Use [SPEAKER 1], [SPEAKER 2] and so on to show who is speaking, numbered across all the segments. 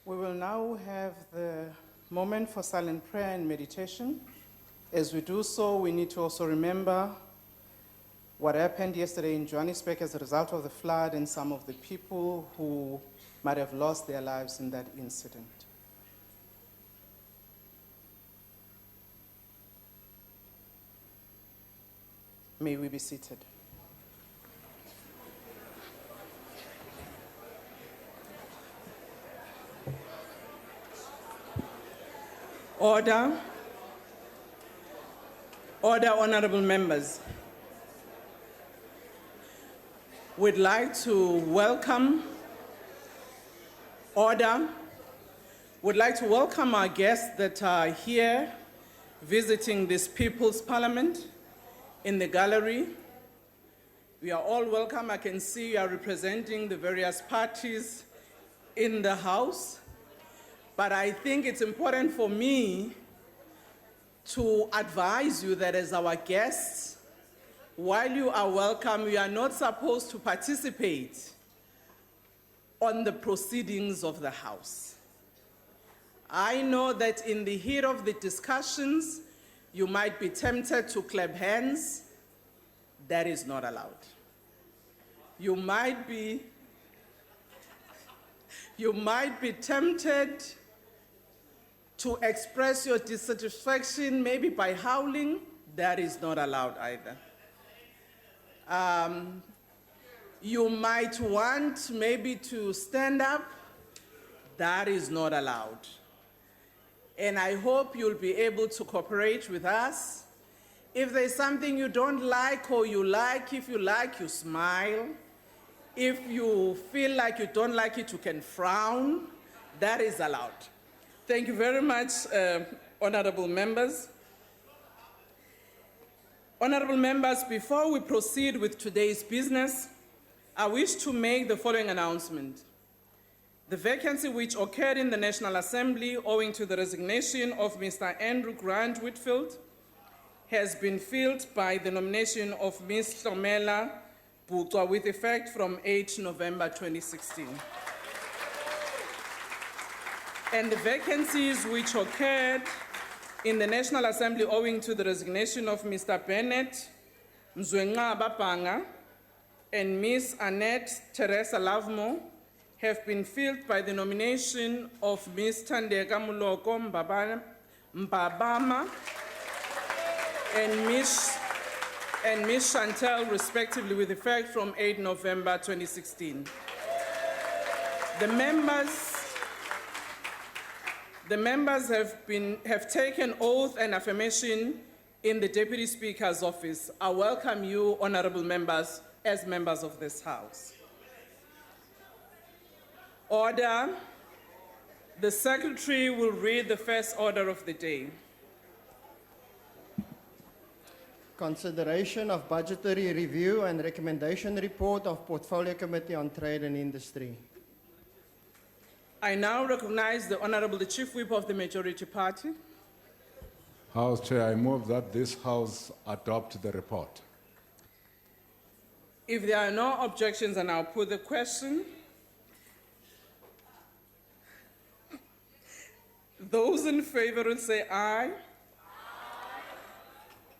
[SPEAKER 1] We will now have the moment for silent prayer and meditation. As we do so, we need to also remember what happened yesterday in Johannesburg as a result of the flood and some of the people who might have lost their lives in that incident. May we be seated. Order. Order, honorable members. We'd like to welcome We'd like to welcome our guests that are here visiting this People's Parliament in the gallery. We are all welcome. I can see you are representing the various parties in the House. But I think it's important for me to advise you that as our guests, while you are welcome, you are not supposed to participate on the proceedings of the House. I know that in the heat of the discussions, you might be tempted to clap hands. That is not allowed. You might be tempted to express your dissatisfaction maybe by howling. That is not allowed either. You might want maybe to stand up. That is not allowed. And I hope you'll be able to cooperate with us. If there's something you don't like or you like, if you like, you smile. If you feel like you don't like it, you can frown. That is allowed. Thank you very much, honorable members. Honorable members, before we proceed with today's business, I wish to make the following announcement. The vacancy which occurred in the National Assembly owing to the resignation of Mr. Andrew Grant Whitfield has been filled by the nomination of Ms. Hlomela Butwa with effect from 8 November 2016. And the vacancies which occurred in the National Assembly owing to the resignation of Mr. Bennett Mzwenqaba Banga and Ms. Annette Teresa Lavmo have been filled by the nomination of Ms. Tandeka Muloko Mbabama and Ms. Chantel, respectively, with effect from 8 November 2016. The members have taken oath and affirmation in the Deputy Speaker's office. I welcome you, honorable members, as members of this House. Order. The Secretary will read the first order of the day.
[SPEAKER 2] Consideration of budgetary review and recommendation report of Portfolio Committee on Trade and Industry.
[SPEAKER 1] I now recognize the Honorable the Chief Whip of the Majority Party.
[SPEAKER 3] House Chair, I move that this House adopt the report.
[SPEAKER 1] If there are no objections, and I'll put the question. Those in favor will say aye.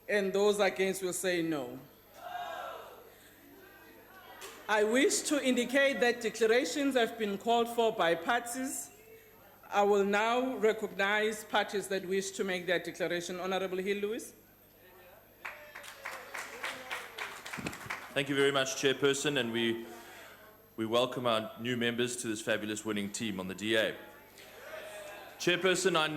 [SPEAKER 1] And those against will say no. I wish to indicate that declarations have been called for by parties. I will now recognize parties that wish to make their declaration. Honorable Hill-Lewis.
[SPEAKER 4] Thank you very much, Chairperson, and we welcome our new members to this fabulous winning team on the DA. Chairperson, I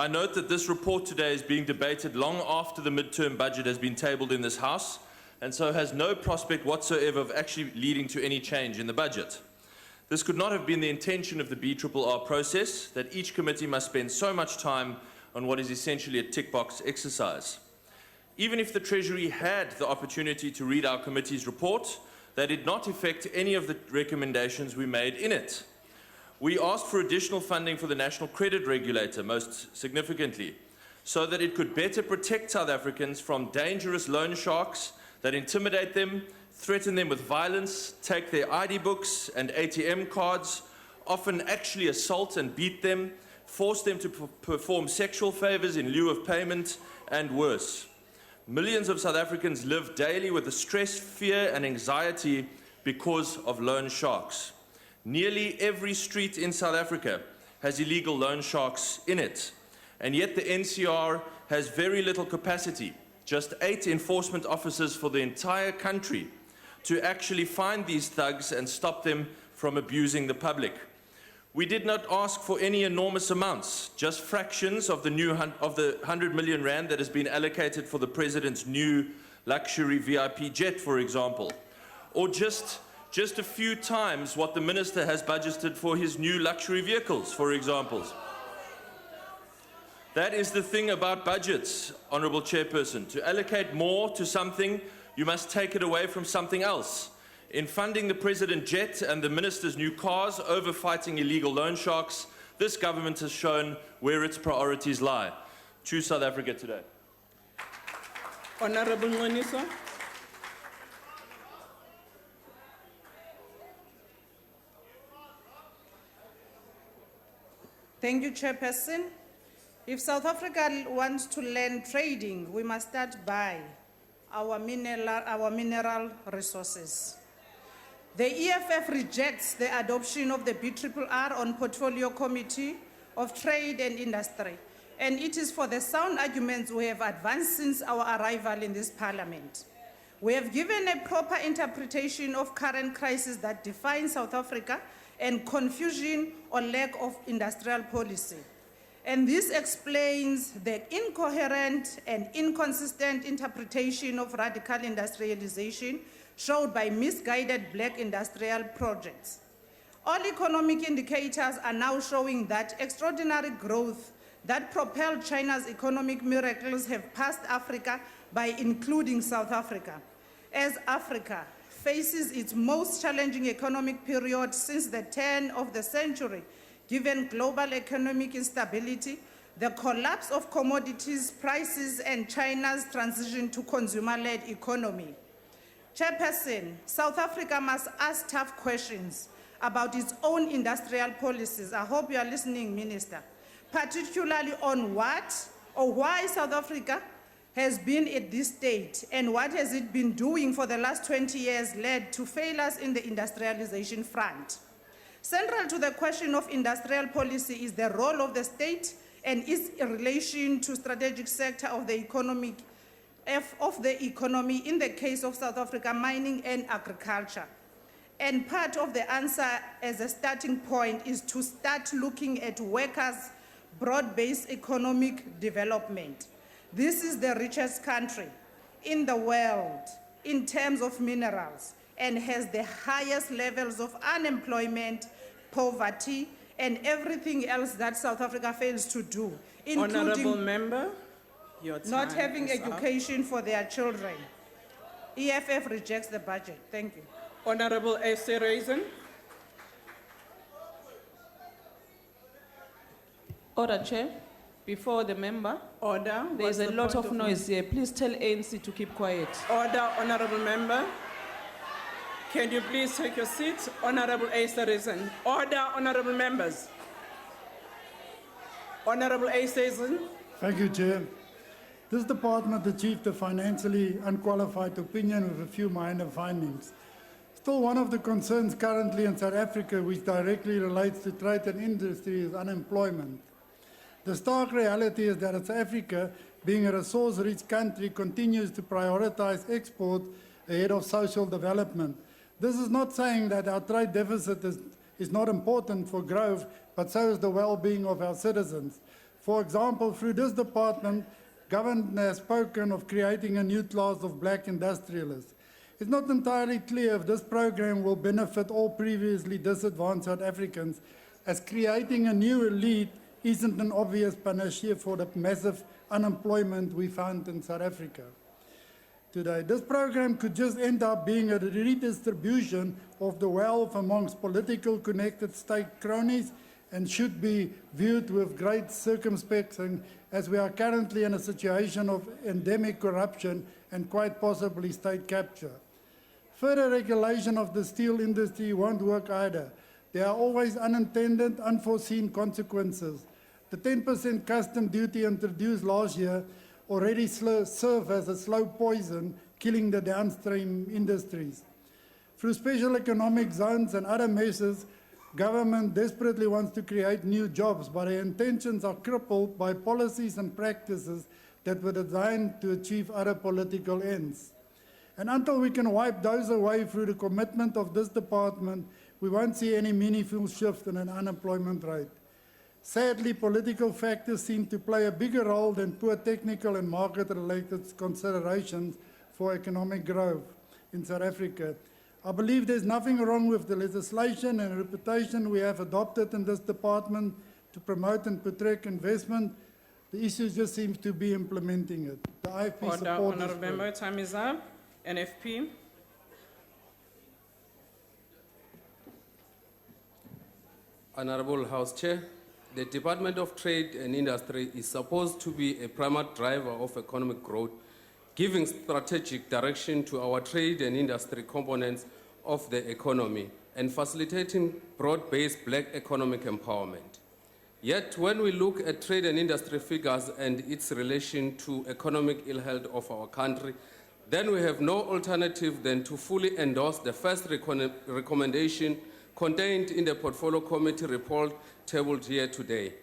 [SPEAKER 4] note that this report today is being debated long after the midterm budget has been tabled in this House, and so has no prospect whatsoever of actually leading to any change in the budget. This could not have been the intention of the BRRR process, that each committee must spend so much time on what is essentially a tick box exercise. Even if the Treasury had the opportunity to read our committee's report, that did not affect any of the recommendations we made in it. We asked for additional funding for the National Credit Regulator, most significantly, so that it could better protect South Africans from dangerous loan sharks that intimidate them, threaten them with violence, take their ID books and ATM cards, often actually assault and beat them, force them to perform sexual favors in lieu of payment, and worse. Millions of South Africans live daily with the stress, fear, and anxiety because of loan sharks. Nearly every street in South Africa has illegal loan sharks in it, and yet the NCR has very little capacity, just 8 enforcement officers for the entire country, to actually find these thugs and stop them from abusing the public. We did not ask for any enormous amounts, just fractions of the 100 million rand that has been allocated for the President's new luxury VIP jet, for example, or just a few times what the Minister has budgeted for his new luxury vehicles, for example. That is the thing about budgets, Honourable Chairperson. To allocate more to something, you must take it away from something else. In funding the President jet and the Minister's new cars over fighting illegal loan sharks, this government has shown where its priorities lie. Choose South Africa today.
[SPEAKER 1] Honorable Ngoniso.
[SPEAKER 5] Thank you, Chairperson. If South Africa wants to learn trading, we must start by our mineral resources. The EFF rejects the adoption of the BRRR on Portfolio Committee of Trade and Industry, and it is for the sound arguments we have advanced since our arrival in this parliament. We have given a proper interpretation of current crisis that defines South Africa and confusion or lack of industrial policy. And this explains the incoherent and inconsistent interpretation of radical industrialization showed by misguided black industrial projects. All economic indicators are now showing that extraordinary growth that propelled China's economic miracles have passed Africa by including South Africa. As Africa faces its most challenging economic period since the turn of the century, given global economic instability, the collapse of commodities prices, and China's transition to consumer-led economy. Chairperson, South Africa must ask tough questions about its own industrial policies. I hope you are listening, Minister, particularly on what or why South Africa has been at this state and what has it been doing for the last 20 years led to failures in the industrialization front. Central to the question of industrial policy is the role of the state and its relation to strategic sector of the economy in the case of South Africa, mining and agriculture. And part of the answer as a starting point is to start looking at workers' broad-based economic development. This is the richest country in the world in terms of minerals and has the highest levels of unemployment, poverty, and everything else that South Africa fails to do, including
[SPEAKER 1] Honourable Member, your time
[SPEAKER 5] not having
[SPEAKER 1] is up.
[SPEAKER 5] education for their children. EFF rejects the budget. Thank you.
[SPEAKER 1] Honourable A.C. Raisin.
[SPEAKER 6] Order, Chair. Before the member,
[SPEAKER 1] Order.
[SPEAKER 6] there's
[SPEAKER 1] What's
[SPEAKER 6] a
[SPEAKER 1] the
[SPEAKER 6] lot
[SPEAKER 1] point
[SPEAKER 6] of noise here. Please tell ANC to keep quiet.
[SPEAKER 1] Order, Honourable Member. Can you please take your seat? Honourable A.C. Raisin. Order, Honourable Members. Honourable A.C. Raisin.
[SPEAKER 7] Thank you, Chair. This department achieved a financially unqualified opinion with a few minor findings. Still, one of the concerns currently in South Africa, which directly relates to trade and industry, is unemployment. The stark reality is that South Africa, being a resource-rich country, continues to prioritize export ahead of social development. This is not saying that our trade deficit is not important for growth, but so is the well-being of our citizens. For example, through this department, government has spoken of creating a new class of black industrialists. It's not entirely clear if this program will benefit all previously disadvantaged South Africans, as creating a new elite isn't an obvious panacea for the massive unemployment we found in South Africa today. This program could just end up being a redistribution of the wealth amongst political connected state cronies and should be viewed with great circumspection, as we are currently in a situation of endemic corruption and quite possibly state capture. Further regulation of the steel industry won't work either. there are always unintended, unforeseen consequences. The 10% custom duty introduced last year already served as a slow poison, killing the downstream industries. Through special economic zones and other measures, government desperately wants to create new jobs, but their intentions are crippled by policies and practices that were designed to achieve other political ends. And until we can wipe those away through the commitment of this department, we won't see any meaningful shift in an unemployment rate. Sadly, political factors seem to play a bigger role than poor technical and market-related considerations for economic growth in South Africa. I believe there's nothing wrong with the legislation and reputation we have adopted in this department to promote and protect investment. The issue just seems to be implementing it. The IFP
[SPEAKER 1] Order,
[SPEAKER 7] supports
[SPEAKER 1] Honourable
[SPEAKER 7] this
[SPEAKER 1] Member, time is up. NFP.
[SPEAKER 8] Honourable House Chair, the Department of Trade and Industry is supposed to be a primary driver of economic growth, giving strategic direction to our trade and industry components of the economy and facilitating broad-based black economic empowerment. Yet, when we look at trade and industry figures and its relation to economic ill health of our country, then we have no alternative than to fully endorse the first recommendation contained in the Portfolio Committee report tabled here today.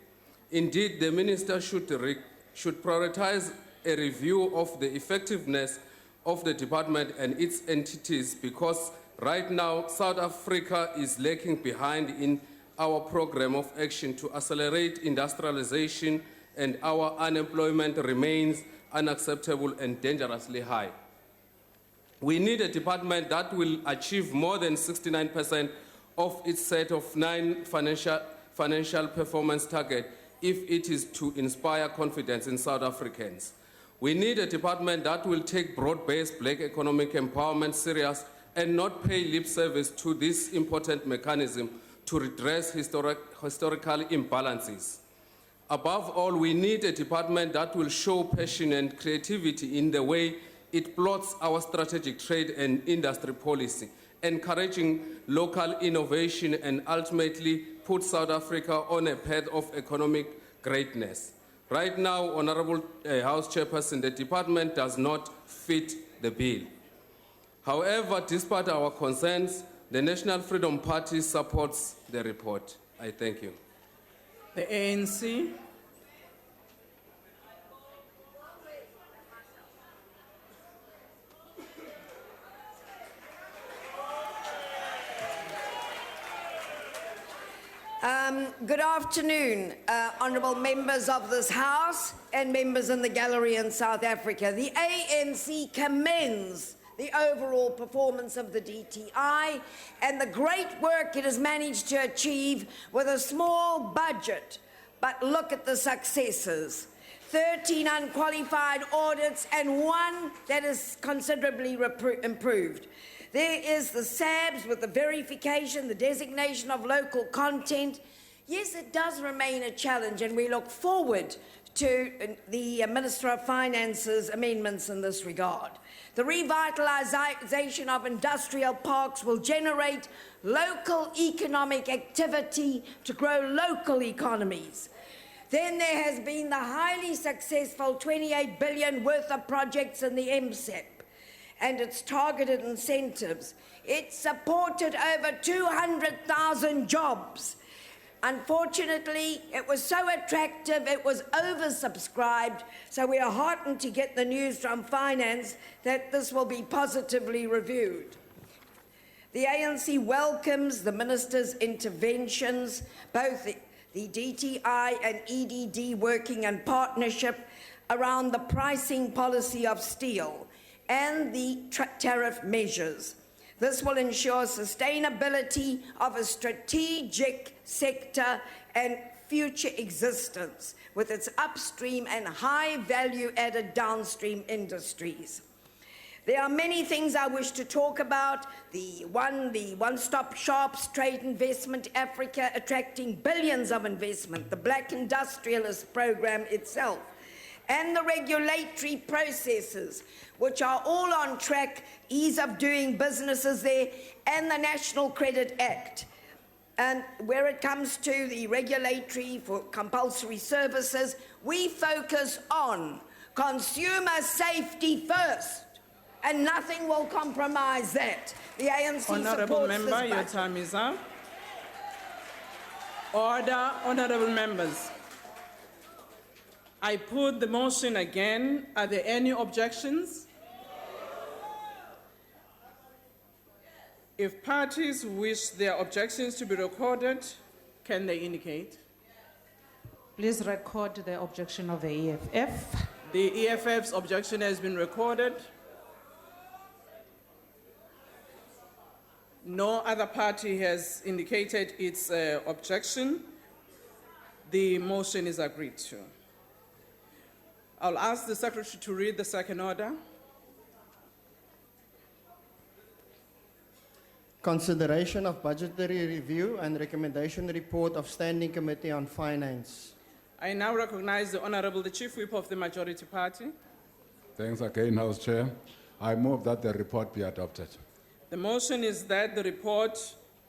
[SPEAKER 8] Indeed, the Minister should prioritize a review of the effectiveness of the department and its entities, because right now South Africa is lagging behind in our program of action to accelerate industrialization, and our unemployment remains unacceptable and dangerously high. We need a department that will achieve more than 69% of its set of 9 financial performance targets if it is to inspire confidence in South Africans. We need a department that will take broad-based black economic empowerment serious and not pay lip service to this important mechanism to redress historical imbalances. Above all, we need a department that will show passion and creativity in the way it plots our strategic trade and industry policy, encouraging local innovation and ultimately put South Africa on a path of economic greatness. Right now, Honourable House Chairperson, the department does not fit the bill. However, despite our concerns, the National Freedom Party supports the report. I thank you.
[SPEAKER 1] The ANC.
[SPEAKER 9] Good afternoon, honourable members of this House and members in the gallery in South Africa. The ANC commends the overall performance of the DTI and the great work it has managed to achieve with a small budget. But look at the successes. 13 unqualified audits and 1 that is considerably improved. There is the SABs with the verification, the designation of local content. Yes, it does remain a challenge, and we look forward to the Minister of Finance's amendments in this regard. The revitalisation of industrial parks will generate local economic activity to grow local economies. Then there has been the highly successful 28 billion worth of projects in the MSEP and its targeted incentives. It supported over 200,000 jobs. Unfortunately, it was so attractive, it was oversubscribed, so we are heartened to get the news from Finance that this will be positively reviewed. The ANC welcomes the Minister's interventions, both the DTI and EDD working in partnership around the pricing policy of steel and the tariff measures. This will ensure sustainability of a strategic sector and future existence with its upstream and high value-added downstream industries. There are many things I wish to talk about. The one-stop shops, trade investment, Africa attracting billions of investment, the Black Industrialist Program itself, and the regulatory processes, which are all on track, ease of doing businesses there, and the National Credit Act. And where it comes to the regulatory for compulsory services, we focus on consumer safety first, and nothing will compromise that. The ANC
[SPEAKER 1] Honourable
[SPEAKER 9] supports
[SPEAKER 1] member,
[SPEAKER 9] this
[SPEAKER 1] your
[SPEAKER 9] budget.
[SPEAKER 1] time is up. Order, honourable members. I put the motion again. Are there any objections? If parties wish their objections to be recorded, can they indicate?
[SPEAKER 5] Please record the objection of the EFF.
[SPEAKER 1] The EFF's objection has been recorded. No other party has indicated its objection. The motion is agreed to. I'll ask the Secretary to read the second order.
[SPEAKER 2] Consideration of budgetary review and recommendation report of Standing Committee on Finance.
[SPEAKER 1] I now recognize the Honourable the Chief Whip of the Majority Party.
[SPEAKER 3] Thanks again, House Chair. I move that the report be adopted.
[SPEAKER 1] The motion is that the report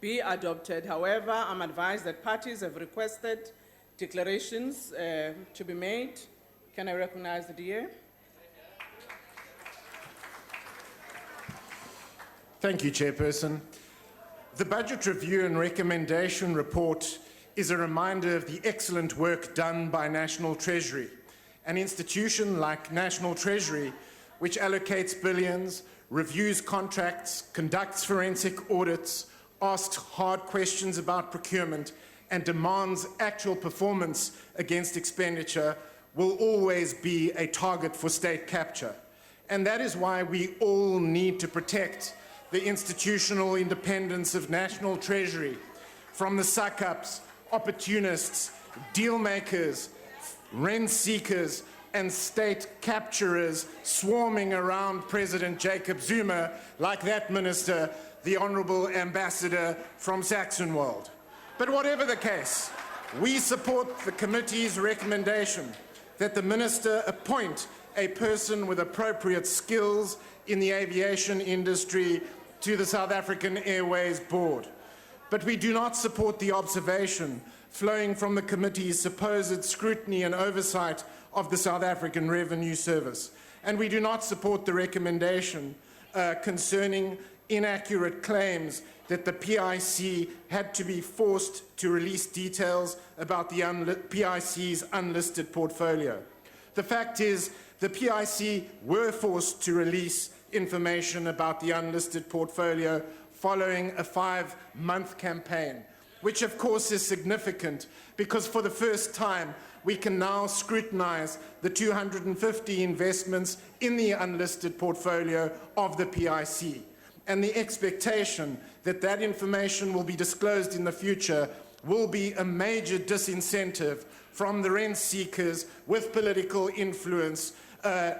[SPEAKER 1] be adopted. However, I'm advised that parties have requested declarations to be made. Can I recognize the DA?
[SPEAKER 10] Thank you, Chairperson. The Budget Review and Recommendation Report is a reminder of the excellent work done by National Treasury, an institution like National Treasury, which allocates billions, reviews contracts, conducts forensic audits, asks hard questions about procurement, and demands actual performance against expenditure, will always be a target for state capture. And that is why we all need to protect the institutional independence of National Treasury from the suck-ups, opportunists, deal makers, rent seekers, and state capturers swarming around President Jacob Zuma like that minister, the Honourable Ambassador from Saxonwold. But whatever the case, we support the committee's recommendation that the minister appoint a person with appropriate skills in the aviation industry to the South African Airways Board. But we do not support the observation flowing from the committee's supposed scrutiny and oversight of the South African Revenue Service. And we do not support the recommendation concerning inaccurate claims that the PIC had to be forced to release details about the PIC's unlisted portfolio. The fact is, the PIC were forced to release information about the unlisted portfolio following a 5-month campaign, which of course is significant because for the first time we can now scrutinize the 250 investments in the unlisted portfolio of the PIC. And the expectation that that information will be disclosed in the future will be a major disincentive from the rent seekers with political influence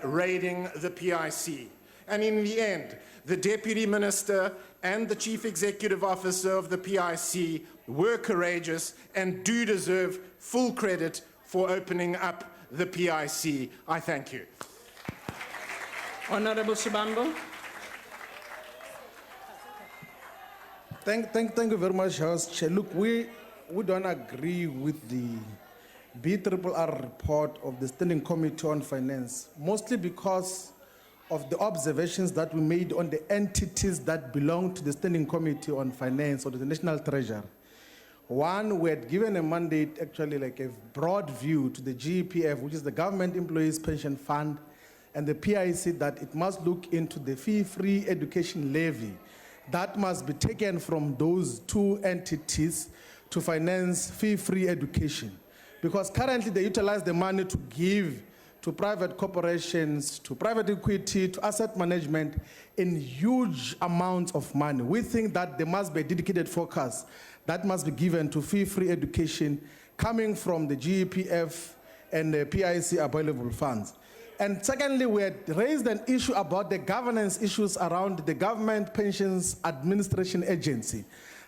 [SPEAKER 10] raiding the PIC. And in the end, the Deputy Minister and the Chief Executive Officer of the PIC were courageous and do deserve full credit for opening up the PIC. I thank you.
[SPEAKER 1] Honourable Shibambo.
[SPEAKER 11] Thank you very much, House Chair. Look, we don't agree with the BRRR report of the Standing Committee on Finance, mostly because of the observations that we made on the entities that belong to the Standing Committee on Finance or the National Treasury. One, we had given a mandate, actually like a broad view to the GEPF, which is the Government Employees Pension Fund, and the PIC that it must look into the fee-free education levy that must be taken from those two entities to finance fee-free education. Because currently they utilize the money to give to private corporations, to private equity, to asset management in huge amounts of money. We think that there must be a dedicated focus that must be given to fee-free education coming from the GEPF and the PIC available funds. And secondly, we had raised an issue about the governance issues around the Government Pensions Administration Agency,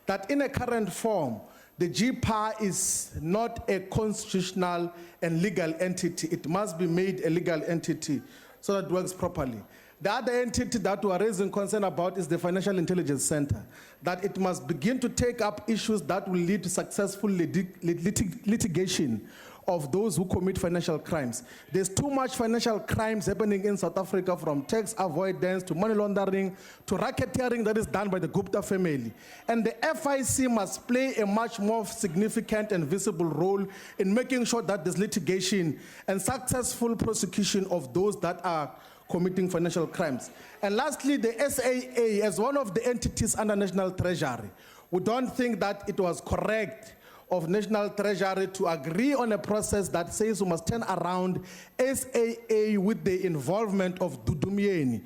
[SPEAKER 11] that in a current form, the GPA is not a constitutional and legal entity. It must be made a legal entity so that it works properly. The other entity that we are raising concern about is the Financial Intelligence Center, that it must begin to take up issues that will lead to successful litigation of those who commit financial crimes. There's too much financial crimes happening in South Africa, from tax avoidance to money laundering to racketeering that is done by the Gupta family. And the FIC must play a much more significant and visible role in making sure that there's litigation and successful prosecution of those that are committing financial crimes. And lastly, the SAA, as one of the entities under National Treasury, we don't think that it was correct of National Treasury to agree on a process that says we must turn around SAA with the involvement of Dudumieni.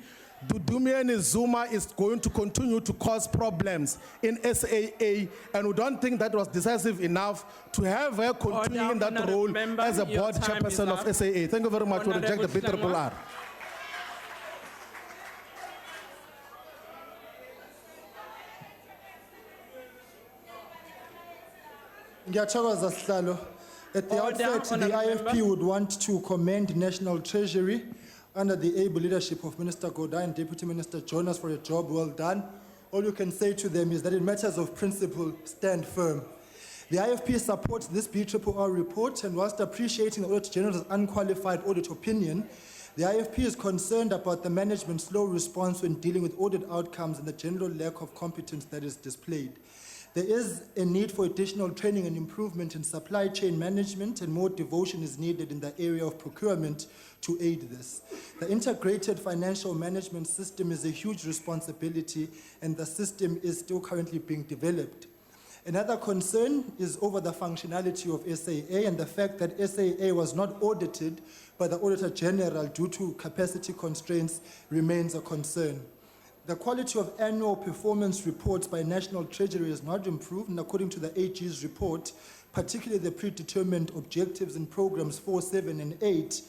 [SPEAKER 11] Dudumieni Zuma is going to continue to cause problems in SAA, and we don't think that was decisive enough to have her continuing in that
[SPEAKER 1] Honourable
[SPEAKER 11] role
[SPEAKER 1] member,
[SPEAKER 11] as a
[SPEAKER 1] your
[SPEAKER 11] board
[SPEAKER 1] time is
[SPEAKER 11] chairperson
[SPEAKER 1] up.
[SPEAKER 11] of SAA. Thank you very much. We reject the
[SPEAKER 1] Honourable
[SPEAKER 11] BRRR.
[SPEAKER 1] Slangwa.
[SPEAKER 12] Ngiyathokoza Sihlalo. At the
[SPEAKER 1] Order,
[SPEAKER 12] outset, the
[SPEAKER 1] Honourable
[SPEAKER 12] IFP
[SPEAKER 1] member.
[SPEAKER 12] would want to commend National Treasury under the able leadership of Minister Godai and Deputy Minister Jonas for a job well done. All you can say to them is that in matters of principle, stand firm. The IFP supports this BRRR report, and whilst appreciating the Auditor General's unqualified audit opinion, the IFP is concerned about the management's slow response when dealing with audit outcomes and the general lack of competence that is displayed. There is a need for additional training and improvement in supply chain management, and more devotion is needed in the area of procurement to aid this. The integrated financial management system is a huge responsibility, and the system is still currently being developed. Another concern is over the functionality of SAA, and the fact that SAA was not audited by the Auditor General due to capacity constraints remains a concern. The quality of annual performance reports by National Treasury has not improved, and according to the AG's report, particularly the predetermined objectives in programs 4, 7, and 8,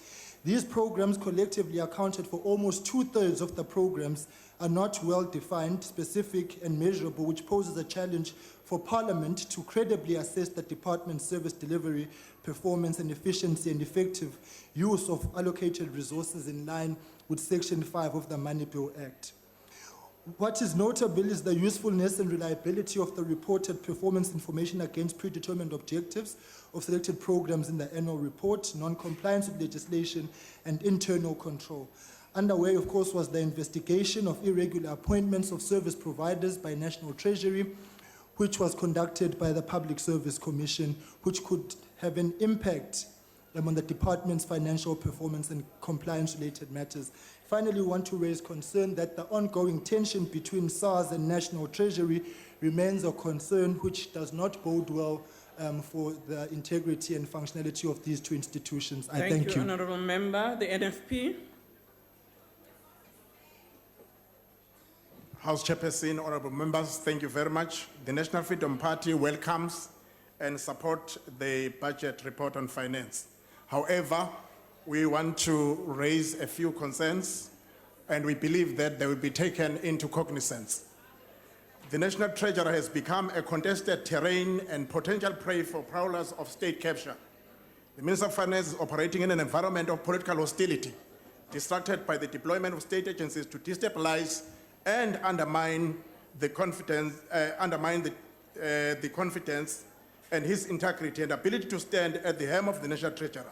[SPEAKER 12] these programs collectively accounted for almost 2/3 of the programs are not well defined, specific, and measurable, which poses a challenge for Parliament to credibly assess the department's service delivery, performance, and efficiency and effective use of allocated resources in line with Section 5 of the Money Bill Act. What is notable is the usefulness and reliability of the reported performance information against predetermined objectives of selected programs in the annual report, non-compliance with legislation, and internal control. Underway, of course, was the investigation of irregular appointments of service providers by National Treasury, which was conducted by the Public Service Commission, which could have an impact on the department's financial performance and compliance-related matters. Finally, we want to raise concern that the ongoing tension between SARS and National Treasury remains a concern which does not bode well for the integrity and functionality of these two institutions. I thank you.
[SPEAKER 1] Honourable member. The NFP.
[SPEAKER 10] House Chairperson, honorable members, thank you very much. The National Freedom Party welcomes and supports the budget report on finance. However, we want to raise a few concerns, and we believe that they will be taken into cognizance. The National Treasury has become a contested terrain and potential prey for prowlers of state capture. The Minister of Finance is operating in an environment of political hostility, distracted by the deployment of state agencies to destabilize and undermine the confidence, the confidence and his integrity and ability to stand at the helm of the National Treasury.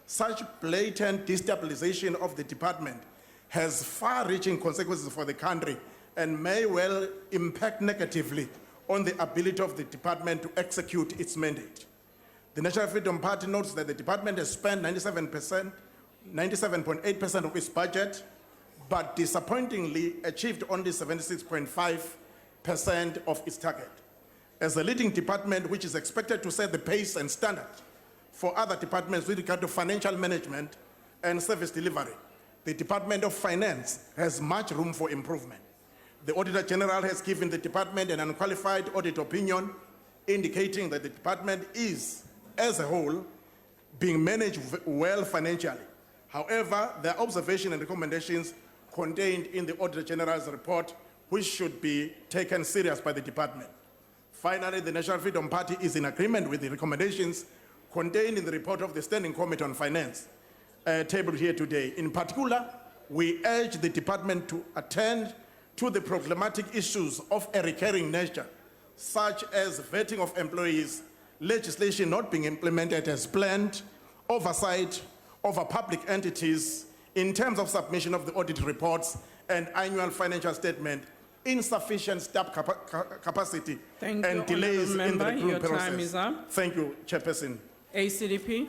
[SPEAKER 10] Such blatant destabilization of the department has far-reaching consequences for the country and may well impact negatively on the ability of the department to execute its mandate. The National Freedom Party notes that the department has spent 97.8% of its budget, but disappointingly achieved only 76.5% of its target. As a leading department which is expected to set the pace and standard for other departments with regard to financial management and service delivery, the Department of Finance has much room for improvement. The Auditor General has given the department an unqualified audit opinion indicating that the department is, as a whole, being managed well financially. However, there are observations and recommendations contained in the Auditor General's report which should be taken serious by the department. Finally, the National Freedom Party is in agreement with the recommendations contained in the report of the Standing Committee on Finance, tabled here today. In particular,
[SPEAKER 13] we urge the department to attend to the problematic issues of a recurring nature, such as vetting of employees, legislation not being implemented as planned, oversight over public entities in terms of submission of the audit reports and annual financial statement, insufficient staff capacity,
[SPEAKER 1] Thank
[SPEAKER 13] and
[SPEAKER 1] you,
[SPEAKER 13] delays
[SPEAKER 1] Honourable
[SPEAKER 13] in the
[SPEAKER 1] Member.
[SPEAKER 13] recruitment
[SPEAKER 1] Your
[SPEAKER 13] process.
[SPEAKER 1] time is up.
[SPEAKER 13] Thank you, Chairperson.
[SPEAKER 1] ACDP.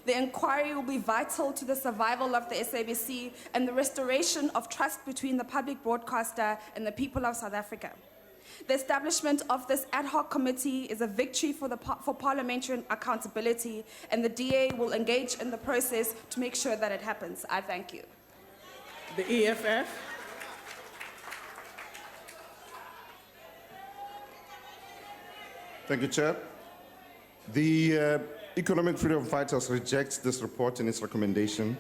[SPEAKER 14] The inquiry will be vital to the survival of the SABC and the restoration of trust between the public broadcaster and the people of South Africa. The establishment of this ad hoc committee is a victory for parliamentary accountability, and the DA will engage in the process to make sure that it happens. I thank you.
[SPEAKER 1] The EFF.
[SPEAKER 15] Thank you, Chair. The Economic Freedom Fighters rejects this report and its recommendation.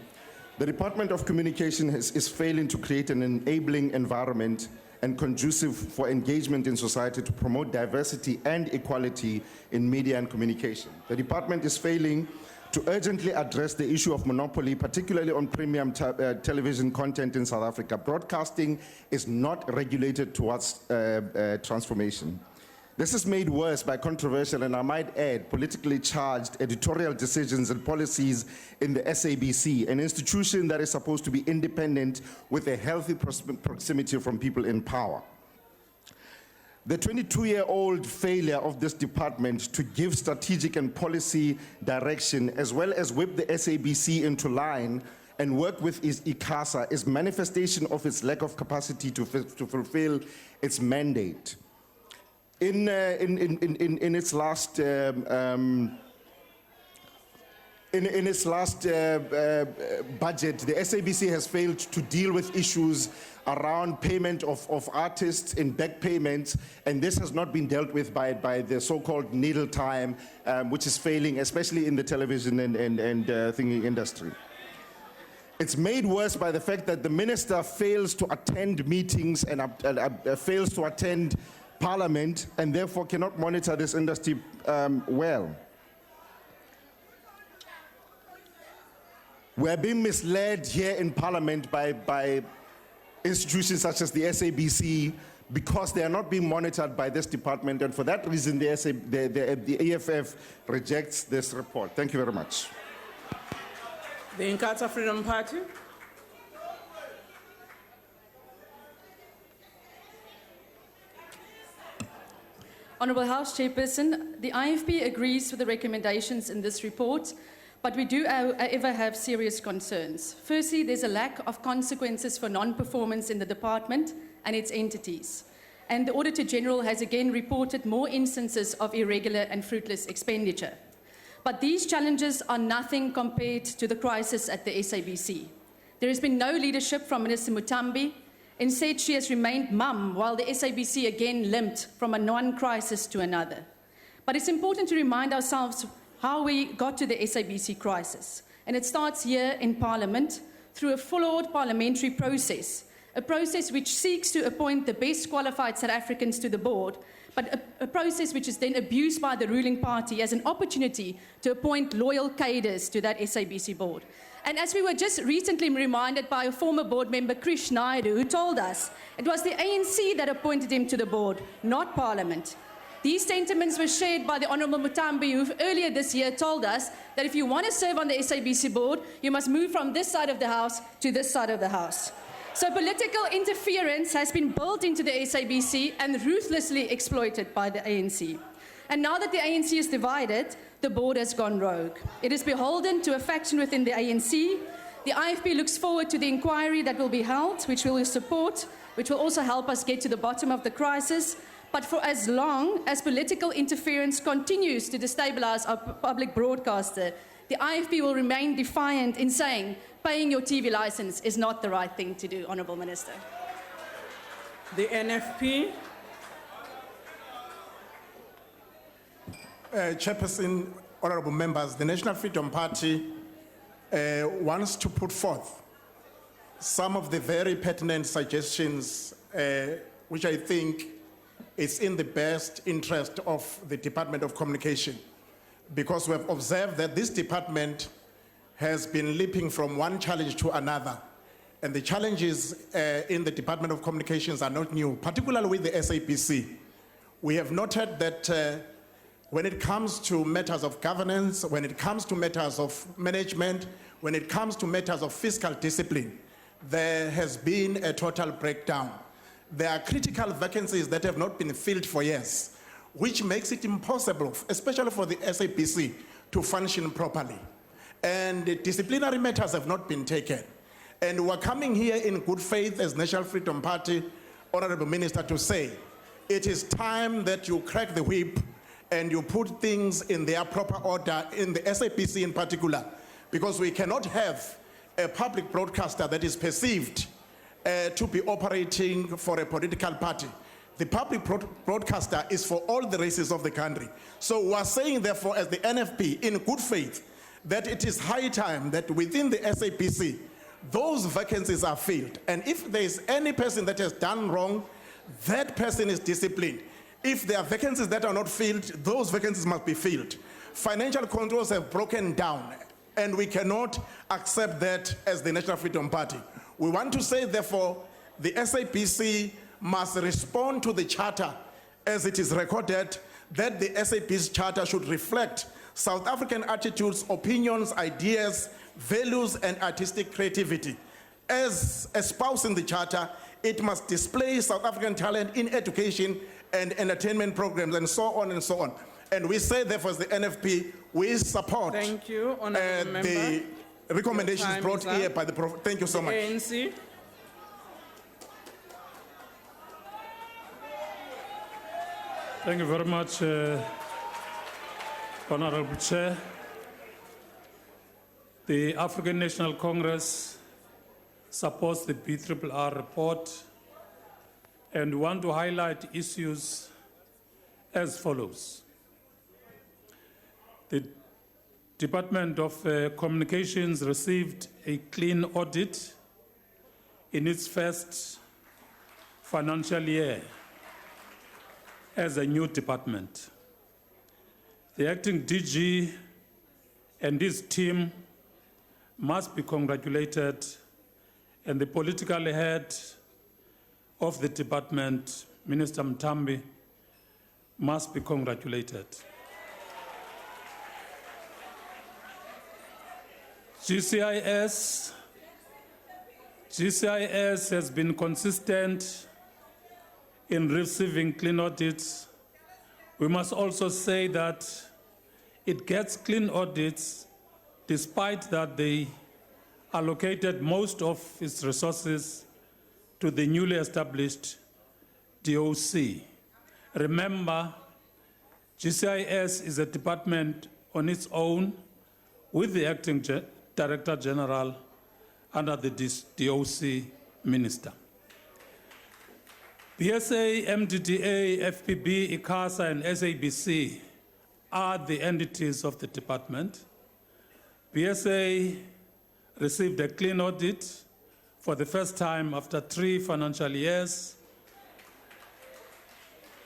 [SPEAKER 15] The Department of Communication is failing to create an enabling environment and conducive for engagement in society to promote diversity and equality in media and communication. The department is failing to urgently address the issue of monopoly, particularly on premium television content in South Africa. Broadcasting is not regulated towards transformation. This is made worse by controversial and, I might add, politically charged editorial decisions and policies in the SABC, an institution that is supposed to be independent with a healthy proximity from people in power. The 22-year-old failure of this department to give strategic and policy direction, as well as whip the SABC into line and work with its ICASA, is manifestation of its lack of capacity to fulfill its mandate. In its last budget, the SABC has failed to deal with issues around payment of artists in back payments, and this has not been dealt with by the so-called needle time, which is failing, especially in the television and thingy industry. It's made worse by the fact that the minister fails to attend meetings and fails to attend Parliament, and therefore cannot monitor this industry well. We're being misled here in Parliament by institutions such as the SABC because they are not being monitored by this department, and for that reason the EFF rejects this report. Thank you very much.
[SPEAKER 1] The Inkatha Freedom Party.
[SPEAKER 16] Honourable House Chairperson, the IFP agrees with the recommendations in this report, but we do, however, have serious concerns. Firstly, there's a lack of consequences for non-performance in the department and its entities. And the Auditor General has again reported more instances of irregular and fruitless expenditure. But these challenges are nothing compared to the crisis at the SABC. There has been no leadership from Minister Mutambi. Instead, she has remained mum while the SABC again limped from a one-crisis to another. But it's important to remind ourselves how we got to the SABC crisis. And it starts here in Parliament through a flawed parliamentary process, a process which seeks to appoint the best qualified South Africans to the board, but a process which is then abused by the ruling party as an opportunity to appoint loyal cadres to that SABC board. And as we were just recently reminded by a former board member, Krish Naidu, who told us it was the ANC that appointed him to the board, not Parliament. These sentiments were shared by the Honourable Mutambi, who earlier this year told us that if you want to serve on the SABC board, you must move from this side of the House to this side of the House. So political interference has been built into the SABC and ruthlessly exploited by the ANC. And now that the ANC is divided, the board has gone rogue. It is beholden to a faction within the ANC. The IFP looks forward to the inquiry that will be held, which we will support, which will also help us get to the bottom of the crisis. But for as long as political interference continues to destabilize our public broadcaster, the IFP will remain defiant in saying paying your TV license is not the right thing to do, Honourable Minister.
[SPEAKER 1] The NFP.
[SPEAKER 13] Chairperson, honourable members, the National Freedom Party wants to put forth some of the very pertinent suggestions which I think is in the best interest of the Department of Communication, because we have observed that this department has been leaping from one challenge to another, and the challenges in the Department of Communications are not new, particularly with the SABC. We have noted that when it comes to matters of governance, when it comes to matters of management, when it comes to matters of fiscal discipline, there has been a total breakdown. There are critical vacancies that have not been filled for years, which makes it impossible, especially for the SABC, to function properly. and disciplinary matters have not been taken. And we're coming here in good faith as National Freedom Party, Honorable Minister, to say it is time that you crack the whip and you put things in their proper order, in the SAPC in particular, because we cannot have a public broadcaster that is perceived to be operating for a political party. The public broadcaster is for all the races of the country. So we are saying, therefore, as the NFP, in good faith, that it is high time that within the SAPC, those vacancies are filled. And if there is any person that has done wrong, that person is disciplined. If there are vacancies that are not filled, those vacancies must be filled. Financial controls have broken down, and we cannot accept that as the National Freedom Party. We want to say, therefore, the SAPC must respond to the charter as it is recorded, that the SAP's charter should reflect South African attitudes, opinions, ideas, values, and artistic creativity. As espoused in the charter, it must display South African talent in education and entertainment programs, and so on and so on. And we say, therefore, as the NFP, we support
[SPEAKER 1] Thank you, Honourable Member.
[SPEAKER 13] the recommendations brought here by the Prof. Thank you so much.
[SPEAKER 1] ANC.
[SPEAKER 17] Thank you very much, Honorable Chair. The African National Congress supports the BRRR report and want to highlight issues as follows. The Department of Communications received a clean audit in its first financial year as a new department. The acting DG and his team must be congratulated, and the political head of the department, Minister Mtambi, must be congratulated. GCIS has been consistent in receiving clean audits. We must also say that it gets clean audits despite that they allocated most of its resources to the newly established DOC. Remember, GCIS is a department on its own with the acting Director General under the DOC Minister. BSA, MDDA, FPB, ICASA, and SABC are the entities of the department. BSA received a clean audit for the first time after 3 financial years.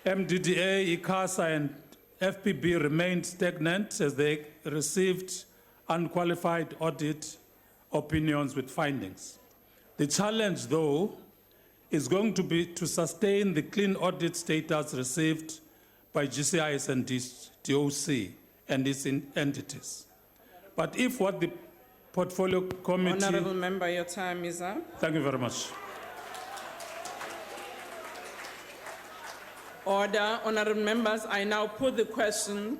[SPEAKER 17] MDDA, ICASA, and FPB remained stagnant as they received unqualified audit opinions with findings. The challenge, though, is going to be to sustain the clean audit status received by GCIS and DOC and its entities. But if what the Portfolio Committee...
[SPEAKER 1] Honourable Member, your time is up.
[SPEAKER 17] Thank you very much.
[SPEAKER 1] Order. Honourable Members, I now put the question.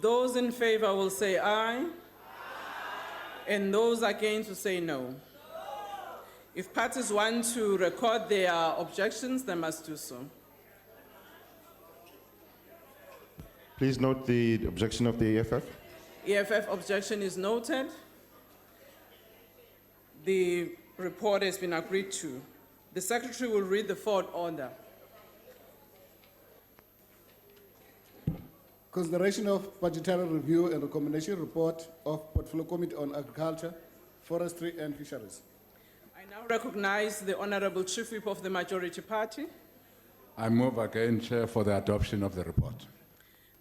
[SPEAKER 1] Those in favour will say aye, and those against will say no. If parties want to record their objections, they must do so.
[SPEAKER 15] Please note the objection of the EFF.
[SPEAKER 1] EFF objection is noted. The report has been agreed to. The Secretary will read the fourth order.
[SPEAKER 18] Consideration of budgetary review and recommendation report of Portfolio Committee on Agriculture, Forestry and Fisheries.
[SPEAKER 1] I now recognize the Honourable Chief Whip of the Majority Party.
[SPEAKER 3] I move again, Chair, for the adoption of the report.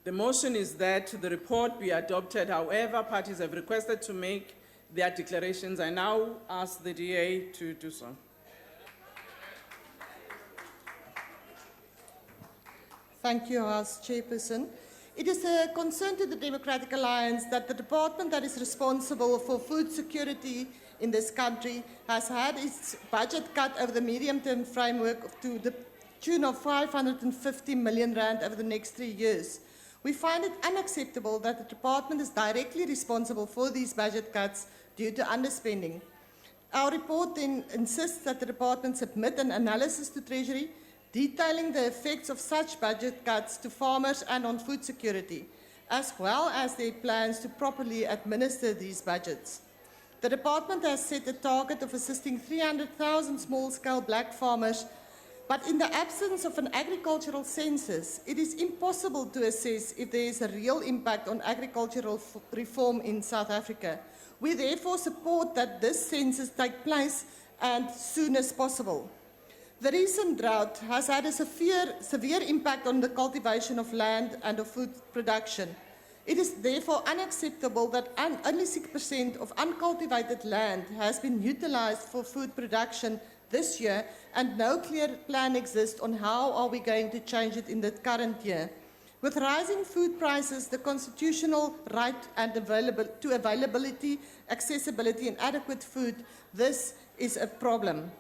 [SPEAKER 1] The motion is that the report be adopted. However, parties have requested to make their declarations. I now ask the DA to do so.
[SPEAKER 19] Thank you, House Chairperson. It is a concern to the Democratic Alliance that the department that is responsible for food security in this country has had its budget cut over the medium-term framework to the tune of 550 million rand over the next 3 years. We find it unacceptable that the department is directly responsible for these budget cuts due to underspending. Our report then insists that the department submit an analysis to Treasury detailing the effects of such budget cuts to farmers and on food security, as well as their plans to properly administer these budgets. The department has set a target of assisting 300,000 small-scale black farmers, but in the absence of an agricultural census, it is impossible to assess if there is a real impact on agricultural reform in South Africa. We therefore support that this census take place and soon as possible. The recent drought has had a severe impact on the cultivation of land and of food production. It is therefore unacceptable that only 6% of uncultivated land has been utilized for food production this year, and no clear plan exists on how are we going to change it in the current year. With rising food prices, the constitutional right and availability, accessibility and adequate food, this is a problem.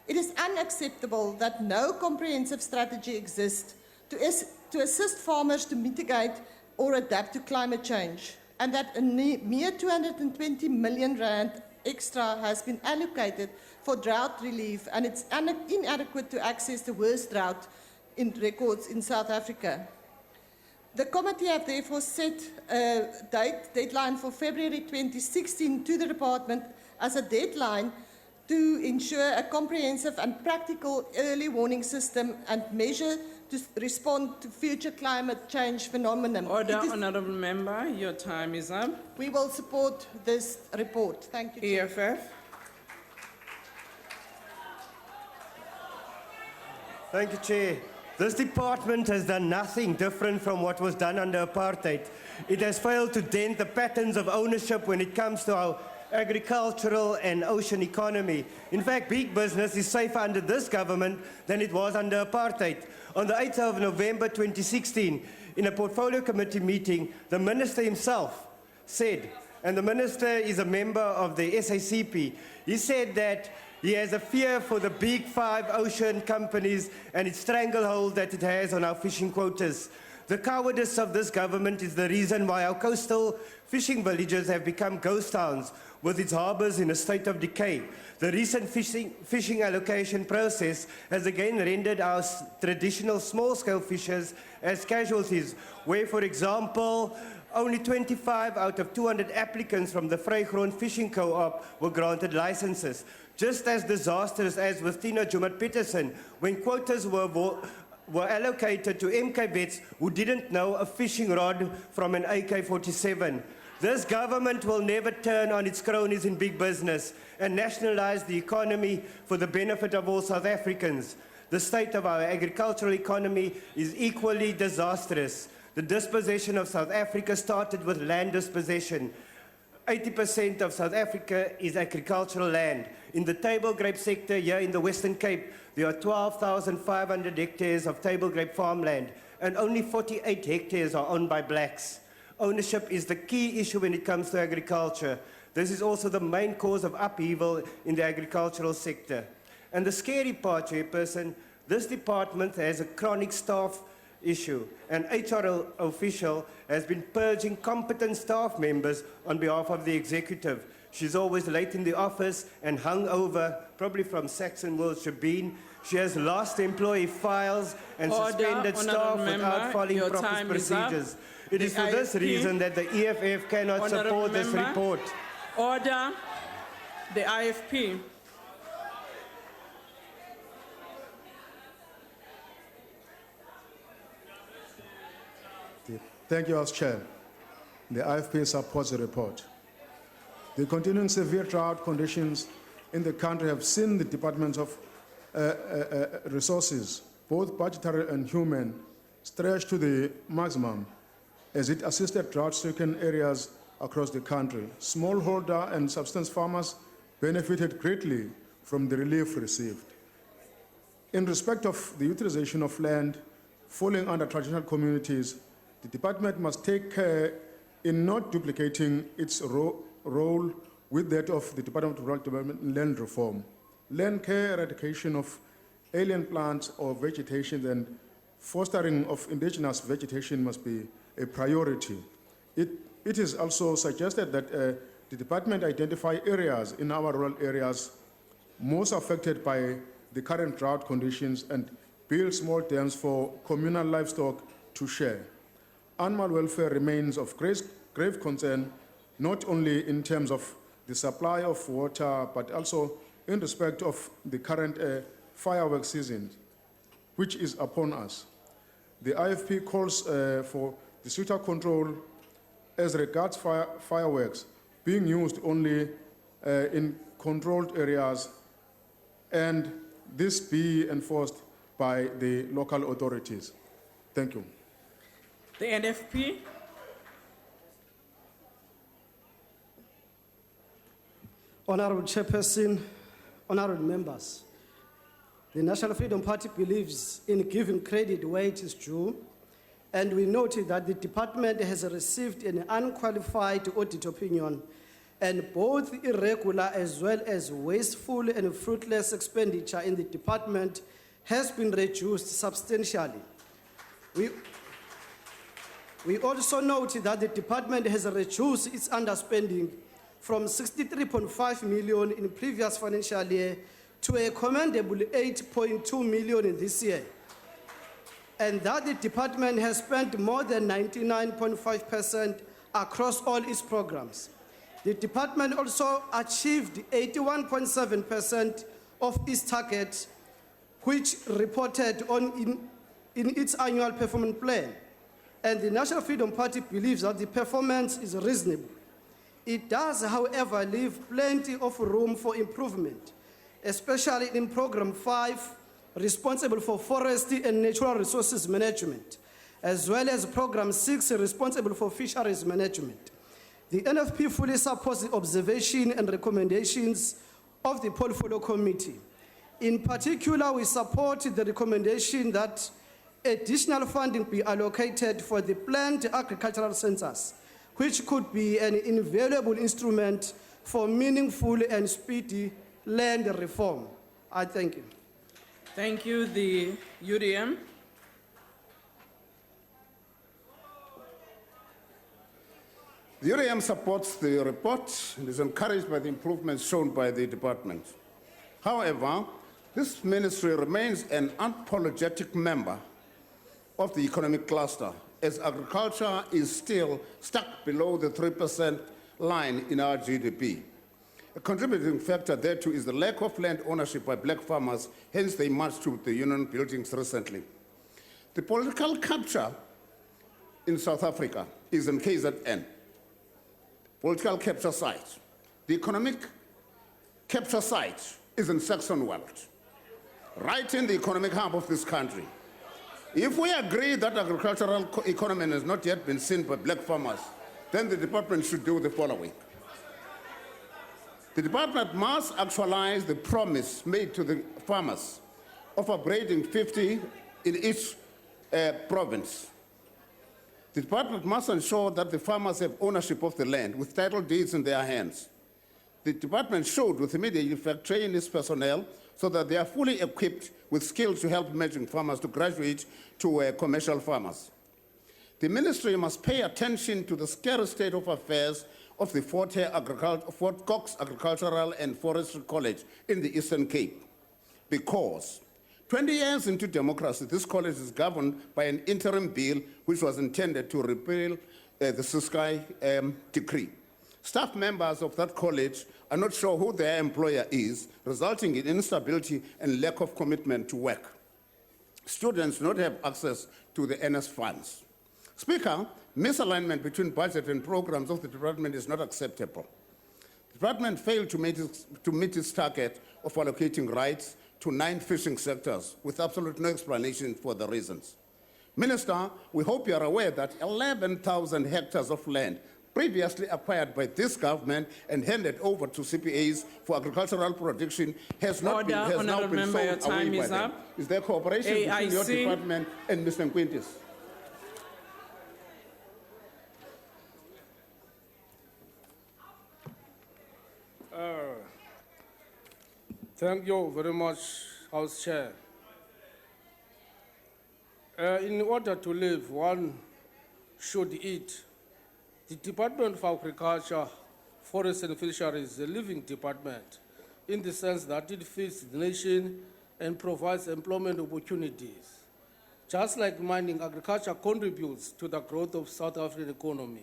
[SPEAKER 19] It is unacceptable that no comprehensive strategy exists to assist farmers to mitigate or adapt to climate change, and that a mere 220 million rand extra has been allocated for drought relief, and it's inadequate to access the worst drought in records in South Africa. The committee have therefore set a deadline for February 2016 to the department as a deadline to ensure a comprehensive and practical early warning system and measure to respond to future climate change phenomena.
[SPEAKER 1] Order, Honourable Member, your time is up.
[SPEAKER 19] We will support this report. Thank you, Chair.
[SPEAKER 1] EFF.
[SPEAKER 20] Thank you, Chair. This department has done nothing different from what was done under apartheid. It has failed to dent the patterns of ownership when it comes to our agricultural and ocean economy. In fact, big business is safer under this government than it was under apartheid. On the 8th of November 2016, in a portfolio committee meeting, the minister himself said, and the minister is a member of the SACP, he said that he has a fear for the big five ocean companies and its stranglehold that it has on our fishing quotas. The cowardice of this government is the reason why our coastal fishing villages have become ghost towns, with its harbours in a state of decay. The recent fishing allocation process has again rendered our traditional small-scale fishers as casualties, where, for example, only 25 out of 200 applicants from the Vrygrond Fishing Co-op were granted licenses. Just as disastrous as with Tina Jumat-Peterson, when quotas were allocated to MK vets who didn't know a fishing rod from an AK-47. This government will never turn on its cronies in big business and nationalize the economy for the benefit of all South Africans. The state of our agricultural economy is equally disastrous. The dispossession of South Africa started with land dispossession. 80% of South Africa is agricultural land. In the table grape sector here in the Western Cape, there are 12,500 hectares of table grape farmland, and only 48 hectares are owned by blacks. Ownership is the key issue when it comes to agriculture. This is also the main cause of upheaval in the agricultural sector. And the scary part, Chairperson, this department has a chronic staff issue. An HR official has been purging competent staff members on behalf of the executive. She's always late in the office and hungover, probably from Saxon World Shebeen. She has lost employee files and suspended staff without following proper procedures. It is for this reason that the EFF cannot support this report.
[SPEAKER 1] Order. The IFP.
[SPEAKER 18] Thank you, House Chair. The IFP supports the report. The continuing severe drought conditions in the country have seen the Department of Resources, both budgetary and human, stretched to the maximum as it assisted drought-stricken areas across the country. Smallholder and subsistence farmers benefited greatly from the relief received. In respect of the utilization of land falling under traditional communities, the department must take care in not duplicating its role with that of the Department of Rural Development and Land Reform. Land care, eradication of alien plants or vegetation, and Fostering of indigenous vegetation must be a priority. It is also suggested that the department identify areas in our rural areas most affected by the current drought conditions and build small dams for communal livestock to share. Animal welfare remains of grave concern, not only in terms of the supply of water, but also in respect of the current fireworks season, which is upon us. The IFP calls for the stricter control as regards fireworks being used only in controlled areas, and this be enforced by the local authorities. Thank you.
[SPEAKER 1] The NFP.
[SPEAKER 21] Honorable Chairperson, honorable members, the National Freedom Party believes in giving credit where it is due, and we noted that the department has received an unqualified audit opinion, and both irregular as well as wasteful and fruitless expenditure in the department has been reduced substantially. We also noted that the department has reduced its underspending from 63.5 million in previous financial year to a commendable 8.2 million in this year, and that the department has spent more than 99.5% across all its programs. The department also achieved 81.7% of its target, which reported on in its annual performance plan. And the National Freedom Party believes that the performance is reasonable. It does, however, leave plenty of room for improvement, especially in Program 5, responsible for forestry and natural resources management, as well as Program 6, responsible for fisheries management. The NFP fully supports the observation and recommendations of the Portfolio Committee. In particular, we support the recommendation that additional funding be allocated for the planned agricultural census, which could be an invaluable instrument for meaningful and speedy land reform. I thank you.
[SPEAKER 1] Thank you. The UDM.
[SPEAKER 22] The UDM supports the report and is encouraged by the improvements shown by the department. However, this ministry remains an unapologetic member of the economic cluster, as agriculture is still stuck below the 3% line in our GDP. A contributing factor thereto is the lack of land ownership by black farmers, hence they marched to the union buildings recently. The political capture in South Africa is in KZN. Political capture site. The economic capture site is in Saxonwold, right in the economic hub of this country. If we agree that agricultural economy has not yet been seen by black farmers, then the department should do the following. The department must actualize the promise made to the farmers of upgrading 50 in each province. The department must ensure that the farmers have ownership of the land with title deeds in their hands. The department should, with immediate effect, train its personnel so that they are fully equipped with skills to help emerging farmers to graduate to commercial farmers. The ministry must pay attention to the scary state of affairs of the Fort Cox Agricultural and Forestry College in the Eastern Cape, because 20 years into democracy, this college is governed by an interim bill which was intended to repeal the Ciskei decree. Staff members of that college are not sure who their employer is, resulting in instability and lack of commitment to work. Students do not have access to the NS funds. Speaker, misalignment between budget and programs of the department is not acceptable. The department failed to meet its target of allocating rights to 9 fishing sectors with absolute no explanation for the reasons. Minister, we hope you are aware that 11,000 hectares of land previously acquired by this government and handed over to CPAs for agricultural production has now been sold away by them. Is there cooperation between your department and Mr. Nkwintis?
[SPEAKER 8] Thank you very much, House Chair.
[SPEAKER 4] In order to live, one should eat. The Department of Agriculture, Forest and Fisheries is a living department in the sense that it feeds the nation and provides employment opportunities. Just like mining, agriculture contributes to the growth of South African economy.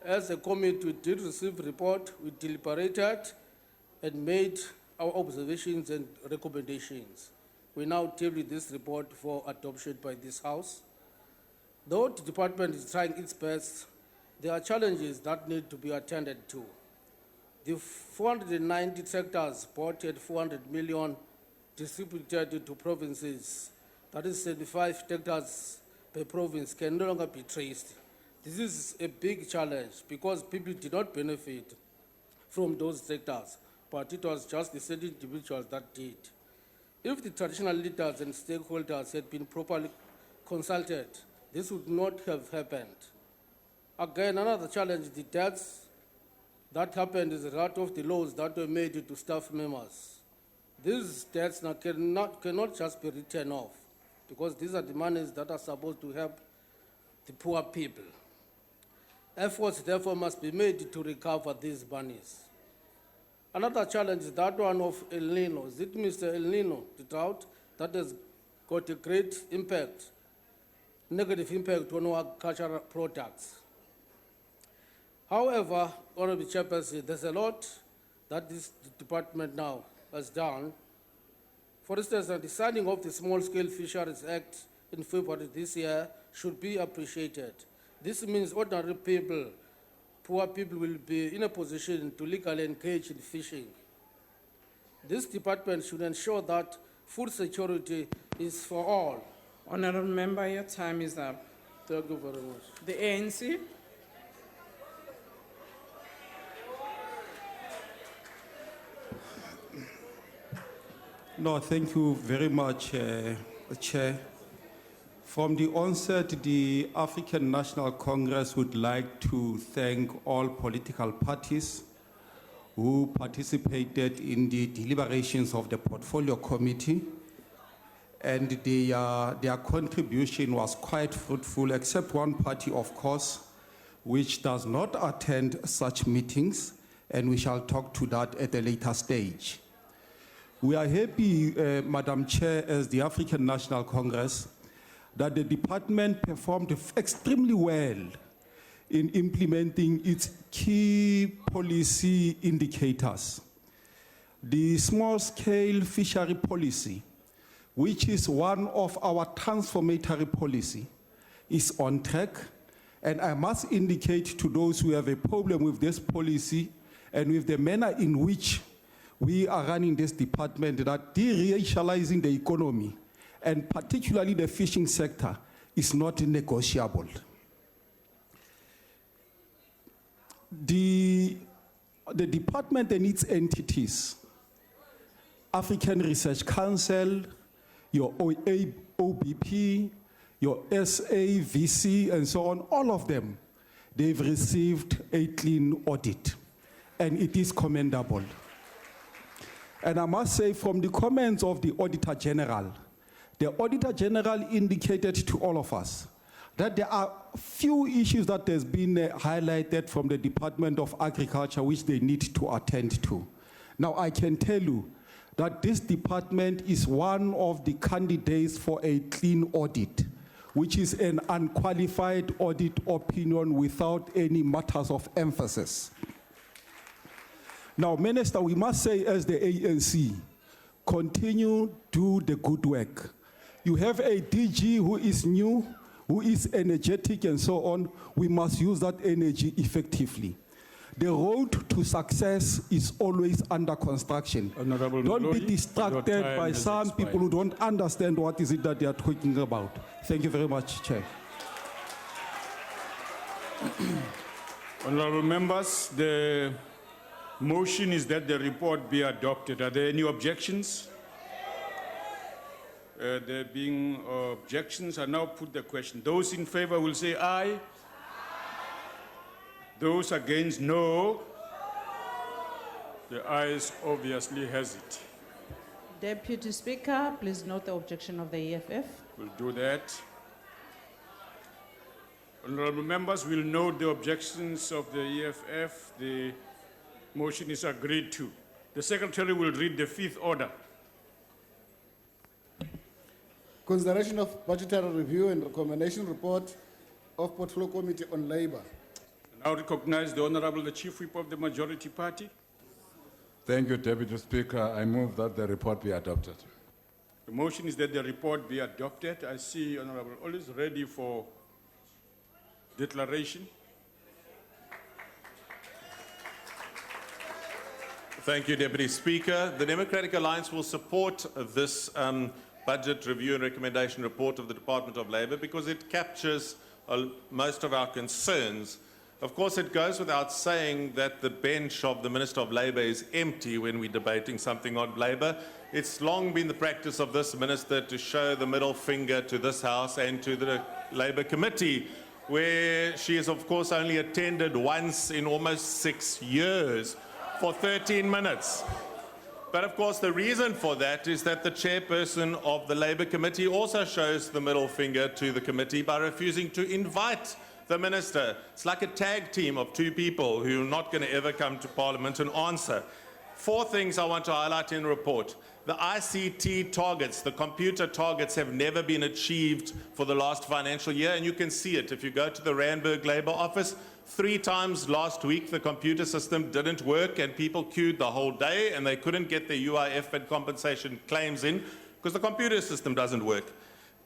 [SPEAKER 4] As a committee, we did receive a report, we deliberated and made our observations and recommendations. We now table this report for adoption by this House. Though the department is trying its best, there are challenges that need to be attended to. The 490 tractors bought at 400 million distributed into provinces, that is 75 tractors per province, can no longer be traced. This is a big challenge because people did not benefit from those tractors, but it was just the certain individuals that did. If the traditional leaders and stakeholders had been properly consulted, this would not have happened. Again, another challenge, the deaths that happened is a result of the laws that were made to staff members. These debts now cannot just be written off because these are the monies that are supposed to help the poor people. Efforts, therefore, must be made to recover these monies. Another challenge is that one of El Nino. Is it Mr. El Nino, the drought, that has got a great impact, negative impact on our agricultural products. However, Honorable Chairperson, there's a lot that this department now has done. For instance, the signing of the Small Scale Fisheries Act in February this year should be appreciated. This means ordinary people, poor people will be in a position to legally engage in fishing. This department should ensure that food security is for all.
[SPEAKER 1] Honorable Member, your time is up.
[SPEAKER 4] Thank you very much.
[SPEAKER 1] The ANC.
[SPEAKER 6] No, thank you very much, Chair. From the onset, the African National Congress would like to thank all political parties who participated in the deliberations of the Portfolio Committee, and their contribution was quite fruitful, except one party, of course, which does not attend such meetings, and we shall talk to that at a later stage. We are happy, Madam Chair, as the African National Congress, that the department performed extremely well in implementing its key policy indicators. The small-scale fishery policy, which is one of our transformatory policy, is on track, and I must indicate to those who have a problem with this policy and with the manner in which we are running this department that de-racializing the economy, and particularly the fishing sector, is not negotiable. The department and its entities, African Research Council, your OBP, your SAVC, and so on, all of them, they've received a clean audit, and it is commendable. And I must say, from the comments of the Auditor General, the Auditor General indicated to all of us that there are few issues that has been highlighted from the Department of Agriculture which they need to attend to. Now, I can tell you that this department is one of the candidates for a clean audit, which is an unqualified audit opinion without any matters of emphasis. Now, Minister, we must say as the ANC, continue to do the good work. You have a DG who is new, who is energetic and so on. We must use that energy effectively. The road to success is always under construction.
[SPEAKER 17] Honorable
[SPEAKER 6] Don't
[SPEAKER 17] Mlodi,
[SPEAKER 6] be distracted
[SPEAKER 17] your
[SPEAKER 6] by
[SPEAKER 17] time
[SPEAKER 6] some
[SPEAKER 17] has
[SPEAKER 6] people who don't understand what is it that they are talking about. Thank you very much, Chair.
[SPEAKER 17] Honorable members, the motion is that the report be adopted. Are there any objections? There being objections, I now put the question. Those in favor will say aye. Those against, no. The ayes obviously has it.
[SPEAKER 5] Deputy Speaker, please note the objection of the EFF.
[SPEAKER 7] We'll do that. Honorable members will note the objections of the EFF. The motion is agreed to. The Secretary will read the fifth order.
[SPEAKER 9] Consideration of budgetary review and recommendation report of Portfolio Committee on Labour.
[SPEAKER 7] I now recognize the Honorable the Chief Whip of the Majority Party.
[SPEAKER 3] Thank you, Deputy Speaker. I move that the report be adopted.
[SPEAKER 7] The motion is that the report be adopted. I see Honorable Ollis ready for declaration.
[SPEAKER 23] Thank you, Deputy Speaker. The Democratic Alliance will support this budget review and recommendation report of the Department of Labour because it captures most of our concerns. Of course, it goes without saying that the bench of the Minister of Labour is empty when we're debating something on Labour. It's long been the practice of this minister to show the middle finger to this House and to the Labour Committee, where she has, of course, only attended once in almost 6 years for 13 minutes. But of course, the reason for that is that the chairperson of the Labour Committee also shows the middle finger to the committee by refusing to invite the minister. It's like a tag team of two people who are not going to ever come to Parliament and answer. 4 things I want to highlight in the report. The ICT targets, the computer targets, have never been achieved for the last financial year, and you can see it. If you go to the Randburg Labour Office, 3 times last week the computer system didn't work and people queued the whole day and they couldn't get their UIF and compensation claims in because the computer system doesn't work.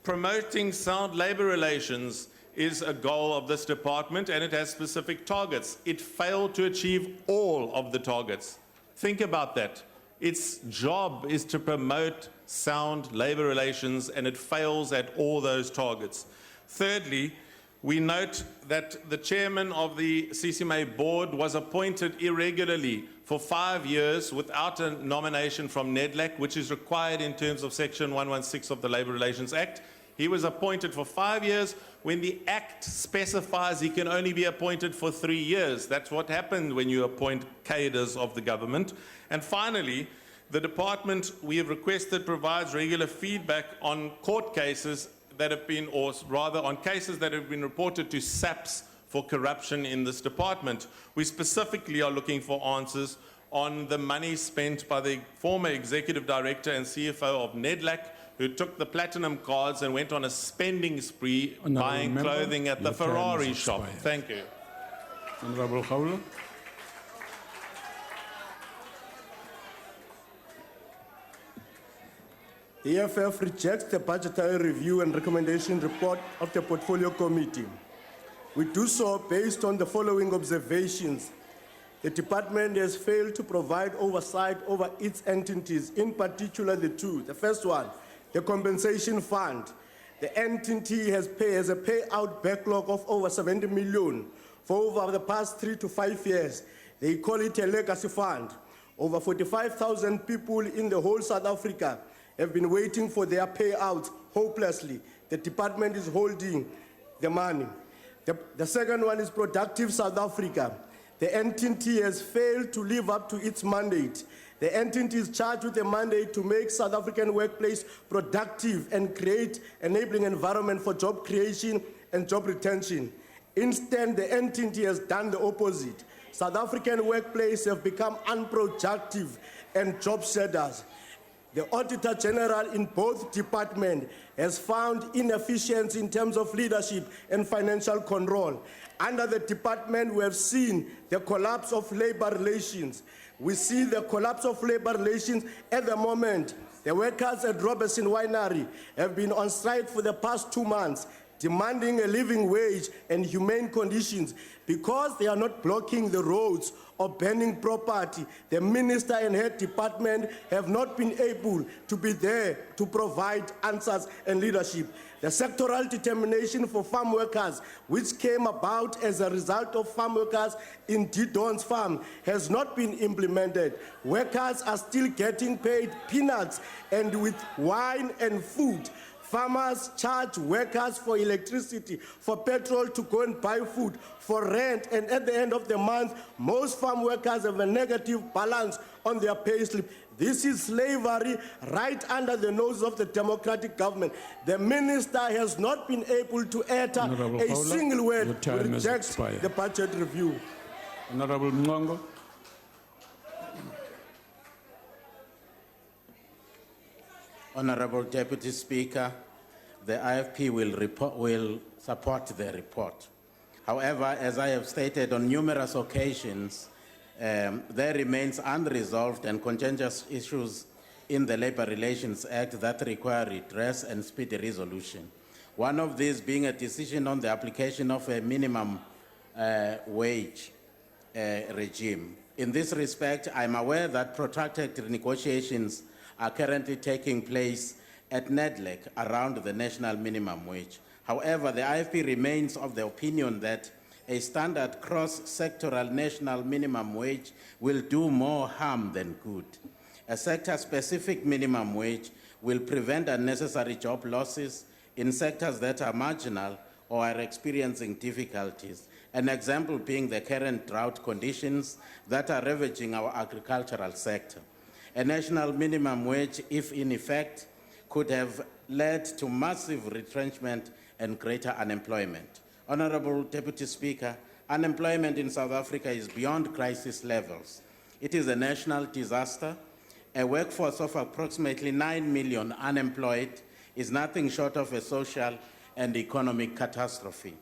[SPEAKER 23] Promoting sound labour relations is a goal of this department and it has specific targets. It failed to achieve all of the targets. Think about that. Its job is to promote sound labour relations and it fails at all those targets. Thirdly, we note that the chairman of the CCMA board was appointed irregularly for 5 years without a nomination from NEDLAC, which is required in terms of Section 116 of the Labour Relations Act. He was appointed for 5 years when the Act specifies he can only be appointed for 3 years. That's what happened when you appoint cadres of the government. And finally, the department, we have requested, provides regular feedback on court cases that have been, or rather on cases that have been reported to SAPS for corruption in this department. We specifically are looking for answers on the money spent by the former executive director and CFO of NEDLAC, who took the platinum cards and went on a spending spree buying clothing at the Ferrari shop. Thank you.
[SPEAKER 7] Honorable Khawla.
[SPEAKER 24] The EFF rejects the budgetary review and recommendation report of the Portfolio Committee. We do so based on the following observations. The department has failed to provide oversight over its entities, in particular the two. The first one, the compensation fund. The entity has a payout backlog of over 70 million for over the past 3 to 5 years. They call it a legacy fund. Over 45,000 people in the whole South Africa have been waiting for their payouts hopelessly. The department is holding the money. The second one is Productive South Africa. The entity has failed to live up to its mandate. The entity is charged with a mandate to make South African workplace productive and create enabling environment for job creation and job retention. Instead, the entity has done the opposite. South African workplaces have become unproductive and job shedders. The Auditor General in both departments has found inefficiency in terms of leadership and financial control. Under the department, we have seen the collapse of labor relations. We see the collapse of labor relations at the moment. The workers at Robertson Winery have been on strike for the past 2 months, demanding a living wage and humane conditions. Because they are not blocking the roads or burning property, the minister and her department have not been able to be there to provide answers and leadership. The sectoral determination for farm workers, which came about as a result of farm workers in Didon's farm, has not been implemented. Workers are still getting paid peanuts and with wine and food. Farmers charge workers for electricity, for petrol to go and buy food, for rent, and at the end of the month, most farm workers have a negative balance on their payslip. This is slavery right under the nose of the democratic government. The minister has not been able to utter
[SPEAKER 17] Honourable
[SPEAKER 24] a
[SPEAKER 17] Fowler,
[SPEAKER 24] single
[SPEAKER 17] your
[SPEAKER 24] word to
[SPEAKER 17] time has
[SPEAKER 24] reject
[SPEAKER 17] expired.
[SPEAKER 24] the budget review.
[SPEAKER 17] Honourable Mngongo.
[SPEAKER 2] Honourable Deputy Speaker, the IFP will support the report. However, as I have stated on numerous occasions, there remains unresolved and contentious issues in the Labour Relations Act that require redress and speedy resolution. One of these being a decision on the application of a minimum wage regime. In this respect, I'm aware that protracted negotiations are currently taking place at NEDLEC around the national minimum wage. However, the IFP remains of the opinion that a standard cross-sectoral national minimum wage will do more harm than good. A sector-specific minimum wage will prevent unnecessary job losses in sectors that are marginal or are experiencing difficulties. An example being the current drought conditions that are ravaging our agricultural sector. A national minimum wage, if in effect, could have led to massive retrenchment and greater unemployment. Honourable Deputy Speaker, unemployment in South Africa is beyond crisis levels. It is a national disaster. A workforce of approximately 9 million unemployed is nothing short of a social and economic catastrophe.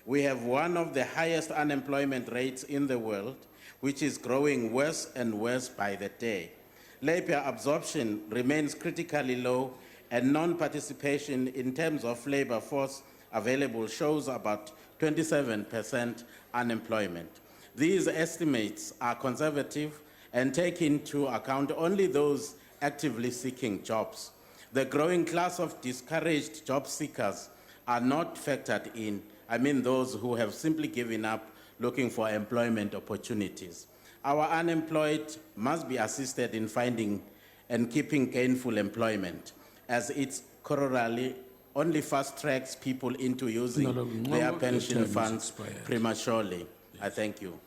[SPEAKER 2] We have one of the highest unemployment rates in the world, which is growing worse and worse by the day. Labour absorption remains critically low, and non-participation in terms of labour force available shows about 27% unemployment. These estimates are conservative and take into account only those actively seeking jobs. The growing class of discouraged job seekers are not factored in. I mean those who have simply given up looking for employment opportunities. Our unemployed must be assisted in finding and keeping gainful employment, as its corollary only fast-tracks people into using their pension funds prematurely. Yes. I thank you.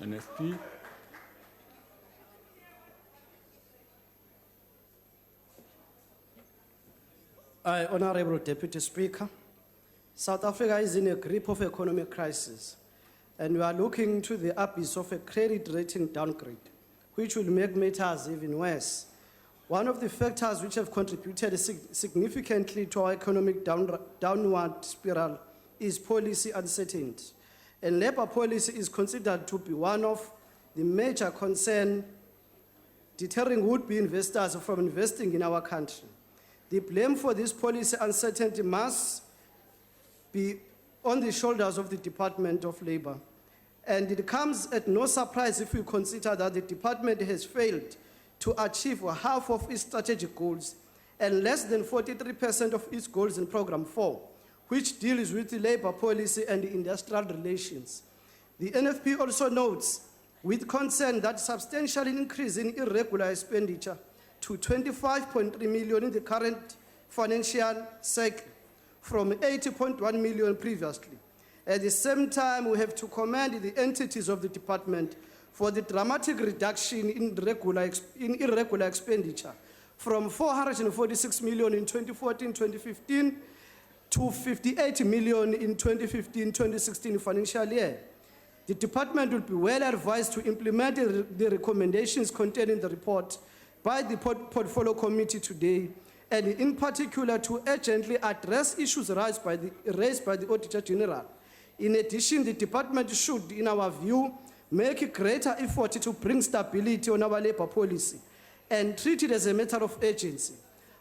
[SPEAKER 17] NFP.
[SPEAKER 21] Honourable Deputy Speaker, South Africa is in a grip of economic crisis, and we are looking to the abyss of a credit rating downgrade, which will make matters even worse. One of the factors which have contributed significantly to our economic downward spiral is policy uncertainty. And Labour policy is considered to be one of the major concerns deterring would-be investors from investing in our country. The blame for this policy uncertainty must be on the shoulders of the Department of Labour. And it comes at no surprise if we consider that the department has failed to achieve half of its strategic goals and less than 43% of its goals in Programme 4, which deals with the labour policy and industrial relations. The NFP also notes with concern that substantial increase in irregular expenditure to 25.3 million in the current financial cycle from 80.1 million previously. At the same time, we have to commend the entities of the department for the dramatic reduction in irregular expenditure from 446 million in 2014-2015 to 58 million in 2015-2016 financial year. The department will be well advised to implement the recommendations contained in the report by the Portfolio Committee today, and in particular to urgently address issues raised by the Auditor General. In addition, the department should, in our view, make a greater effort to bring stability on our labour policy and treat it as a matter of urgency.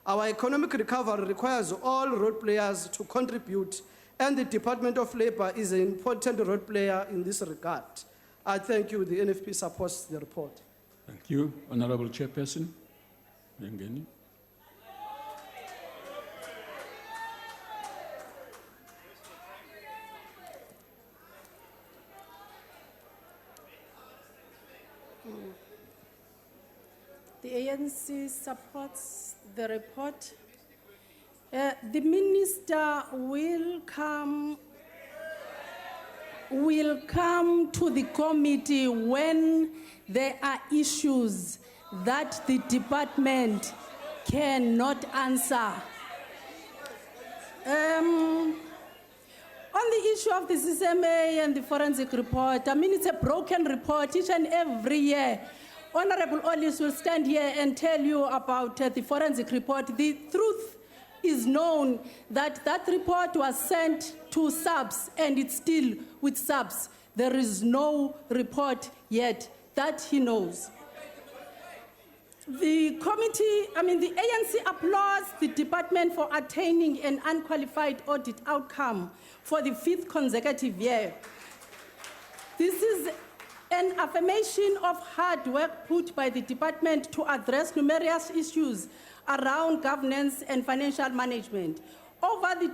[SPEAKER 21] Our economic recovery requires all role players to contribute, and the Department of Labour is an important role player in this regard. I thank you. The NFP supports the report.
[SPEAKER 17] Thank you. Honourable Chairperson. Ngeni.
[SPEAKER 10] The ANC supports the report. The minister will come to the committee when there are issues that the department cannot answer. On the issue of the CCMA and the forensic report, I mean, it's a broken report each and every year. Honorable Ollis will stand here and tell you about the forensic report. The truth is known that that report was sent to subs and it's still with subs. There is no report yet that he knows. The committee, the ANC applauds the department for attaining an unqualified audit outcome for the 5th consecutive year. This is an affirmation of hard work put by the department to address numerous issues around governance and financial management. Over the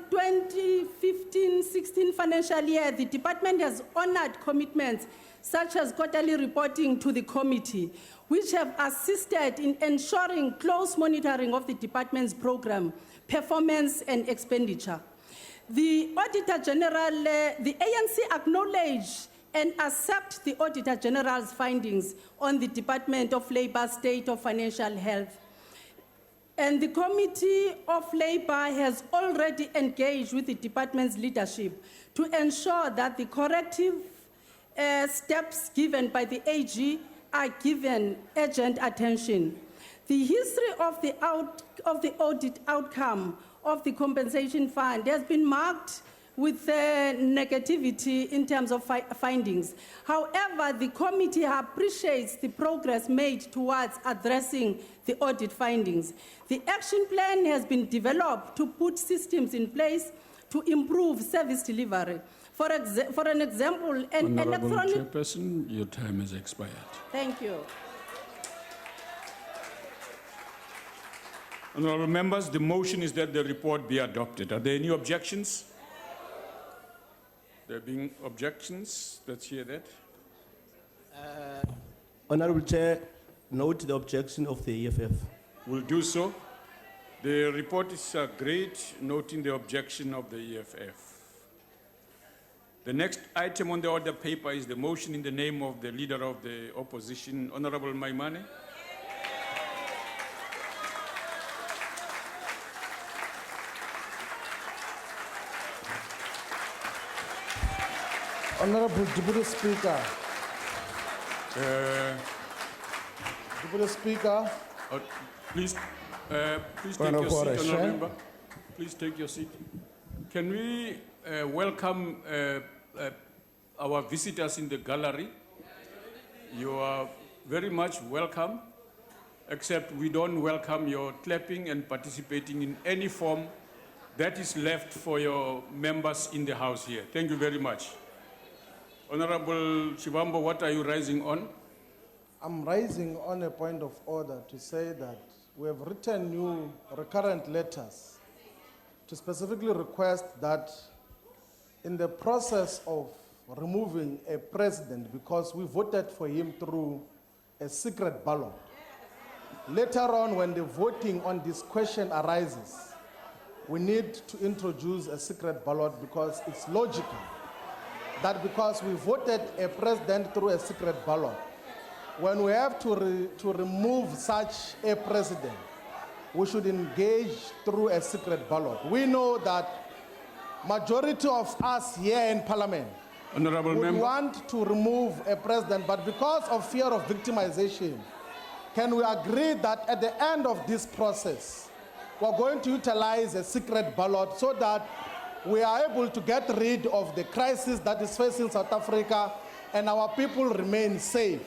[SPEAKER 10] 2015-16 financial year, the department has honored commitments such as quarterly reporting to the committee, which have assisted in ensuring close monitoring of the department's program, performance, and expenditure. The Auditor General, the ANC acknowledged and accept the Auditor General's findings on the Department of Labour state of financial health. And the Committee of Labour has already engaged with the department's leadership to ensure that the corrective steps given by the AG are given urgent attention. The history of the audit outcome of the compensation fund has been marked with negativity in terms of findings. However, the committee appreciates the progress made towards addressing the audit findings. The action plan has been developed to put systems in place to improve service delivery. For an example, an
[SPEAKER 7] Honourable
[SPEAKER 10] electronic...
[SPEAKER 7] Chairperson, your time has expired.
[SPEAKER 10] Thank you.
[SPEAKER 7] Honourable members, the motion is that the report be adopted. Are there any objections? There being objections, let's hear that.
[SPEAKER 24] Honorable Chair, note the objection of the EFF.
[SPEAKER 7] Will do so. The report is agreed, noting the objection of the EFF. The next item on the order paper is the motion in the name of the Leader of the Opposition, Honorable Maimane.
[SPEAKER 11] Honorable Deputy Speaker. Deputy Speaker.
[SPEAKER 7] Please take your seat, Honourable Member. Please take your seat. Can we welcome our visitors in the gallery? You are very much welcome, except we don't welcome your clapping and participating in any form that is left for your members in the House here. Thank you very much. Honorable Shivambo, what are you rising on?
[SPEAKER 11] I'm rising on a point of order to say that we have written new recurrent letters to specifically request that in the process of removing a president, because we voted for him through a secret ballot, later on when the voting on this question arises, we need to introduce a secret ballot because it's logical that because we voted a president through a secret ballot, when we have to remove such a president, we should engage through a secret ballot. We know that majority of us here in Parliament would want to remove a president, but because of fear of victimization, can we agree that at the end of this process, we're going to utilize a secret ballot so that we are able to get rid of the crisis that is facing South Africa and our people remain safe.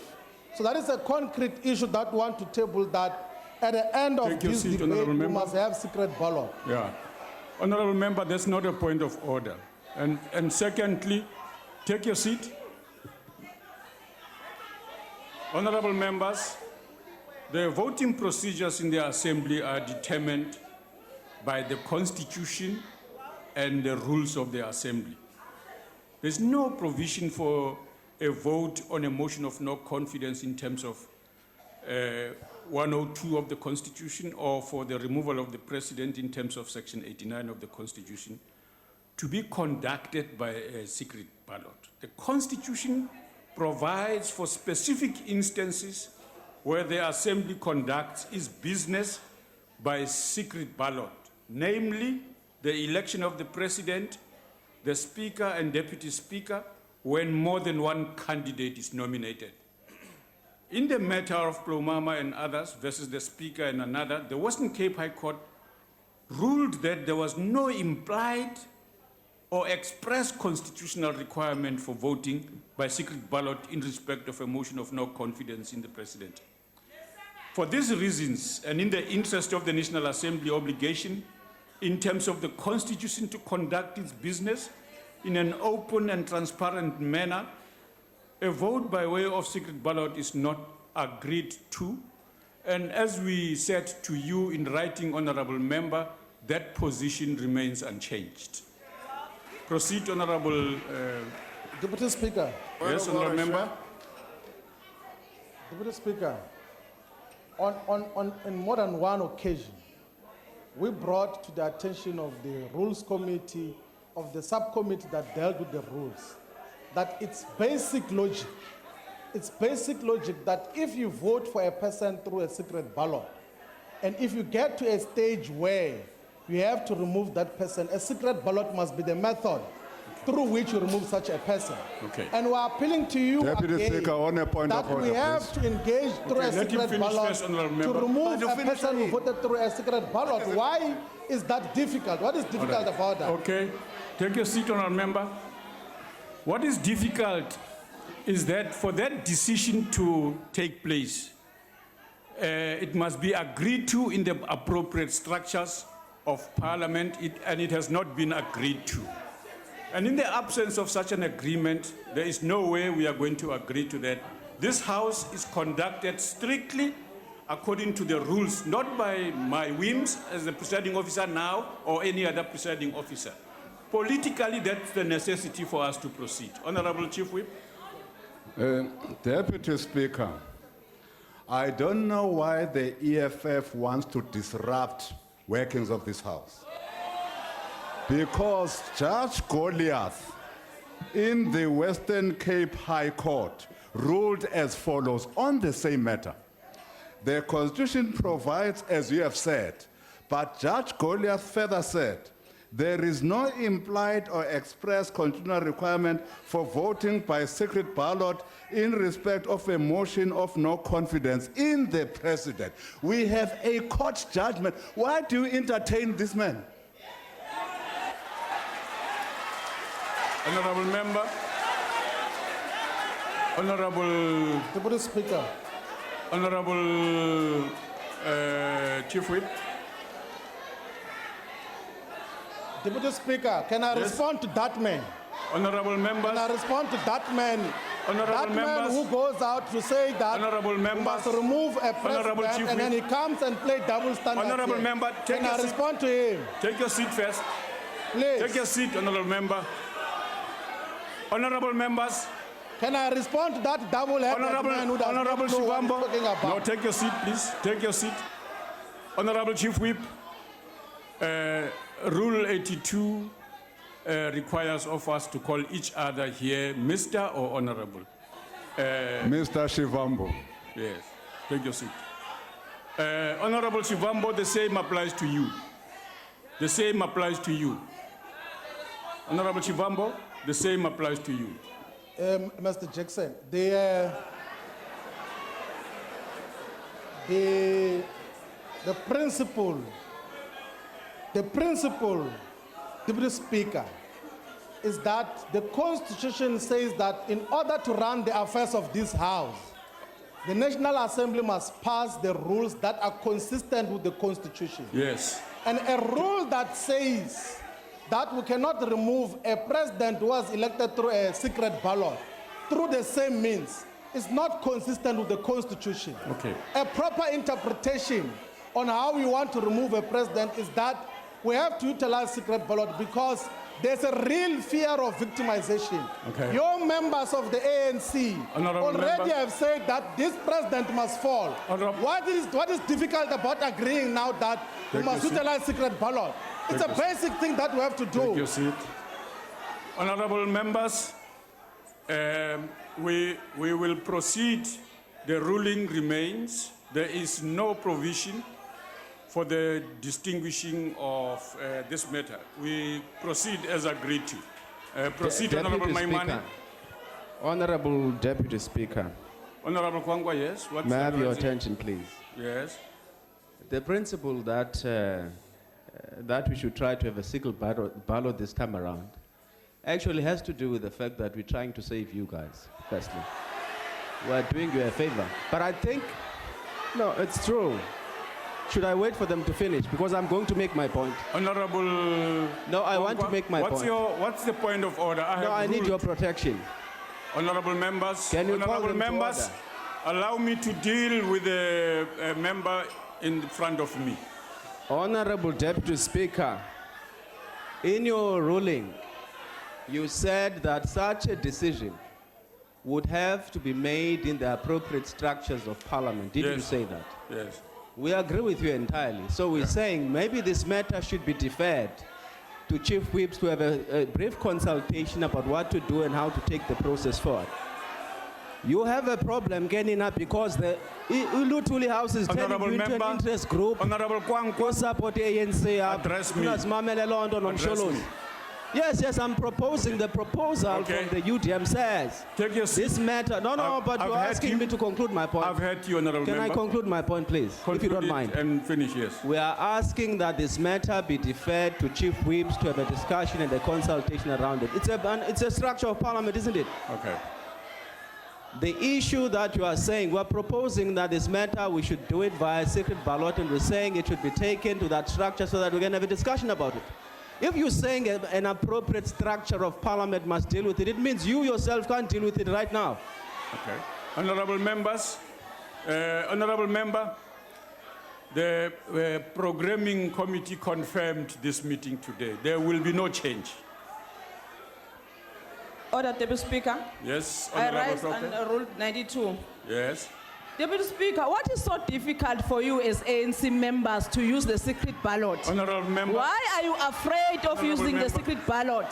[SPEAKER 11] So that is a concrete issue that we want to table, that at the end of this debate, we must have secret ballot.
[SPEAKER 7] Yeah. Honorable Member, that's not a point of order. And secondly, take your seat. Honorable members, the voting procedures in the Assembly are determined by the Constitution and the rules of the Assembly. There's no provision for a vote on a motion of no confidence in terms of 102 of the Constitution, or for the removal of the President in terms of Section 89 of the Constitution, to be conducted by a secret ballot. The Constitution provides for specific instances where the Assembly conducts its business by secret ballot, namely the election of the President, the Speaker and Deputy Speaker, when more than one candidate is nominated. In the matter of Plomama and others versus the Speaker and another, the Western Cape High Court ruled that there was no implied or express constitutional requirement for voting by secret ballot in respect of a motion of no confidence in the President. For these reasons, and in the interest of the National Assembly obligation, in terms of the Constitution to conduct its business in an open and transparent manner, a vote by way of secret ballot is not agreed to. And as we said to you in writing, Honorable Member, that position remains unchanged. Proceed, Honorable.
[SPEAKER 11] Deputy Speaker.
[SPEAKER 7] Yes, Honorable Member.
[SPEAKER 11] Deputy Speaker, on more than one occasion, we brought to the attention of the Rules Committee, of the subcommittee that dealt with the rules, that it's basic logic that if you vote for a person through a secret ballot, and if you get to a stage where you have to remove that person, a secret ballot must be the method through which you remove such a person.
[SPEAKER 7] Okay.
[SPEAKER 11] And we're appealing to you
[SPEAKER 3] Deputy
[SPEAKER 11] again
[SPEAKER 3] Speaker, on a point
[SPEAKER 11] that
[SPEAKER 3] of order,
[SPEAKER 11] we have
[SPEAKER 3] please.
[SPEAKER 11] to engage through a
[SPEAKER 7] let him
[SPEAKER 11] secret
[SPEAKER 7] finish
[SPEAKER 11] ballot
[SPEAKER 7] first, Honourable
[SPEAKER 11] to
[SPEAKER 7] Member.
[SPEAKER 11] remove a person who voted through a secret ballot. Why is that difficult? What is difficult about that?
[SPEAKER 7] Okay. Take your seat, Honourable Member. What is difficult is that for that decision to take place, it must be agreed to in the appropriate structures of Parliament, and it has not been agreed to. And in the absence of such an agreement, there is no way we are going to agree to that. This House is conducted strictly according to the rules, not by my whims as the presiding officer now or any other presiding officer. Politically, that's the necessity for us to proceed. Honorable Chief Whip.
[SPEAKER 3] Deputy Speaker, I don't know why the EFF wants to disrupt workings of this House. Because Judge Goliath in the Western Cape High Court ruled as follows on the same matter. The Constitution provides, as you have said, but Judge Goliath further said, there is no implied or express constitutional requirement for voting by secret ballot in respect of a motion of no confidence in the President. We have a court judgment. Why do you entertain this man?
[SPEAKER 7] Honorable Member. Honorable
[SPEAKER 11] Deputy Speaker.
[SPEAKER 7] Honorable Chief Whip.
[SPEAKER 11] Deputy Speaker, can I respond to that man?
[SPEAKER 7] Honorable members.
[SPEAKER 11] Can I respond to that man?
[SPEAKER 7] Honorable
[SPEAKER 11] that
[SPEAKER 7] members.
[SPEAKER 11] man who goes out to say that
[SPEAKER 7] Honorable
[SPEAKER 11] we
[SPEAKER 7] members.
[SPEAKER 11] must remove a president and then he comes and play double standard.
[SPEAKER 7] Honorable member, take
[SPEAKER 11] can
[SPEAKER 7] your
[SPEAKER 11] I
[SPEAKER 7] seat.
[SPEAKER 11] respond to him?
[SPEAKER 7] Take your seat first.
[SPEAKER 11] Please.
[SPEAKER 7] Take your seat, honorable member. Honorable members.
[SPEAKER 11] Can I respond to that double-headed man who does
[SPEAKER 7] Honorable
[SPEAKER 11] not know what he's talking
[SPEAKER 7] Shivambo.
[SPEAKER 11] about?
[SPEAKER 7] No, take your seat, please. Take your seat. Honorable Chief Whip, Rule 82 requires of us to call each other here Mr. or Honorable.
[SPEAKER 3] Mr. Shivambo.
[SPEAKER 7] Yes, take your seat. Honorable Shivambo, the same applies to you. The same applies to you. Honorable Shivambo, the same applies to you.
[SPEAKER 11] Mr. Jackson, the principle, Deputy Speaker, is that the Constitution says that in order to run the affairs of this House, the National Assembly must pass the rules that are consistent with the Constitution.
[SPEAKER 7] Yes.
[SPEAKER 11] And a rule that says that we cannot remove a president who was elected through a secret ballot through the same means is not consistent with the Constitution.
[SPEAKER 7] Okay.
[SPEAKER 11] A proper interpretation on how we want to remove a president is that we have to utilize secret ballot because there's a real fear of victimization.
[SPEAKER 7] Okay.
[SPEAKER 11] Your members of the ANC
[SPEAKER 7] Honorable
[SPEAKER 11] already
[SPEAKER 7] member.
[SPEAKER 11] have said that this president must fall. What is difficult about agreeing now that we
[SPEAKER 7] Take
[SPEAKER 11] must
[SPEAKER 7] your seat.
[SPEAKER 11] utilize secret ballot? It's
[SPEAKER 7] Take
[SPEAKER 11] a
[SPEAKER 7] your
[SPEAKER 11] basic thing that we have to do.
[SPEAKER 7] Take your seat. Honorable members, we will proceed the ruling remains. There is no provision for the distinguishing of this matter. We proceed as agreed to. Proceed, Honorable Maimane.
[SPEAKER 12] Honorable Deputy Speaker,
[SPEAKER 7] Honorable Kwangwa, yes. What's
[SPEAKER 12] may I have your
[SPEAKER 7] rising?
[SPEAKER 12] attention, please?
[SPEAKER 7] Yes.
[SPEAKER 12] The principle that we should try to have a single ballot this time around actually has to do with the fact that we're trying to save you guys, firstly. We're doing you a favor. But I think, no, it's true. Should I wait for them to finish? Because I'm going to make my point.
[SPEAKER 7] Honorable...
[SPEAKER 12] No, I want to make my point.
[SPEAKER 7] What's the point of order?
[SPEAKER 12] I need your protection.
[SPEAKER 7] Honorable members,
[SPEAKER 12] Can you call
[SPEAKER 7] honorable
[SPEAKER 12] them to
[SPEAKER 7] members,
[SPEAKER 12] order?
[SPEAKER 7] allow me to deal with the member in front of me.
[SPEAKER 12] Honorable Deputy Speaker, in your ruling, you said that such a decision would have to be made in the appropriate structures of Parliament. Did you say that?
[SPEAKER 7] Yes.
[SPEAKER 12] We agree with you entirely. So we're saying maybe this matter should be deferred to Chief Whips to have a brief consultation about what to do and how to take the process forward. You have a problem getting up because the Ulutuli House is turning you into an interest group.
[SPEAKER 7] Honorable Kwangwa,
[SPEAKER 12] support ANC.
[SPEAKER 7] Address me.
[SPEAKER 12] Yes, I'm proposing the proposal from the UDM says.
[SPEAKER 7] Take your seat.
[SPEAKER 12] This matter, but you're asking me to conclude my point.
[SPEAKER 7] I've heard you, Honorable
[SPEAKER 12] Can
[SPEAKER 7] Member.
[SPEAKER 12] I conclude my point, please, if you don't mind?
[SPEAKER 7] And finish, yes.
[SPEAKER 12] We are asking that this matter be deferred to Chief Whips to have a discussion and a consultation around it. It's a structure of Parliament, isn't it?
[SPEAKER 7] Okay.
[SPEAKER 12] The issue that you are saying, we're proposing that this matter, we should do it via secret ballot, and we're saying it should be taken to that structure so that we can have a discussion about it. If you're saying an appropriate structure of Parliament must deal with it, it means you yourself can't deal with it right now.
[SPEAKER 7] Okay. Honorable members, Honorable Member, the programming committee confirmed this meeting today. There will be no change.
[SPEAKER 13] Order, Deputy Speaker.
[SPEAKER 7] Yes,
[SPEAKER 13] I
[SPEAKER 7] Honorable
[SPEAKER 13] rise
[SPEAKER 7] Proctor.
[SPEAKER 13] on Rule 92.
[SPEAKER 7] Yes.
[SPEAKER 13] Deputy Speaker, what is so difficult for you as ANC members to use the secret ballot?
[SPEAKER 7] Honorable Member.
[SPEAKER 13] Why are you afraid of using the secret ballot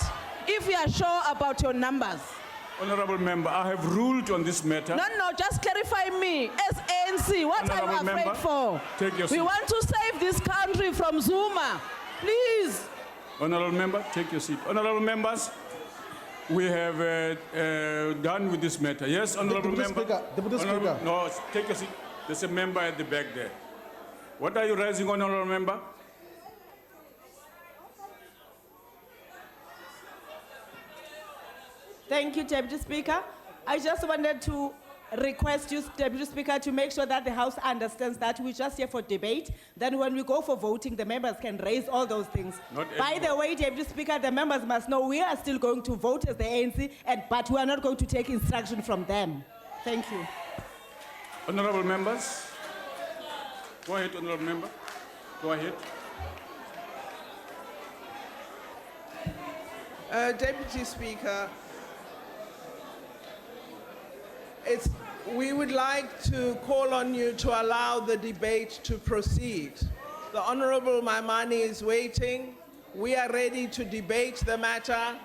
[SPEAKER 13] if you are sure about your numbers?
[SPEAKER 7] Honorable Member, I have ruled on this matter.
[SPEAKER 13] No, just clarify me. As ANC, what are you
[SPEAKER 7] Honorable
[SPEAKER 13] afraid
[SPEAKER 7] Member,
[SPEAKER 13] for?
[SPEAKER 7] take your
[SPEAKER 13] We
[SPEAKER 7] seat.
[SPEAKER 13] want to save this country from Zuma. Please.
[SPEAKER 7] Honorable Member, take your seat. Honorable Members, we have done with this matter. Yes, Honorable Member.
[SPEAKER 11] Deputy Speaker.
[SPEAKER 7] No, take your seat. There's a member at the back there. What are you raising, Honorable Member?
[SPEAKER 13] Thank you, Deputy Speaker. I just wanted to request you, Deputy Speaker, to make sure that the House understands that we're just here for debate. Then when we go for voting, the members can raise all those things. By the way, Deputy Speaker, the members must know we are still going to vote as the ANC, but we are not going to take instruction from them. Thank you.
[SPEAKER 7] Honorable members. Go ahead, Honorable Member. Go ahead.
[SPEAKER 1] Deputy Speaker, we would like to call on you to allow the debate to proceed. The Honorable Maimane is waiting. We are ready to debate the matter.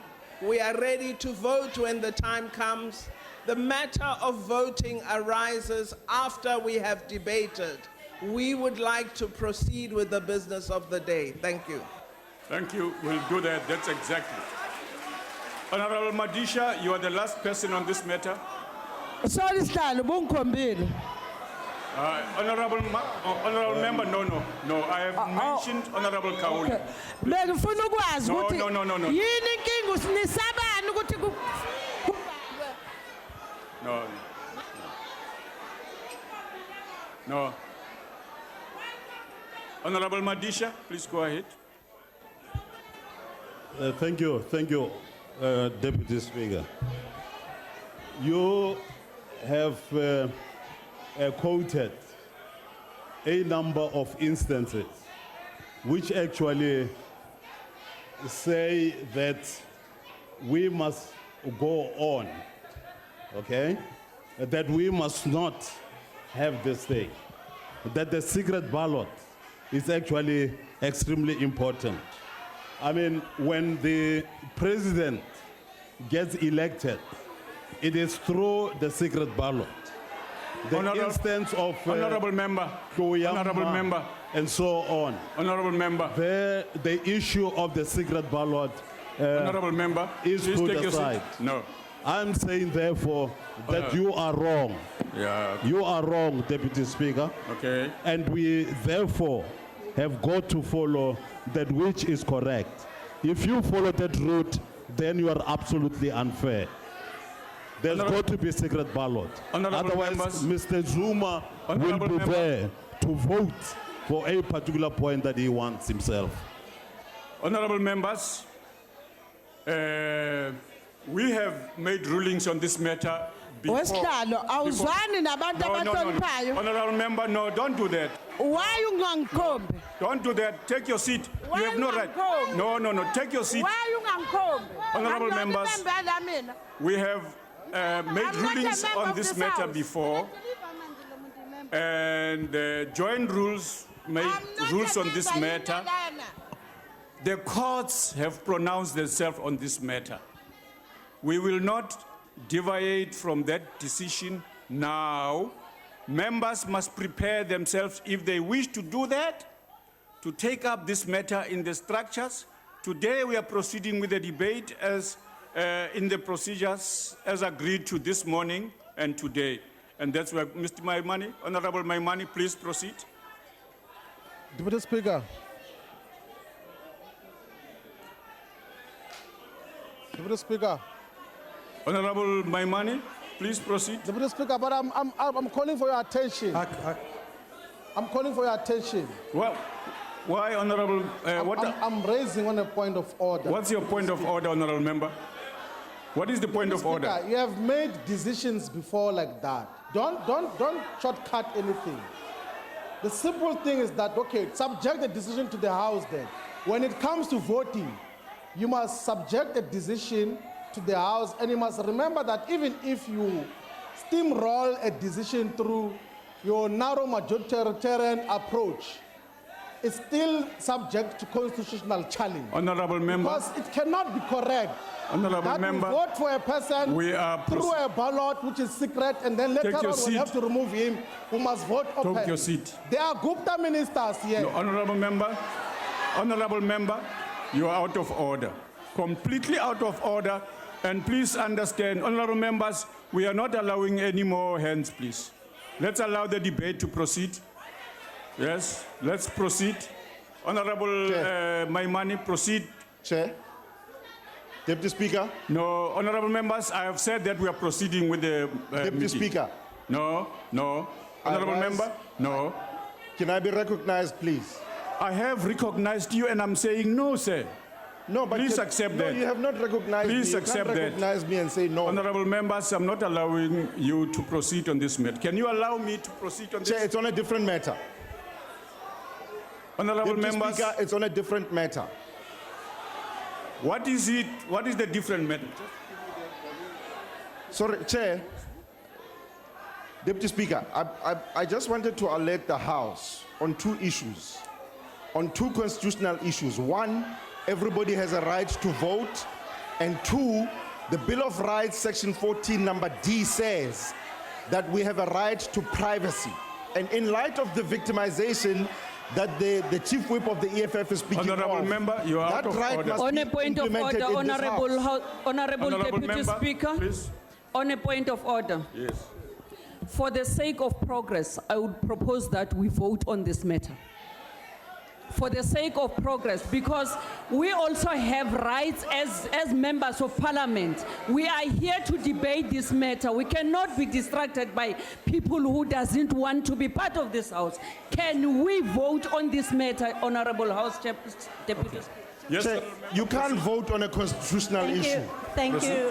[SPEAKER 1] We are ready to vote when the time comes. The matter of voting arises after we have debated. We would like to proceed with the business of the day. Thank you.
[SPEAKER 7] Thank you. We'll do that. That's exactly. Honorable Madisha, you are the last person on this matter.
[SPEAKER 13] Sorry, Stan,
[SPEAKER 7] Honorable Member, no. I have mentioned Honorable Kauli.
[SPEAKER 13] Bengifuna ukwazi ukuthi
[SPEAKER 7] No.
[SPEAKER 13] yini inkinga usinisabani ukuthi
[SPEAKER 7] No. Honorable Madisha, please go ahead.
[SPEAKER 14] Thank you, Deputy Speaker. You have quoted a number of instances which actually say that we must go on, okay? That we must not have this thing. That the secret ballot is actually extremely important. I mean, when the president gets elected, it is through the secret ballot. the
[SPEAKER 7] Honorable-
[SPEAKER 14] instance of
[SPEAKER 7] Honorable member.
[SPEAKER 14] Koyama
[SPEAKER 7] Honorable member.
[SPEAKER 14] and so on.
[SPEAKER 7] Honorable member.
[SPEAKER 14] The issue of the secret ballot
[SPEAKER 7] Honorable member.
[SPEAKER 14] is
[SPEAKER 7] Please
[SPEAKER 14] put
[SPEAKER 7] take your
[SPEAKER 14] aside.
[SPEAKER 7] seat. No.
[SPEAKER 14] I'm saying, therefore, that
[SPEAKER 7] Honor-
[SPEAKER 14] you are wrong.
[SPEAKER 7] Yeah.
[SPEAKER 14] You are wrong, Deputy Speaker.
[SPEAKER 7] Okay.
[SPEAKER 14] And we, therefore, have got to follow that which is correct. If you follow that route, then you are absolutely unfair. There's
[SPEAKER 7] Honorable-
[SPEAKER 14] got to be a secret ballot.
[SPEAKER 7] Honorable
[SPEAKER 14] Otherwise,
[SPEAKER 7] members.
[SPEAKER 14] Mr. Zuma
[SPEAKER 7] Honorable
[SPEAKER 14] will be
[SPEAKER 7] member.
[SPEAKER 14] there to vote for a particular point that he wants himself.
[SPEAKER 7] Honorable members, we have made rulings on this matter before.
[SPEAKER 15] Wesihlalo, awuzwani nabantu abahloniphayo.
[SPEAKER 7] Honorable member, no, don't do that.
[SPEAKER 15] Why ungangikhombi?
[SPEAKER 7] Don't do that. Take your seat.
[SPEAKER 15] Why
[SPEAKER 7] You have no right.
[SPEAKER 15] ungangikhombi?
[SPEAKER 7] No, take your seat.
[SPEAKER 15] Why ungangikhombi?
[SPEAKER 7] Honorable
[SPEAKER 15] Angilona
[SPEAKER 7] members.
[SPEAKER 15] imembe yala mina.
[SPEAKER 7] We have made
[SPEAKER 15] I'm not a
[SPEAKER 7] rulings
[SPEAKER 15] member
[SPEAKER 7] on
[SPEAKER 15] of
[SPEAKER 7] this
[SPEAKER 15] this
[SPEAKER 7] matter
[SPEAKER 15] house.
[SPEAKER 7] before, and joint rules made rules on this matter. The courts have pronounced themselves on this matter. We will not deviate from that decision now. Members must prepare themselves if they wish to do that, to take up this matter in the structures. Today we are proceeding with the debate as in the procedures as agreed to this morning and today. And that's where Mr. Maimani, Honorable Maimani, please proceed.
[SPEAKER 11] Deputy Speaker. Deputy Speaker.
[SPEAKER 7] Honorable Maimani, please proceed.
[SPEAKER 11] Deputy Speaker, but I'm calling for your attention. I'm calling for your attention.
[SPEAKER 7] Well, why, Honorable?
[SPEAKER 11] I'm raising on a point of order.
[SPEAKER 7] What's your point of order, Honorable Member? What is the point of order?
[SPEAKER 11] Speaker, you have made decisions before like that. Don't shortcut anything. The simple thing is that, okay, subject the decision to the House then. When it comes to voting, you must subject the decision to the House, and you must remember that even if you steamroll a decision through your narrow majoritarian approach, it's still subject to constitutional challenge.
[SPEAKER 7] Honorable Member.
[SPEAKER 11] Because it cannot be correct
[SPEAKER 7] Honorable
[SPEAKER 11] that
[SPEAKER 7] Member,
[SPEAKER 11] we vote for a person
[SPEAKER 7] we are
[SPEAKER 11] through a ballot which is secret, and then later
[SPEAKER 7] Take your
[SPEAKER 11] on we
[SPEAKER 7] seat.
[SPEAKER 11] have to remove him, who must vote open.
[SPEAKER 7] Take your seat.
[SPEAKER 11] There are Gupta ministers here.
[SPEAKER 7] No, Honorable Member, you are out of order. Completely out of order. And please understand, honorable members, we are not allowing any more hands, please. Let's allow the debate to proceed. Yes, let's proceed. Honorable Maimani, proceed.
[SPEAKER 16] Chair. Deputy Speaker.
[SPEAKER 7] No, honorable members, I have said that we are proceeding with the
[SPEAKER 16] Deputy
[SPEAKER 7] meeting.
[SPEAKER 16] Speaker.
[SPEAKER 7] No. Honorable member, no.
[SPEAKER 16] Can I be recognized, please?
[SPEAKER 7] I have recognized you and I'm saying no, sir.
[SPEAKER 16] No, but
[SPEAKER 7] please accept that.
[SPEAKER 16] No, you have not recognized
[SPEAKER 7] Please
[SPEAKER 16] me.
[SPEAKER 7] accept
[SPEAKER 16] you can't recognize me and say no.
[SPEAKER 7] Honorable members, I'm not allowing you to proceed on this matter. Can you allow me to proceed on this?
[SPEAKER 16] Chair, it's on a different matter.
[SPEAKER 7] Honorable
[SPEAKER 16] Deputy
[SPEAKER 7] members,
[SPEAKER 16] Speaker, it's on a different matter.
[SPEAKER 7] What is it? What is the different matter?
[SPEAKER 16] Sorry, Chair. Deputy Speaker, I just wanted to alert the House on two issues, on two constitutional issues. One, everybody has a right to vote, and two, the Bill of Rights, Section 14, number D, says that we have a right to privacy. And in light of the victimization that the Chief Whip of the EFF is speaking
[SPEAKER 7] Honorable
[SPEAKER 16] of,
[SPEAKER 7] member, you are
[SPEAKER 16] that
[SPEAKER 7] out of
[SPEAKER 16] right
[SPEAKER 7] order.
[SPEAKER 16] must
[SPEAKER 19] On
[SPEAKER 16] be
[SPEAKER 19] a point of
[SPEAKER 16] implemented
[SPEAKER 19] order,
[SPEAKER 16] in this House.
[SPEAKER 19] Honorable Deputy
[SPEAKER 7] member,
[SPEAKER 19] Speaker.
[SPEAKER 7] please.
[SPEAKER 19] On a point of order.
[SPEAKER 7] Yes.
[SPEAKER 19] For the sake of progress, I would propose that we vote on this matter. For the sake of progress, because we also have rights as members of parliament. We are here to debate this matter. We cannot be distracted by people who doesn't want to be part of this house. Can we vote on this matter, Honorable House Deputy?
[SPEAKER 7] Yes,
[SPEAKER 16] Chair, you can't vote on a constitutional issue.
[SPEAKER 20] Thank you,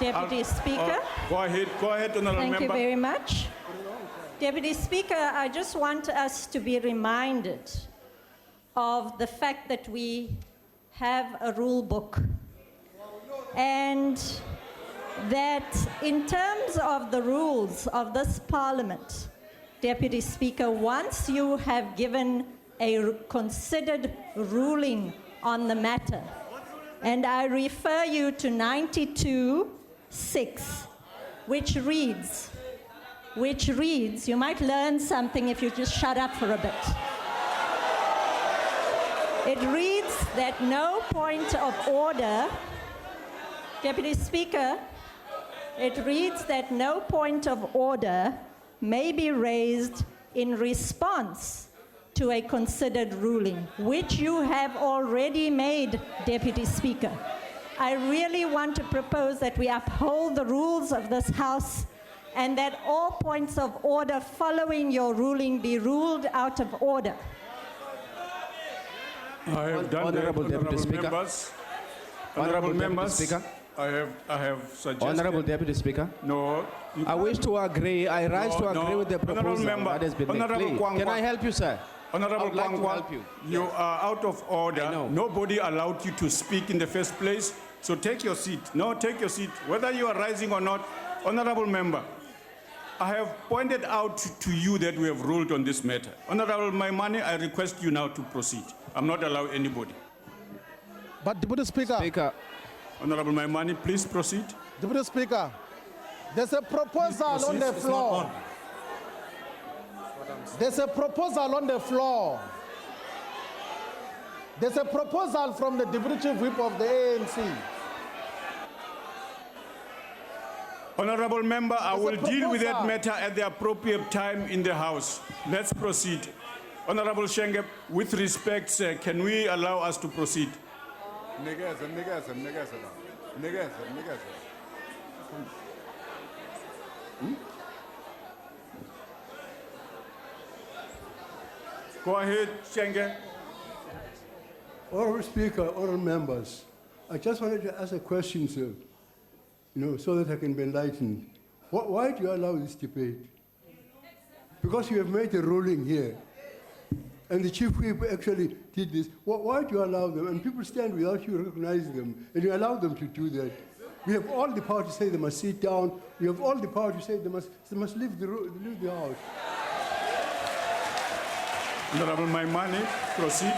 [SPEAKER 20] Deputy Speaker.
[SPEAKER 7] Go ahead, honorable
[SPEAKER 20] Thank
[SPEAKER 7] member.
[SPEAKER 20] you very much. Deputy Speaker, I just want us to be reminded of the fact that we have a rule book, and that in terms of the rules of this Parliament, Deputy Speaker, once you have given a considered ruling on the matter, and I refer you to 92(6), which reads, which reads, you might learn something if you just shut up for a bit. It reads that no point of order, Deputy Speaker, it reads that no point of order may be raised in response to a considered ruling, which you have already made, Deputy Speaker. I really want to propose that we uphold the rules of this House and that all points of order following your ruling be ruled out of order.
[SPEAKER 7] I have done
[SPEAKER 12] Honorable
[SPEAKER 7] that,
[SPEAKER 12] Deputy Speaker.
[SPEAKER 7] members.
[SPEAKER 12] Honorable Deputy
[SPEAKER 7] members,
[SPEAKER 12] Speaker.
[SPEAKER 7] I have suggested.
[SPEAKER 12] Honorable Deputy Speaker.
[SPEAKER 7] No.
[SPEAKER 12] I wish to agree. I rise
[SPEAKER 7] No,
[SPEAKER 12] to agree
[SPEAKER 7] no.
[SPEAKER 12] with the
[SPEAKER 7] Honorable
[SPEAKER 12] proposal
[SPEAKER 7] member,
[SPEAKER 12] that has been made.
[SPEAKER 7] Honorable
[SPEAKER 12] Please.
[SPEAKER 7] Kwangwa.
[SPEAKER 12] Can I help you, sir?
[SPEAKER 7] Honorable
[SPEAKER 12] I would like to
[SPEAKER 7] Kwangwa,
[SPEAKER 12] help you.
[SPEAKER 7] you are out of order.
[SPEAKER 12] I know.
[SPEAKER 7] Nobody allowed you to speak in the first place. So take your seat. No, take your seat. Whether you are rising or not, honorable member, I have pointed out to you that we have ruled on this matter. Honorable Maimane, I request you now to proceed. I'm not allowing anybody.
[SPEAKER 4] But Deputy Speaker.
[SPEAKER 7] Honorable Maimane, please proceed.
[SPEAKER 4] Deputy Speaker, there's a proposal on the floor. There's a proposal on the floor. There's a proposal from the Deputy Whip of the ANC.
[SPEAKER 7] Honorable member, I
[SPEAKER 4] There's
[SPEAKER 7] will
[SPEAKER 4] a
[SPEAKER 7] deal with that
[SPEAKER 4] proposal.
[SPEAKER 7] matter at the appropriate time in the House. Let's proceed. Honorable Shenge, with respect, sir, can we allow us to proceed? Go ahead, Shenge.
[SPEAKER 8] Honorable Speaker, honorable members, I just wanted to ask a question, sir, so that I can be enlightened. Why do you allow this debate? Because you have made a ruling here, and the chief whip actually did this. Why do you allow them? And people stand without you recognizing them, and you allow them to do that. We have all the power to say they must sit down. We have all the power to say they must leave the house.
[SPEAKER 7] Honorable Maimane, proceed.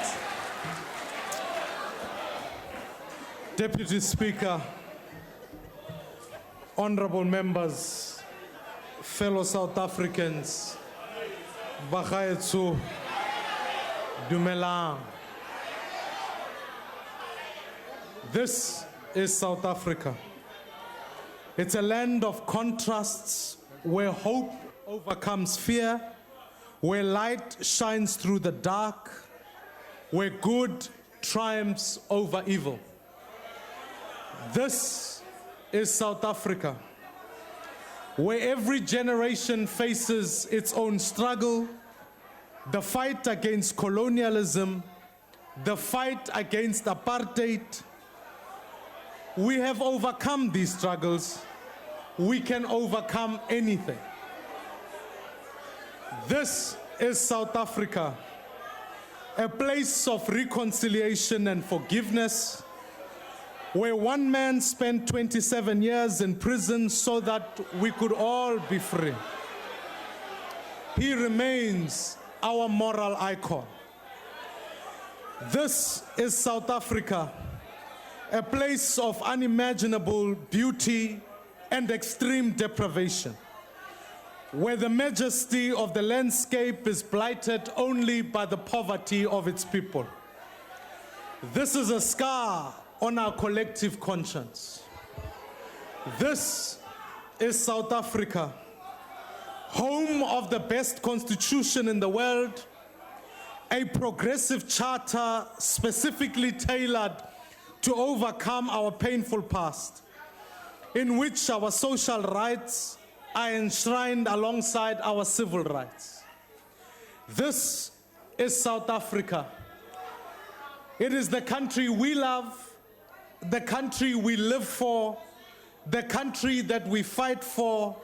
[SPEAKER 4] Deputy Speaker, honorable members, fellow South Africans, Bagaetsu, Dumelang. This is South Africa. It's a land of contrasts where hope overcomes fear, where light shines through the dark, where good triumphs over evil. This is South Africa, where every generation faces its own struggle, the fight against colonialism, the fight against apartheid. We have overcome these struggles. We can overcome anything. This is South Africa, a place of reconciliation and forgiveness, where one man spent 27 years in prison so that we could all be free. He remains our moral icon. This is South Africa, a place of unimaginable beauty and extreme deprivation, where the majesty of the landscape is blighted only by the poverty of its people. This is a scar on our collective conscience. This is South Africa, home of the best constitution in the world, a progressive charter specifically tailored to overcome our painful past, in which our social rights are enshrined alongside our civil rights. This is South Africa. It is the country we love, the country we live for, the country that we fight for,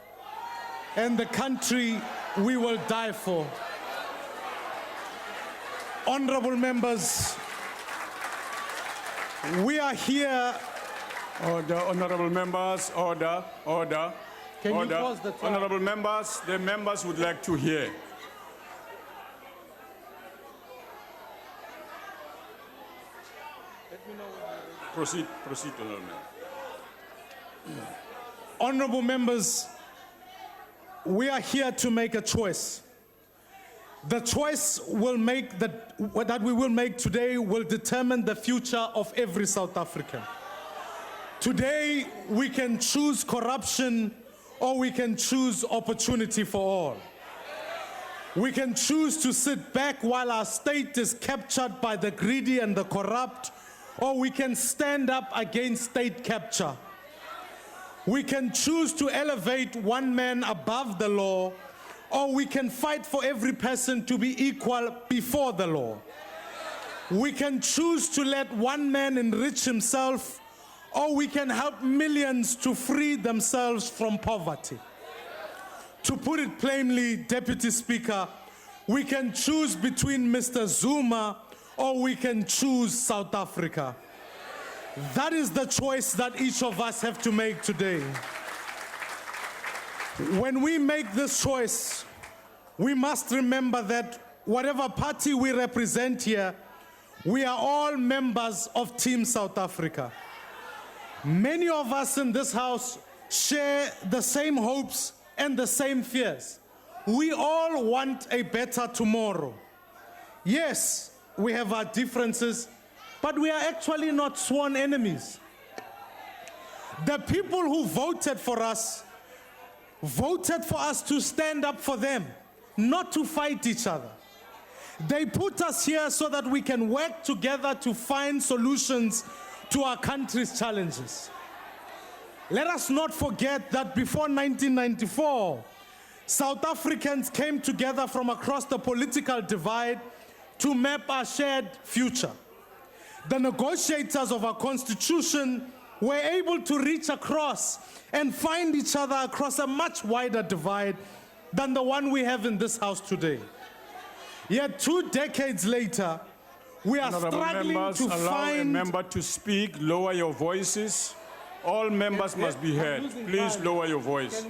[SPEAKER 4] and the country we will die for. Honorable members, we are here.
[SPEAKER 7] Order, honorable members, order, order.
[SPEAKER 4] Can you
[SPEAKER 7] order.
[SPEAKER 4] pause the time?
[SPEAKER 7] Honorable members, the members would like to hear. Proceed, honorable member.
[SPEAKER 4] Honorable members, we are here to make a choice. The choice that we will make today will determine the future of every South African. Today, we can choose corruption or we can choose opportunity for all. We can choose to sit back while our state is captured by the greedy and the corrupt, or we can stand up against state capture. We can choose to elevate one man above the law, or we can fight for every person to be equal before the law. We can choose to let one man enrich himself, or we can help millions to free themselves from poverty. To put it plainly, Deputy Speaker, we can choose between Mr. Zuma or we can choose South Africa. That is the choice that each of us have to make today. When we make this choice, we must remember that whatever party we represent here, we are all members of Team South Africa. Many of us in this house share the same hopes and the same fears. We all want a better tomorrow. Yes, we have our differences, but we are actually not sworn enemies. The people who voted for us to stand up for them, not to fight each other. They put us here so that we can work together to find solutions to our country's challenges. Let us not forget that before 1994, South Africans came together from across the political divide to map our shared future. The negotiators of our constitution were able to reach across and find each other across a much wider divide than the one we have in this house today. Yet 2 decades later, we are struggling to
[SPEAKER 7] allow a
[SPEAKER 4] find...
[SPEAKER 7] member to speak. Lower your voices. All members must be heard. Please lower your voice.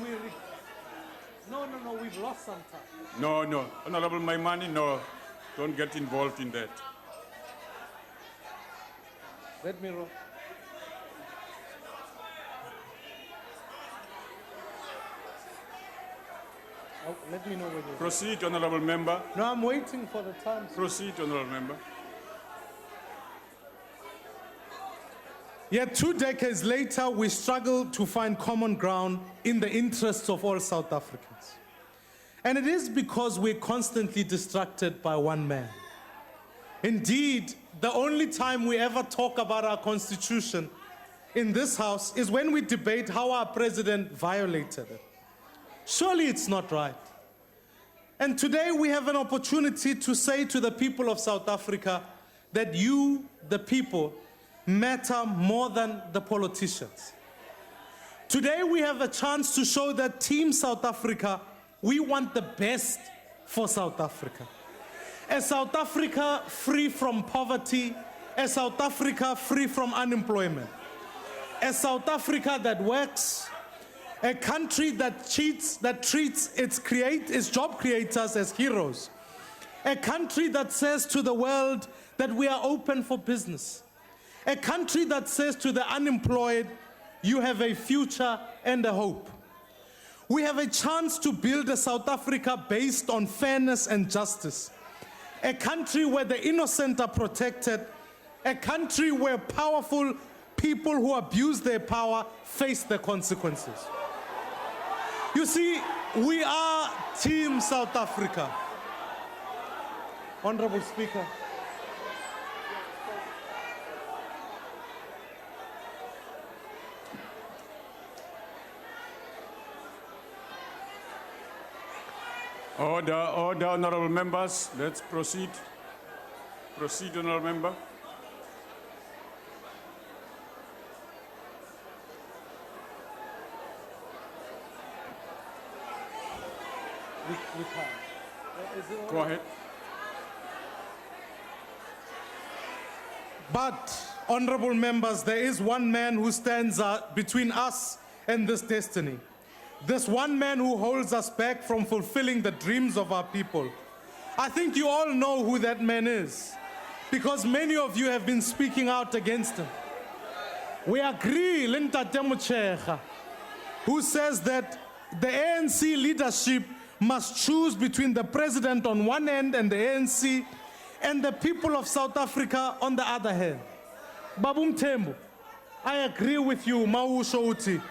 [SPEAKER 4] No, we've lost some time.
[SPEAKER 7] No. Honorable Maimani, no. Don't get involved in that.
[SPEAKER 11] Let me roll. Oh, let me know when you're
[SPEAKER 7] Proceed, honorable member.
[SPEAKER 11] No, I'm waiting for the time.
[SPEAKER 7] Proceed, honorable member.
[SPEAKER 4] Yet 2 decades later, we struggle to find common ground in the interests of all South Africans. And it is because we're constantly distracted by one man. Indeed, the only time we ever talk about our constitution in this house is when we debate how our president violated it. Surely it's not right. And today we have an opportunity to say to the people of South Africa that you, the people, matter more than the politicians. Today we have a chance to show that Team South Africa, we want the best for South Africa. A South Africa free from poverty, a South Africa free from unemployment, a South Africa that works, a country that treats its job creators as heroes, a country that says to the world that we are open for business, a country that says to the unemployed, you have a future and a hope. We have a chance to build a South Africa based on fairness and justice, a country where the innocent are protected, a country where powerful people who abuse their power face the consequences. You see, we are Team South Africa. Honorable Speaker.
[SPEAKER 7] Order, honorable members. Let's proceed. Proceed, honorable member. Go ahead.
[SPEAKER 4] But, honorable members, there is one man who stands between us and this destiny. This one man who holds us back from fulfilling the dreams of our people. I think you all know who that man is, because many of you have been speaking out against him. We agree, Lintate Motshekga, who says that the ANC leadership must choose between the president on one end and the ANC and the people of South Africa on the other hand. Babu Mthembu, I agree with you, Mau Shouti.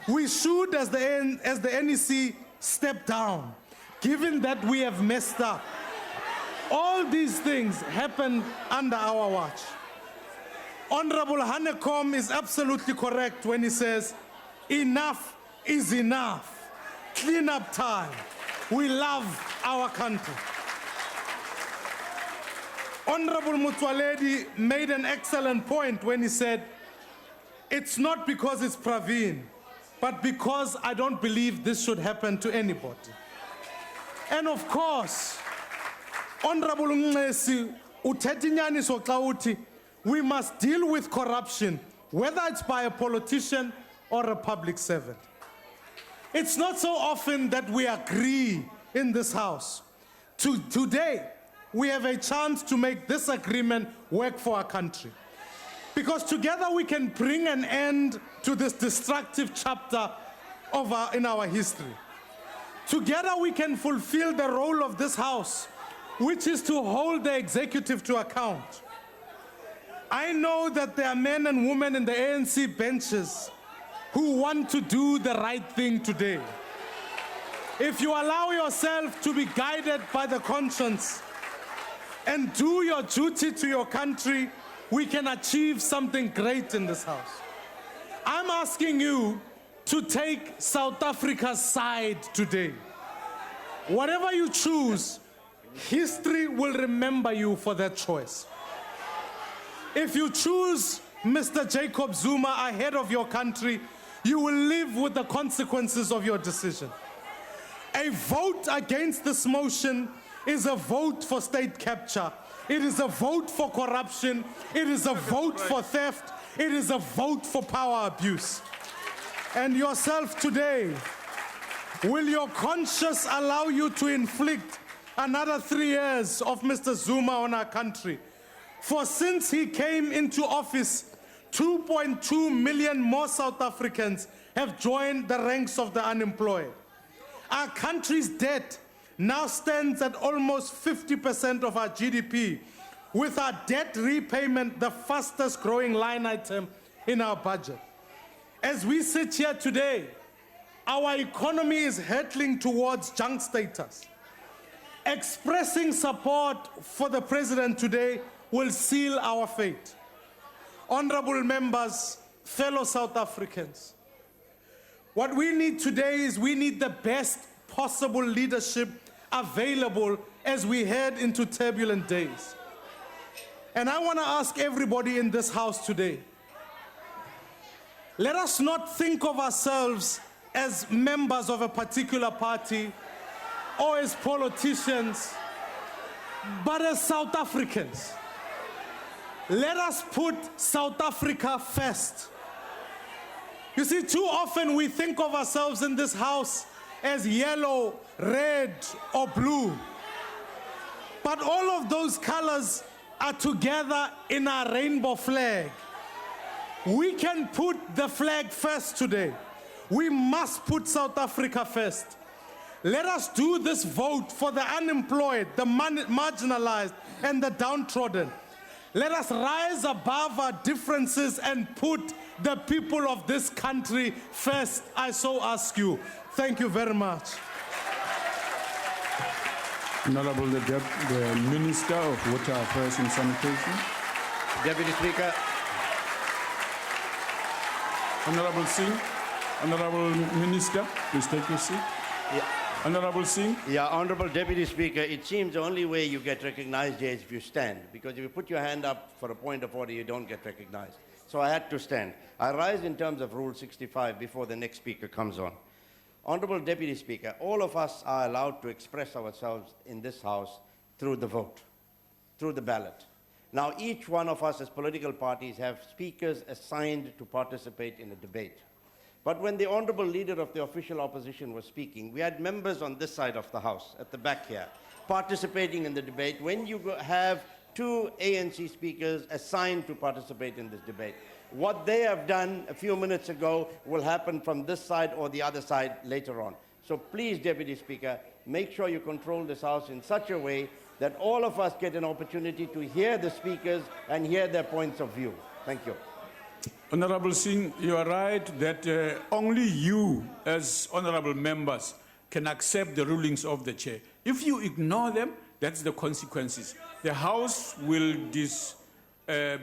[SPEAKER 4] We should, as the NEC, step down, given that we have messed up. All these things happened under our watch. Honorable Hanekom is absolutely correct when he says, enough is enough. Clean up time. We love our country. Honorable Mutwaledi made an excellent point when he said, it's not because it's Praveen, but because I don't believe this should happen to anybody. And of course, Honorable Ngesi, Utetinyani Soklauti, we must deal with corruption, whether it's by a politician or a public servant. It's not so often that we agree in this house. Today, we have a chance to make this agreement work for our country. Because together we can bring an end to this destructive chapter in our history. Together we can fulfill the role of this house, which is to hold the executive to account. I know that there are men and women in the ANC benches who want to do the right thing today. If you allow yourself to be guided by the conscience and do your duty to your country, we can achieve something great in this house. I'm asking you to take South Africa's side today. Whatever you choose, history will remember you for that choice. If you choose Mr. Jacob Zuma ahead of your country, you will live with the consequences of your decision. A vote against this motion is a vote for state capture. It is a vote for corruption. It is a vote for theft. It is a vote for power abuse. And yourself today, will your conscience allow you to inflict another 3 years of Mr. Zuma on our country? For since he came into office, 2.2 million more South Africans have joined the ranks of the unemployed. Our country's debt now stands at almost 50% of our GDP, with our debt repayment the fastest growing line item in our budget. As we sit here today, our economy is hurtling towards junk status. Expressing support for the president today will seal our fate. Honorable members, fellow South Africans, what we need today is we need the best possible leadership available as we head into turbulent days. And I want to ask everybody in this house today, let us not think of ourselves as members of a particular party or as politicians, but as South Africans. Let us put South Africa first. You see, too often we think of ourselves in this house as yellow, red, or blue. But all of those colors are together in our rainbow flag. We can put the flag first today. We must put South Africa first. Let us do this vote for the unemployed, the marginalized, and the downtrodden. Let us rise above our differences and put the people of this country first. I so ask you. Thank you very much.
[SPEAKER 7] Honorable the Minister of Water Affairs and Sanitation.
[SPEAKER 5] Deputy Speaker.
[SPEAKER 7] Honorable Singh. Honorable Minister, please take your seat.
[SPEAKER 5] Yeah.
[SPEAKER 7] Honorable Singh.
[SPEAKER 5] Yeah, Honorable Deputy Speaker, it seems the only way you get recognized here is if you stand, because if you put your hand up for a point of order, you don't get recognized. So I had to stand. I rise in terms of Rule 65 before the next speaker comes on. Honorable Deputy Speaker, all of us are allowed to express ourselves in this House through the vote, through the ballot. Now, each one of us as political parties have speakers assigned to participate in a debate. But when the Honorable Leader of the official opposition was speaking, we had members on this side of the House, at the back here, participating in the debate. When you have two ANC speakers assigned to participate in this debate, What they have done a few minutes ago will happen from this side or the other side later on. So please, Deputy Speaker, make sure you control this House in such a way that all of us get an opportunity to hear the speakers and hear their points of view. Thank you.
[SPEAKER 7] Honorable Singh, you are right that only you as honorable members can accept the rulings of the chair. If you ignore them, that's the consequences. The House will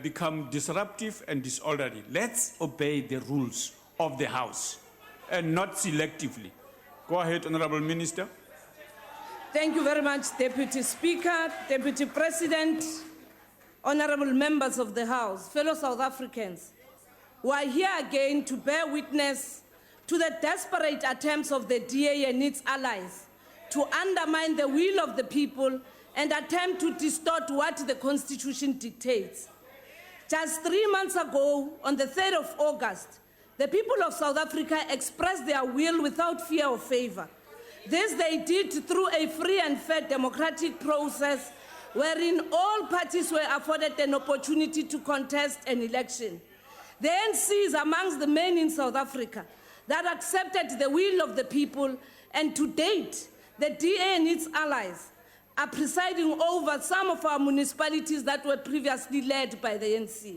[SPEAKER 7] become disruptive and disorderly. Let's obey the rules of the House and not selectively. Go ahead, Honorable Minister.
[SPEAKER 10] Thank you very much, Deputy Speaker, Deputy President, honorable members of the House, fellow South Africans, who are here again to bear witness to the desperate attempts of the DA and its allies to undermine the will of the people and attempt to distort what the Constitution dictates. Just 3 months ago, on the 3rd of August, the people of South Africa expressed their will without fear or favor. This they did through a free and fair democratic process wherein all parties were afforded an opportunity to contest an election. The ANC is amongst the men in South Africa that accepted the will of the people, and to date, the DA and its allies are presiding over some of our municipalities that were previously led by the ANC.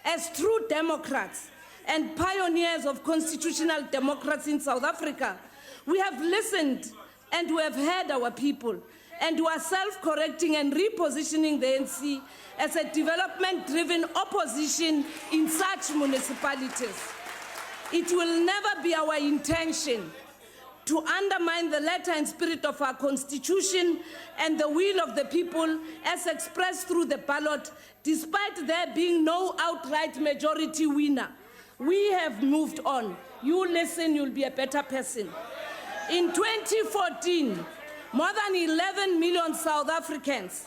[SPEAKER 10] As true democrats and pioneers of constitutional democracy in South Africa, we have listened and we have heard our people, and we are self-correcting and repositioning the ANC as a development-driven opposition in such municipalities. It will never be our intention to undermine the letter and spirit of our Constitution and the will of the people as expressed through the ballot, despite there being no outright majority winner. We have moved on. You listen, you'll be a better person. In 2014, more than 11 million South Africans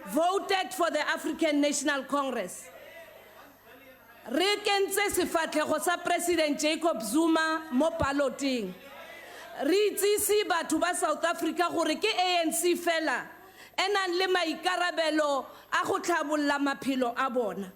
[SPEAKER 10] voted for the African National Congress. Re kentse sefatlhego sa President Jacob Zuma mo balloting. Re itsisi batho ba South Africa gore ke ANC fela e nang le maikarabelo a go tlhabolla maphelo a bona.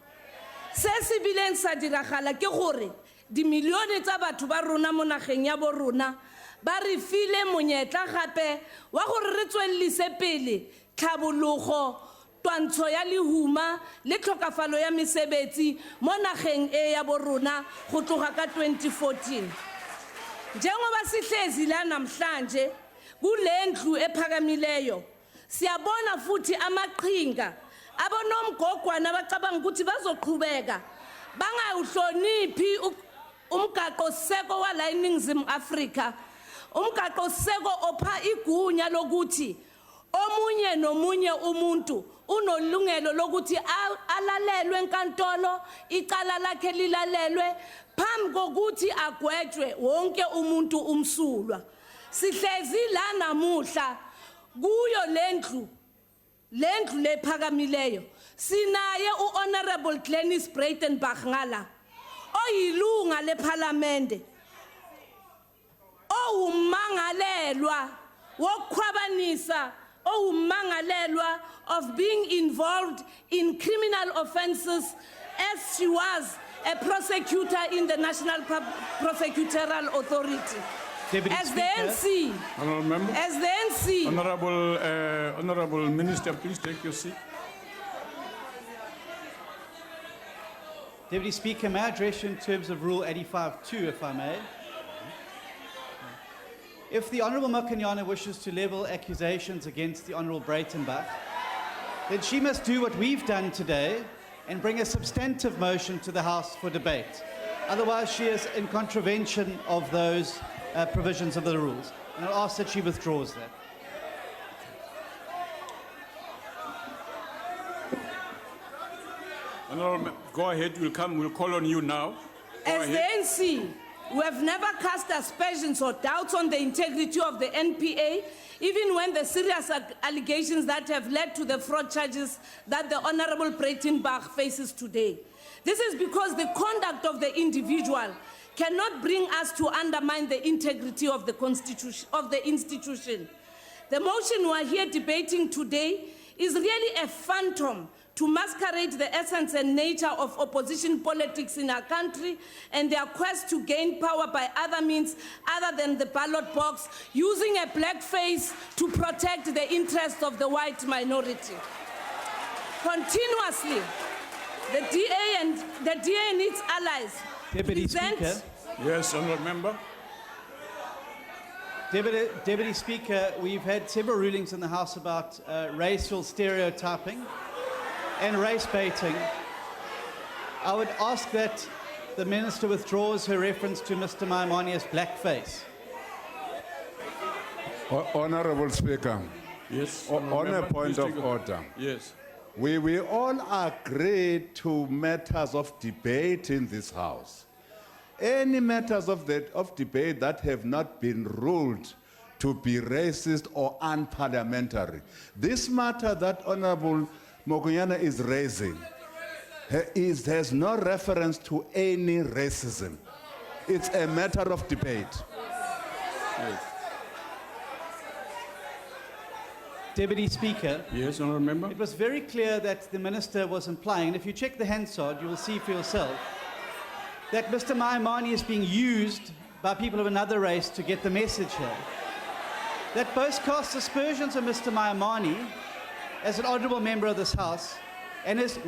[SPEAKER 10] Se se bileng sa diragala ke gore dimilione tsa batho ba rona mo nageng ya bo rona ba re file monyetla gape wa gore re tswellise pele tlhabologo, twantsho ya lehuma le tlhokafalo ya mesebetsi mo nageng e ya bo rona go tloga ka 2014. Njengoba sihlezi la namhlanje kule ndlu ephakamileyo, siyabona futhi amaqhinga abonomgogwana abacabanga ukuthi bazoqhubeka bangawuhloniphi umgaqo seko wala eNingizimu Afrika, umgaqo seko opha igunya lokuthi omunye nomunye umuntu unolungelo lokuthi alalelwe enkantolo, icala lakhe lilalelwe phambi kokuthi agwetshwe wonke umuntu umsulwa. Sihlezi la namuhla kuyo lendlu lephakamileyo sinaye uHonorable Glenis Breitenbach ngala oyilunga leParliament owumangalelwa wokukhwabanisa, owumangalelwa of being involved in criminal offences as she was a prosecutor in the National Prosecutorial Authority.
[SPEAKER 6] Deputy
[SPEAKER 10] As
[SPEAKER 6] Speaker.
[SPEAKER 10] the NC,
[SPEAKER 7] Honorable Member.
[SPEAKER 10] as the NC,
[SPEAKER 7] Honorable Minister, please take your seat.
[SPEAKER 6] Deputy Speaker, may I address you in terms of Rule 85.2, if I may? If the Honourable Makanyana wishes to level accusations against the Honourable Breitenbach, then she must do what we've done today and bring a substantive motion to the House for debate. Otherwise, she is in contravention of those provisions of the rules. And I'll ask that she withdraws that.
[SPEAKER 7] Honorable, go ahead, we'll call on you now. Go
[SPEAKER 10] as the
[SPEAKER 7] ahead.
[SPEAKER 10] NC, we have never cast aspersions or doubts on the integrity of the NPA, even when the serious allegations that have led to the fraud charges that the Honorable Breitenbach faces today. This is because the conduct of the individual cannot bring us to undermine the integrity of the Constitution, of the institution. The motion we are here debating today is really a phantom to masquerade the essence and nature of opposition politics in our country and their quest to gain power by other means other than the ballot box, using a black face to protect the interests of the white minority. Continuously, the DA and its allies
[SPEAKER 6] Deputy
[SPEAKER 10] present...
[SPEAKER 6] Speaker.
[SPEAKER 7] Yes, honourable member.
[SPEAKER 6] Deputy Speaker, we've had several rulings in the House about racial stereotyping and race baiting. I would ask that the Minister withdraws her reference to Mr. Maimane as blackface.
[SPEAKER 3] Honourable Speaker.
[SPEAKER 7] Yes.
[SPEAKER 3] On a point of order.
[SPEAKER 7] Yes.
[SPEAKER 3] We all agree to matters of debate in this House. Any matters of debate that have not been ruled to be racist or unparliamentary. This matter that Honourable Mokunyana is raising has no reference to any racism. It's a matter of debate.
[SPEAKER 7] Yes.
[SPEAKER 6] Deputy Speaker.
[SPEAKER 7] Yes, honourable member.
[SPEAKER 6] It was very clear that the Minister was implying, and if you check the Hansard, you will see for yourself, that Mr. Maimane is being used by people of another race to get the message here. That both casts aspersions on Mr. Maimane as an honourable member of this House and is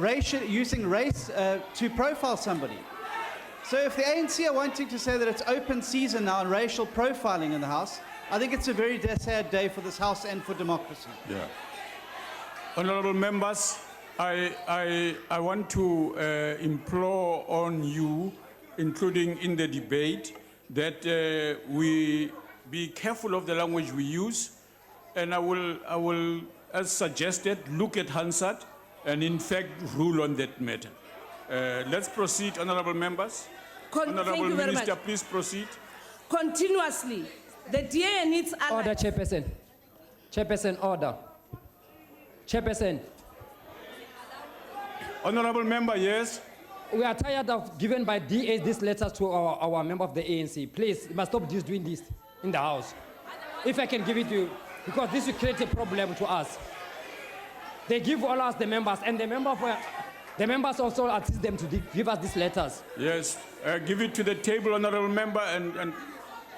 [SPEAKER 6] using race to profile somebody. So if the ANC are wanting to say that it's open season now on racial profiling in the House, I think it's a very sad day for this House and for democracy.
[SPEAKER 7] Yeah. Honourable members, I want to implore on you, including in the debate, that we be careful of the language we use, and I will, as suggested, look at Hansard and in fact rule on that matter. Let's proceed, honourable members. Honourable Minister, please proceed.
[SPEAKER 10] Continuously, the DA and its allies...
[SPEAKER 9] Order, Chairperson. Chairperson, order. Chairperson.
[SPEAKER 7] Honourable member, yes.
[SPEAKER 9] We are tired of giving by DA these letters to our member of the ANC. Please, you must stop doing this in the House. If I can give it to you, because this will create a problem to us. They give all us the members, and the members also assist them to give us these letters.
[SPEAKER 7] Yes, give it to the table, honourable member, and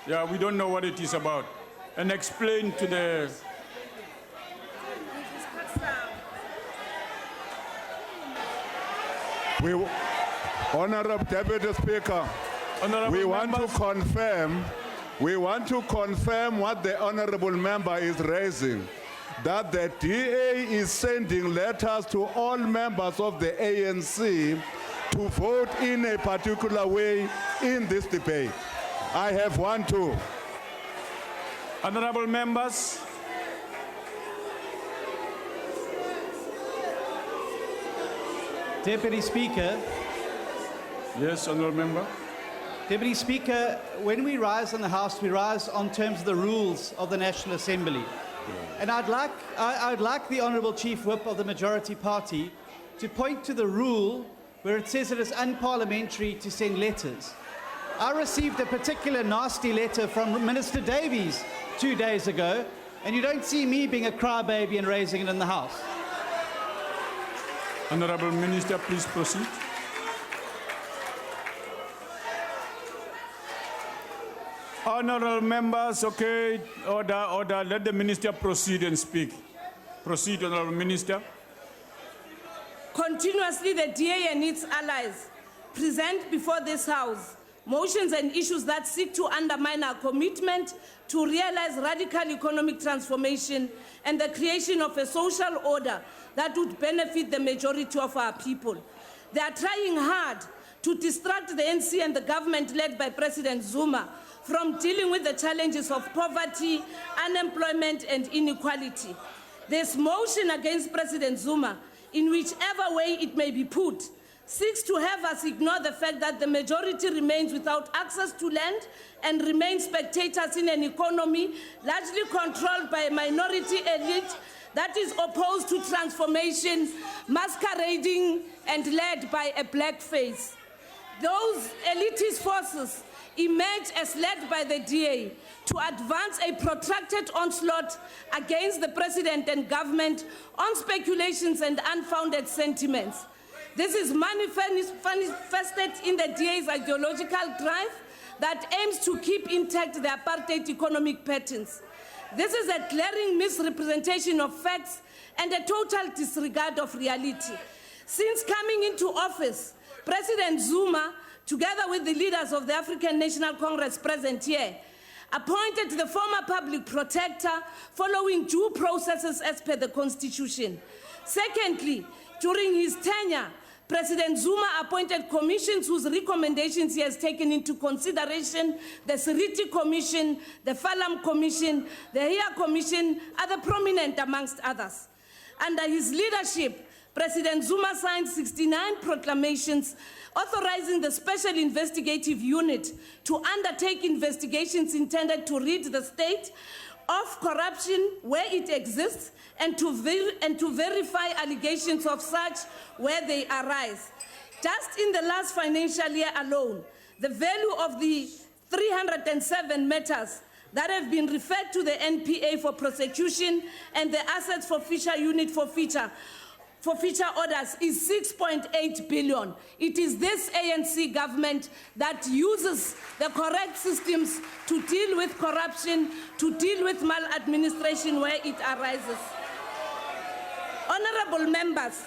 [SPEAKER 7] yeah, we don't know what it is about. And explain to the...
[SPEAKER 3] Honourable Deputy Speaker, we want to confirm what the honourable member is raising, that the DA is sending letters to all members of the ANC to vote in a particular way in this debate. I have one, too.
[SPEAKER 7] Honourable members.
[SPEAKER 6] Deputy Speaker.
[SPEAKER 7] Yes, honourable member.
[SPEAKER 6] Deputy Speaker, when we rise in the House, we rise on terms of the rules of the National Assembly. And I'd like the Honourable Chief Whip of the Majority Party to point to the rule where it says it is unparliamentary to send letters. I received a particular nasty letter from Minister Davies 2 days ago, and you don't see me being a crybaby and raising it in the House.
[SPEAKER 7] Honourable Minister, please proceed. Honourable members, okay, order. Let the Minister proceed and speak. Proceed, Honourable Minister.
[SPEAKER 10] Continuously, the DA and its allies present before this House motions and issues that seek to undermine our commitment to realize radical economic transformation and the creation of a social order that would benefit the majority of our people. They are trying hard to distract the NC and the government led by President Zuma from dealing with the challenges of poverty, unemployment, and inequality. This motion against President Zuma, in whichever way it may be put, seeks to have us ignore the fact that the majority remains without access to land and remain spectators in an economy largely controlled by a minority elite that is opposed to transformation, masquerading and led by a black face. Those elitist forces emerged as led by the DA to advance a protracted onslaught against the president and government on speculations and unfounded sentiments. This is manifested in the DA's ideological drive that aims to keep intact the apartheid economic patterns. This is a glaring misrepresentation of facts and a total disregard of reality. Since coming into office, President Zuma, together with the leaders of the African National Congress present here, appointed the former public protector following due processes as per the Constitution. Secondly, during his tenure, President Zuma appointed commissions whose recommendations he has taken into consideration: the Siriti Commission, the Falam Commission, the HIA Commission, are the prominent amongst others. Under his leadership, President Zuma signed 69 proclamations authorizing the Special Investigative Unit to undertake investigations intended to rid the state of corruption where it exists and to verify allegations of such where they arise. Just in the last financial year alone, the value of the 307 matters that have been referred to the NPA for prosecution and the assets for feature unit for feature orders is 6.8 billion. It is this ANC government that uses the correct systems to deal with corruption, to deal with maladministration where it arises. Honorable members,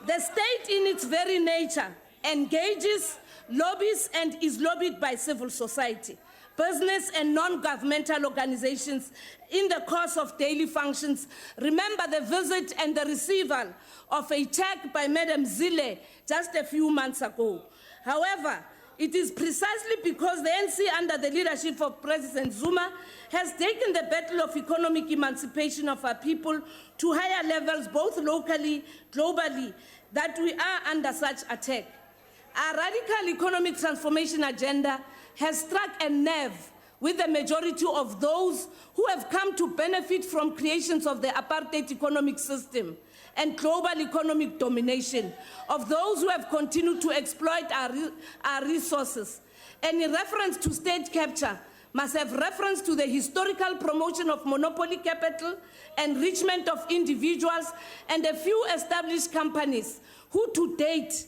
[SPEAKER 10] the state in its very nature engages, lobbies, and is lobbied by civil society, business and non-governmental organizations in the course of daily functions. Remember the visit and the receival of a check by Madam Zille just a few months ago. However, it is precisely because the NC, under the leadership of President Zuma, has taken the battle of economic emancipation of our people to higher levels, both locally, globally, that we are under such attack. Our radical economic transformation agenda has struck a nerve with the majority of those who have come to benefit from creations of the apartheid economic system and global economic domination, of those who have continued to exploit our resources. Any reference to state capture must have reference to the historical promotion of monopoly capital, enrichment of individuals, and a few established companies who to date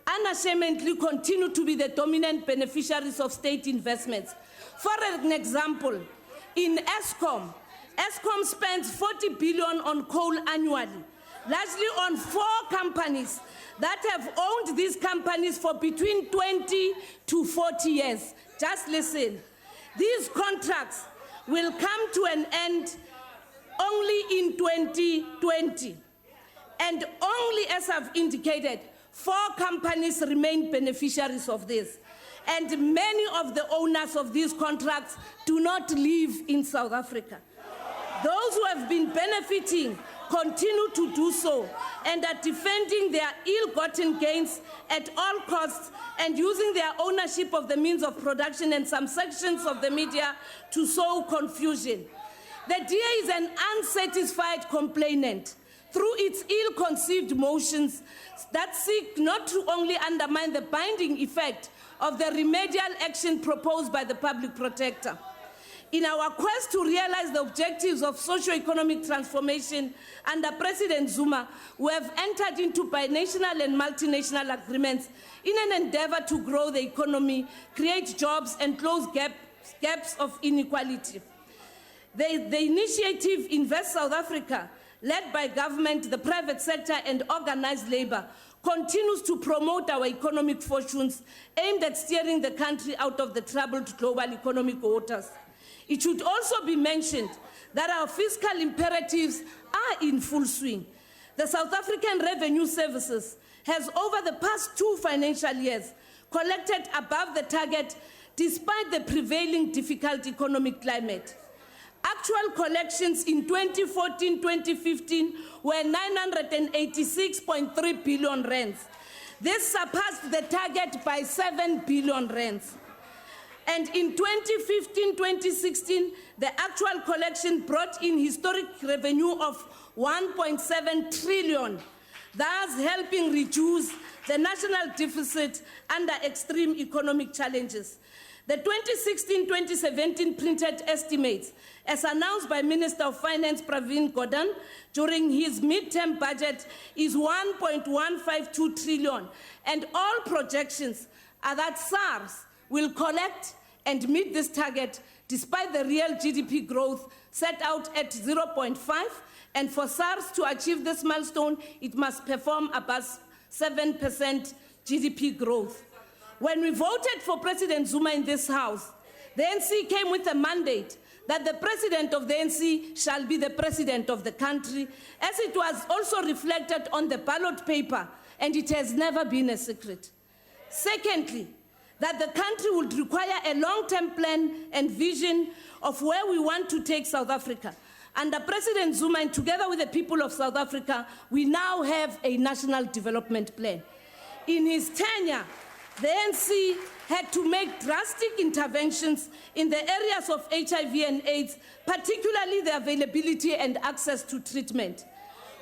[SPEAKER 10] unashamedly continue to be the dominant beneficiaries of state investments. For an example, in ESCOM spends 40 billion on coal annually, largely on 4 companies that have owned these companies for between 20 to 40 years. Just listen. These contracts will come to an end only in 2020. And only, as I've indicated, 4 companies remain beneficiaries of this. And many of the owners of these contracts do not live in South Africa. Those who have been benefiting continue to do so and are defending their ill-gotten gains at all costs and using their ownership of the means of production and some sections of the media to sow confusion. The DA is an unsatisfied complainant through its ill-conceived motions that seek not to only undermine the binding effect of the remedial action proposed by the public protector. In our quest to realize the objectives of socio-economic transformation under President Zuma, we have entered into binational and multinational agreements in an endeavor to grow the economy, create jobs, and close gaps of inequality. The initiative Invest South Africa, led by government, the private sector, and organized labor, continues to promote our economic fortunes aimed at steering the country out of the troubled global economic waters. It should also be mentioned that our fiscal imperatives are in full swing. The South African Revenue Services has, over the past 2 financial years, collected above the target despite the prevailing difficult economic climate. Actual collections in 2014-2015 were 986.3 billion rands. This surpassed the target by 7 billion rands. And in 2015-2016, the actual collection brought in historic revenue of 1.7 trillion, thus helping reduce the national deficit under extreme economic challenges. The 2016-2017 printed estimates, as announced by Minister of Finance Pravin Gordhan during his mid-term budget, is 1.152 trillion, and all projections are that SARS will collect and meet this target despite the real GDP growth set out at 0.5, and for SARS to achieve this milestone, it must perform above 7% GDP growth. When we voted for President Zuma in this House, the NC came with a mandate that the president of the NC shall be the president of the country, as it was also reflected on the ballot paper, and it has never been a secret. Secondly, that the country would require a long-term plan and vision of where we want to take South Africa. Under President Zuma, and together with the people of South Africa, we now have a national development plan. In his tenure, the ANC had to make drastic interventions in the areas of HIV and AIDS, particularly the availability and access to treatment.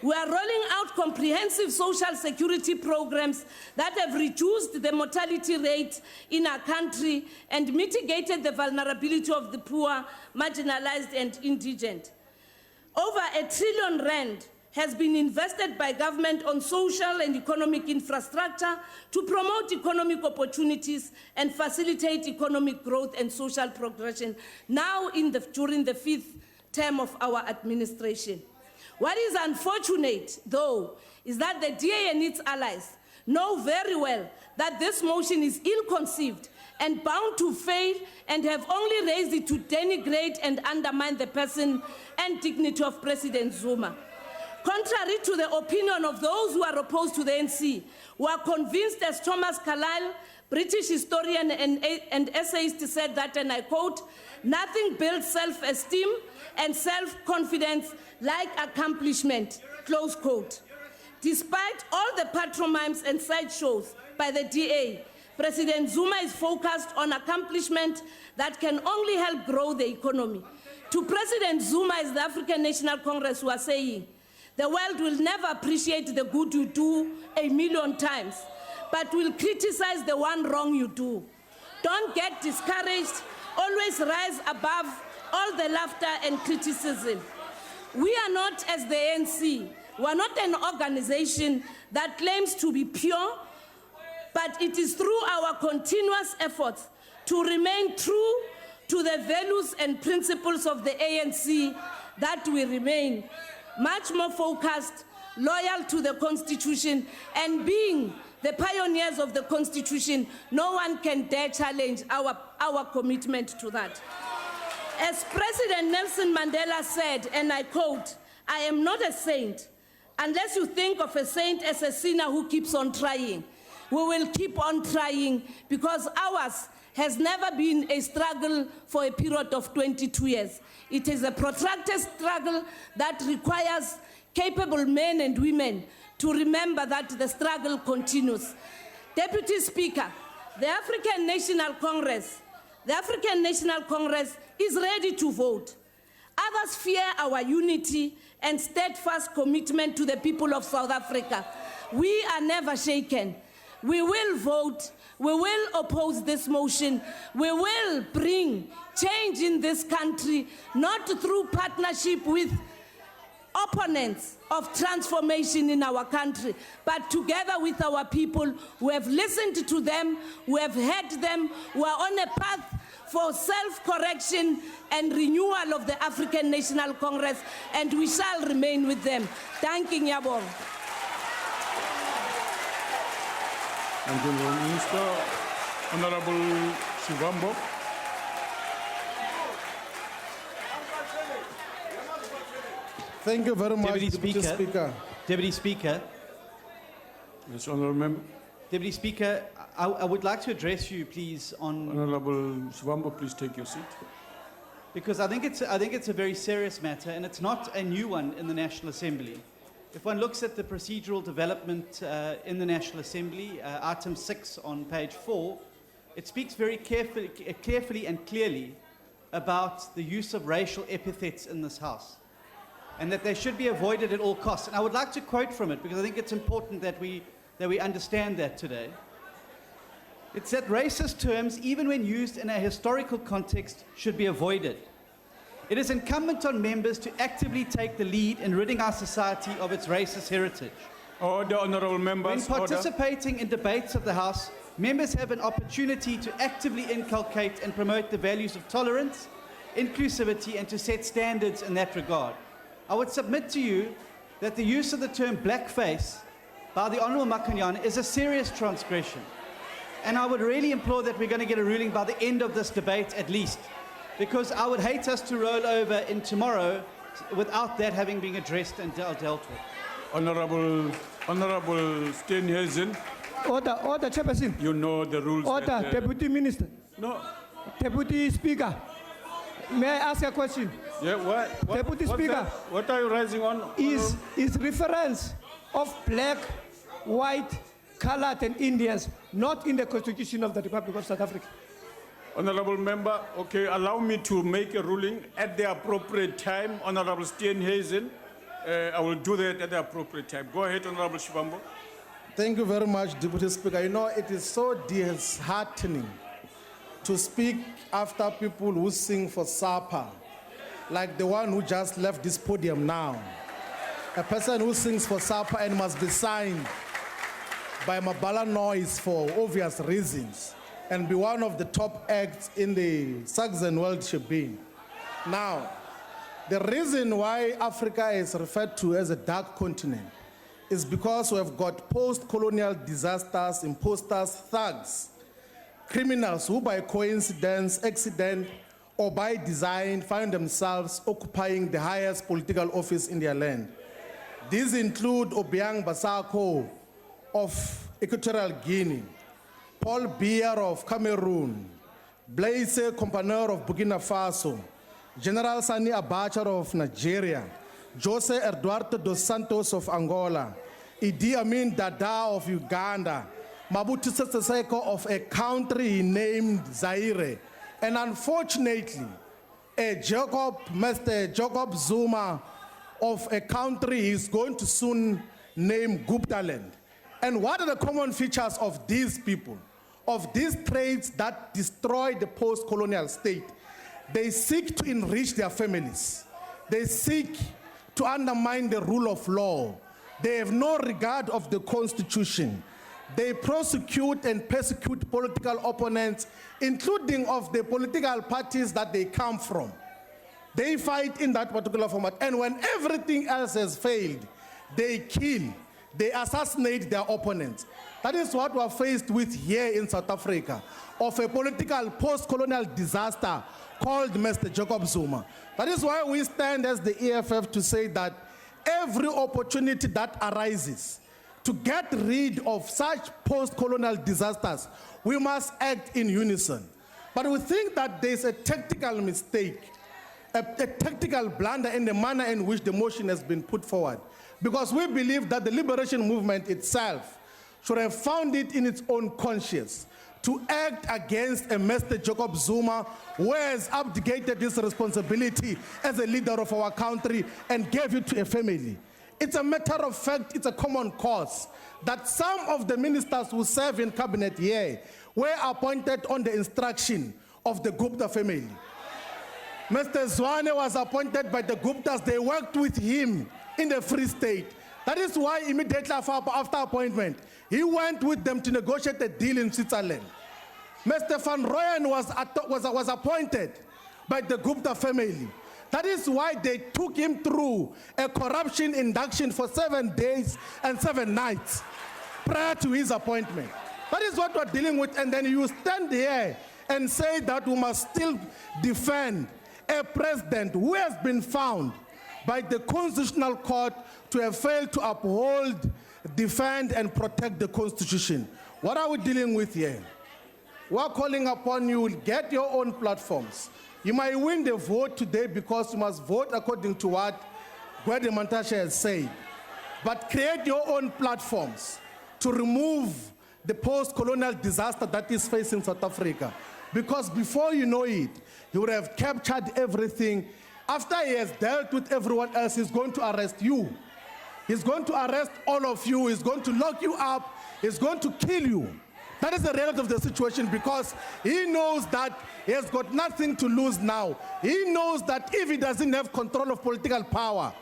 [SPEAKER 10] We are rolling out comprehensive social security programs that have reduced the mortality rate in our country and mitigated the vulnerability of the poor, marginalized, and indigent. Over R1 trillion has been invested by government on social and economic infrastructure to promote economic opportunities and facilitate economic growth and social progression now during the 5th term of our administration. What is unfortunate, though, is that the DA and its allies know very well that this motion is ill-conceived and bound to fail, and have only raised it to denigrate and undermine the person and dignity of President Zuma. Contrary to the opinion of those who are opposed to the NC, who are convinced, as Thomas Carlyle, British historian and essayist, said that, and I quote, "Nothing builds self-esteem and self-confidence like accomplishment," close quote. Despite all the pantomimes and sideshows by the DA, President Zuma is focused on accomplishment that can only help grow the economy. To President Zuma, as the African National Congress was saying, the world will never appreciate the good you do 1,000,000 times, but will criticize the one wrong you do. Don't get discouraged. Always rise above all the laughter and criticism. We are not, as the ANC, we are not an organization that claims to be pure, but it is through our continuous efforts to remain true to the values and principles of the ANC that we remain much more focused, loyal to the Constitution, and being the pioneers of the Constitution, no one can dare challenge our commitment to that. As President Nelson Mandela said, and I quote, "I am not a saint. Unless you think of a saint as a sinner who keeps on trying, we will keep on trying, because ours has never been a struggle for a period of 22 years. It is a protracted struggle that requires capable men and women to remember that the struggle continues." Deputy Speaker, the African National Congress is ready to vote. Others fear our unity and steadfast commitment to the people of South Africa. We are never shaken. We will vote. We will oppose this motion. We will bring change in this country, not through partnership with opponents of transformation in our country, but together with our people who have listened to them, who have heard them, who are on a path for self-correction and renewal of the African National Congress, and we shall remain with them. Thank you, Nyabong.
[SPEAKER 7] Thank you, Minister. Honorable Shivambo.
[SPEAKER 11] Thank you very much,
[SPEAKER 6] Deputy Speaker. Deputy Speaker.
[SPEAKER 7] Yes, Honorable Member.
[SPEAKER 6] Deputy Speaker, I would like to address you, please, on...
[SPEAKER 7] Honorable Shivambo, please take your seat.
[SPEAKER 6] Because I think it's a very serious matter, and it's not a new one in the National Assembly. If one looks at the procedural development in the National Assembly, item 6 on page 4, it speaks very carefully and clearly about the use of racial epithets in this House, and that they should be avoided at all costs. And I would like to quote from it, because I think it's important that we understand that today. It said racist terms, even when used in a historical context, should be avoided. It is incumbent on members to actively take the lead in ridding our society of its racist heritage.
[SPEAKER 7] Order, honourable members.
[SPEAKER 6] When participating in debates of the House, members have an opportunity to actively inculcate and promote the values of tolerance, inclusivity, and to set standards in that regard. I would submit to you that the use of the term blackface by the Honourable Makanyane is a serious transgression. And I would really implore that we're going to get a ruling by the end of this debate at least, because I would hate us to roll over in tomorrow without that having been addressed and dealt with.
[SPEAKER 7] Honourable Steenhuisen,
[SPEAKER 2] Order, Chairperson.
[SPEAKER 7] you know the rules.
[SPEAKER 2] Order,
[SPEAKER 7] that,
[SPEAKER 2] Deputy Minister.
[SPEAKER 7] No.
[SPEAKER 2] Deputy Speaker. May I ask a question?
[SPEAKER 7] Yeah, what?
[SPEAKER 2] Deputy
[SPEAKER 7] what's
[SPEAKER 2] Speaker.
[SPEAKER 7] that? What are you raising on?
[SPEAKER 2] Is reference of black, white, colored, and Indians not in the Constitution of the Republic of South Africa?
[SPEAKER 7] Honourable member, okay, allow me to make a ruling at the appropriate time. Honourable Steenhuisen, I will do that at the appropriate time. Go ahead, Honourable Shivambo.
[SPEAKER 11] Thank you very much, Deputy Speaker. You know, it is so disheartening to speak after people who sing for supper, like the one who just left this podium now. A person who sings for supper and must be signed by Mabala Noise for obvious reasons and be one of the top acts in the Saxon World Shebeen. Now, the reason why Africa is referred to as a dark continent is because we have got post-colonial disasters, imposters, thugs, criminals who by coincidence, accident, or by design find themselves occupying the highest political office in their land. These include Obiang Basako of Equatorial Guinea, Paul Biya of Cameroon, Blaise Compaoré of Burkina Faso, General Sani Abacha of Nigeria, Jose Eduardo dos Santos of Angola, Idi Amin Dada of Uganda, Mobutu Sese Seko of a country named Zaire, and unfortunately, Mr. Jacob Zuma of a country he's going to soon name Guptaland. And what are the common features of these people, of these traits that destroy the post-colonial state? They seek to enrich their families. They seek to undermine the rule of law. They have no regard of the Constitution. They prosecute and persecute political opponents, including of the political parties that they come from. They fight in that particular format. And when everything else has failed, they kill, they assassinate their opponents. That is what we are faced with here in South Africa, of a political post-colonial disaster called Mr. Jacob Zuma. That is why we stand as the EFF to say that every opportunity that arises to get rid of such post-colonial disasters, we must act in unison. But we think that there's a tactical mistake, a tactical blunder in the manner in which the motion has been put forward. Because we believe that the liberation movement itself should have found it in its own conscience to act against a Mr. Jacob Zuma who has abdicated this responsibility as a leader of our country and gave it to a family. It's a matter of fact, it's a common cause that some of the ministers who serve in cabinet here were appointed on the instruction of the Gupta family. Mr. Zwane was appointed by the Guptas. They worked with him in the Free State. That is why immediately after appointment, he went with them to negotiate a deal in Switzerland. Mr. Van Rooyen was appointed by the Gupta family. That is why they took him through a corruption induction for 7 days and 7 nights prior to his appointment. That is what we're dealing with. And then you stand here and say that we must still defend a president who has been found by the Constitutional Court to have failed to uphold, defend, and protect the Constitution. What are we dealing with here? We're calling upon you, get your own platforms. You might win the vote today because you must vote according to what Gwede Mantashe has said. But create your own platforms to remove the post-colonial disaster that is facing South Africa. Because before you know it, he would have captured everything. After he has dealt with everyone else, he's going to arrest you. He's going to arrest all of you. He's going to lock you up. He's going to kill you. That is the reality of the situation, because he knows that he has got nothing to lose now. He knows that if he doesn't have control of political power,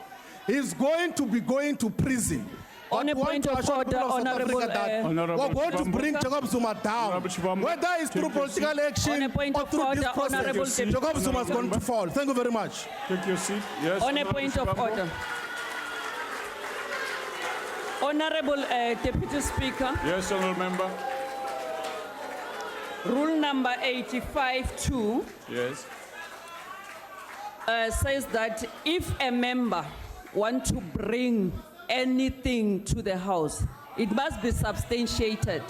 [SPEAKER 11] he's going to be going to prison.
[SPEAKER 19] On
[SPEAKER 11] But
[SPEAKER 19] a
[SPEAKER 11] we want
[SPEAKER 19] point
[SPEAKER 11] to
[SPEAKER 19] of
[SPEAKER 11] assure the
[SPEAKER 19] order,
[SPEAKER 11] people of South
[SPEAKER 19] Honorable,
[SPEAKER 11] Africa that
[SPEAKER 7] Honorable
[SPEAKER 11] we're going to
[SPEAKER 7] Shivambu.
[SPEAKER 11] bring Jacob Zuma down.
[SPEAKER 7] Honorable Shivambu,
[SPEAKER 11] Whether it's through
[SPEAKER 7] take your
[SPEAKER 11] political
[SPEAKER 7] seat.
[SPEAKER 11] action
[SPEAKER 19] On a point
[SPEAKER 11] or
[SPEAKER 19] of
[SPEAKER 11] through
[SPEAKER 19] order,
[SPEAKER 11] this process,
[SPEAKER 19] Honorable
[SPEAKER 7] Deputy-
[SPEAKER 11] Jacob Zuma is going to fall. Thank you very much.
[SPEAKER 7] Take your seat. Yes.
[SPEAKER 19] On a
[SPEAKER 7] Honorable
[SPEAKER 19] point of
[SPEAKER 7] Shivambu.
[SPEAKER 19] order. Honorable Deputy Speaker,
[SPEAKER 7] Yes, honorable member.
[SPEAKER 19] rule number 85(2)
[SPEAKER 7] Yes.
[SPEAKER 19] says that if a member wants to bring anything to the House, it must be substantiated.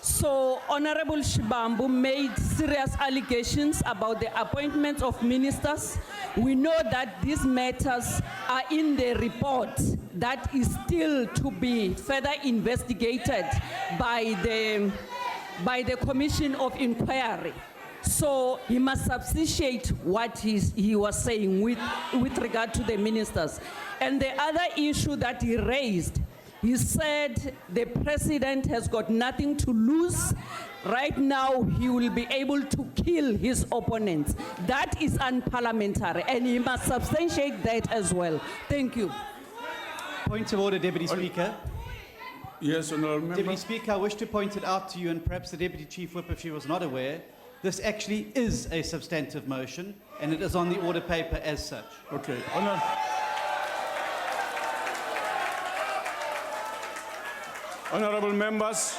[SPEAKER 19] So Honorable Shibambu made serious allegations about the appointment of ministers. We know that these matters are in the report that is still to be further investigated by the Commission of Inquiry. So he must substantiate what he was saying with regard to the ministers. And the other issue that he raised, he said the president has got nothing to lose. Right now, he will be able to kill his opponents. That is unparliamentary, and he must substantiate that as well. Thank you.
[SPEAKER 6] Point of order, Deputy Speaker.
[SPEAKER 7] Yes, honorable member.
[SPEAKER 6] Deputy Speaker, I wish to point it out to you, and perhaps the Deputy Chief Whip, if she was not aware, this actually is a substantive motion, and it is on the order paper as such.
[SPEAKER 7] Okay. Honorable members,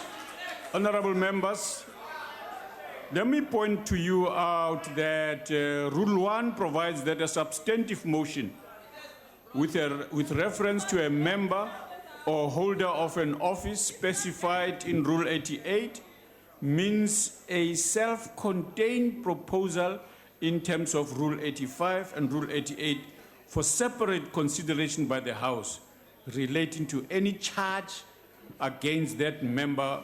[SPEAKER 7] let me point to you out that Rule 1 provides that a substantive motion with reference to a member or holder of an office specified in Rule 88 means a self-contained proposal in terms of Rule 85 and Rule 88 for separate consideration by the House relating to any charge against that member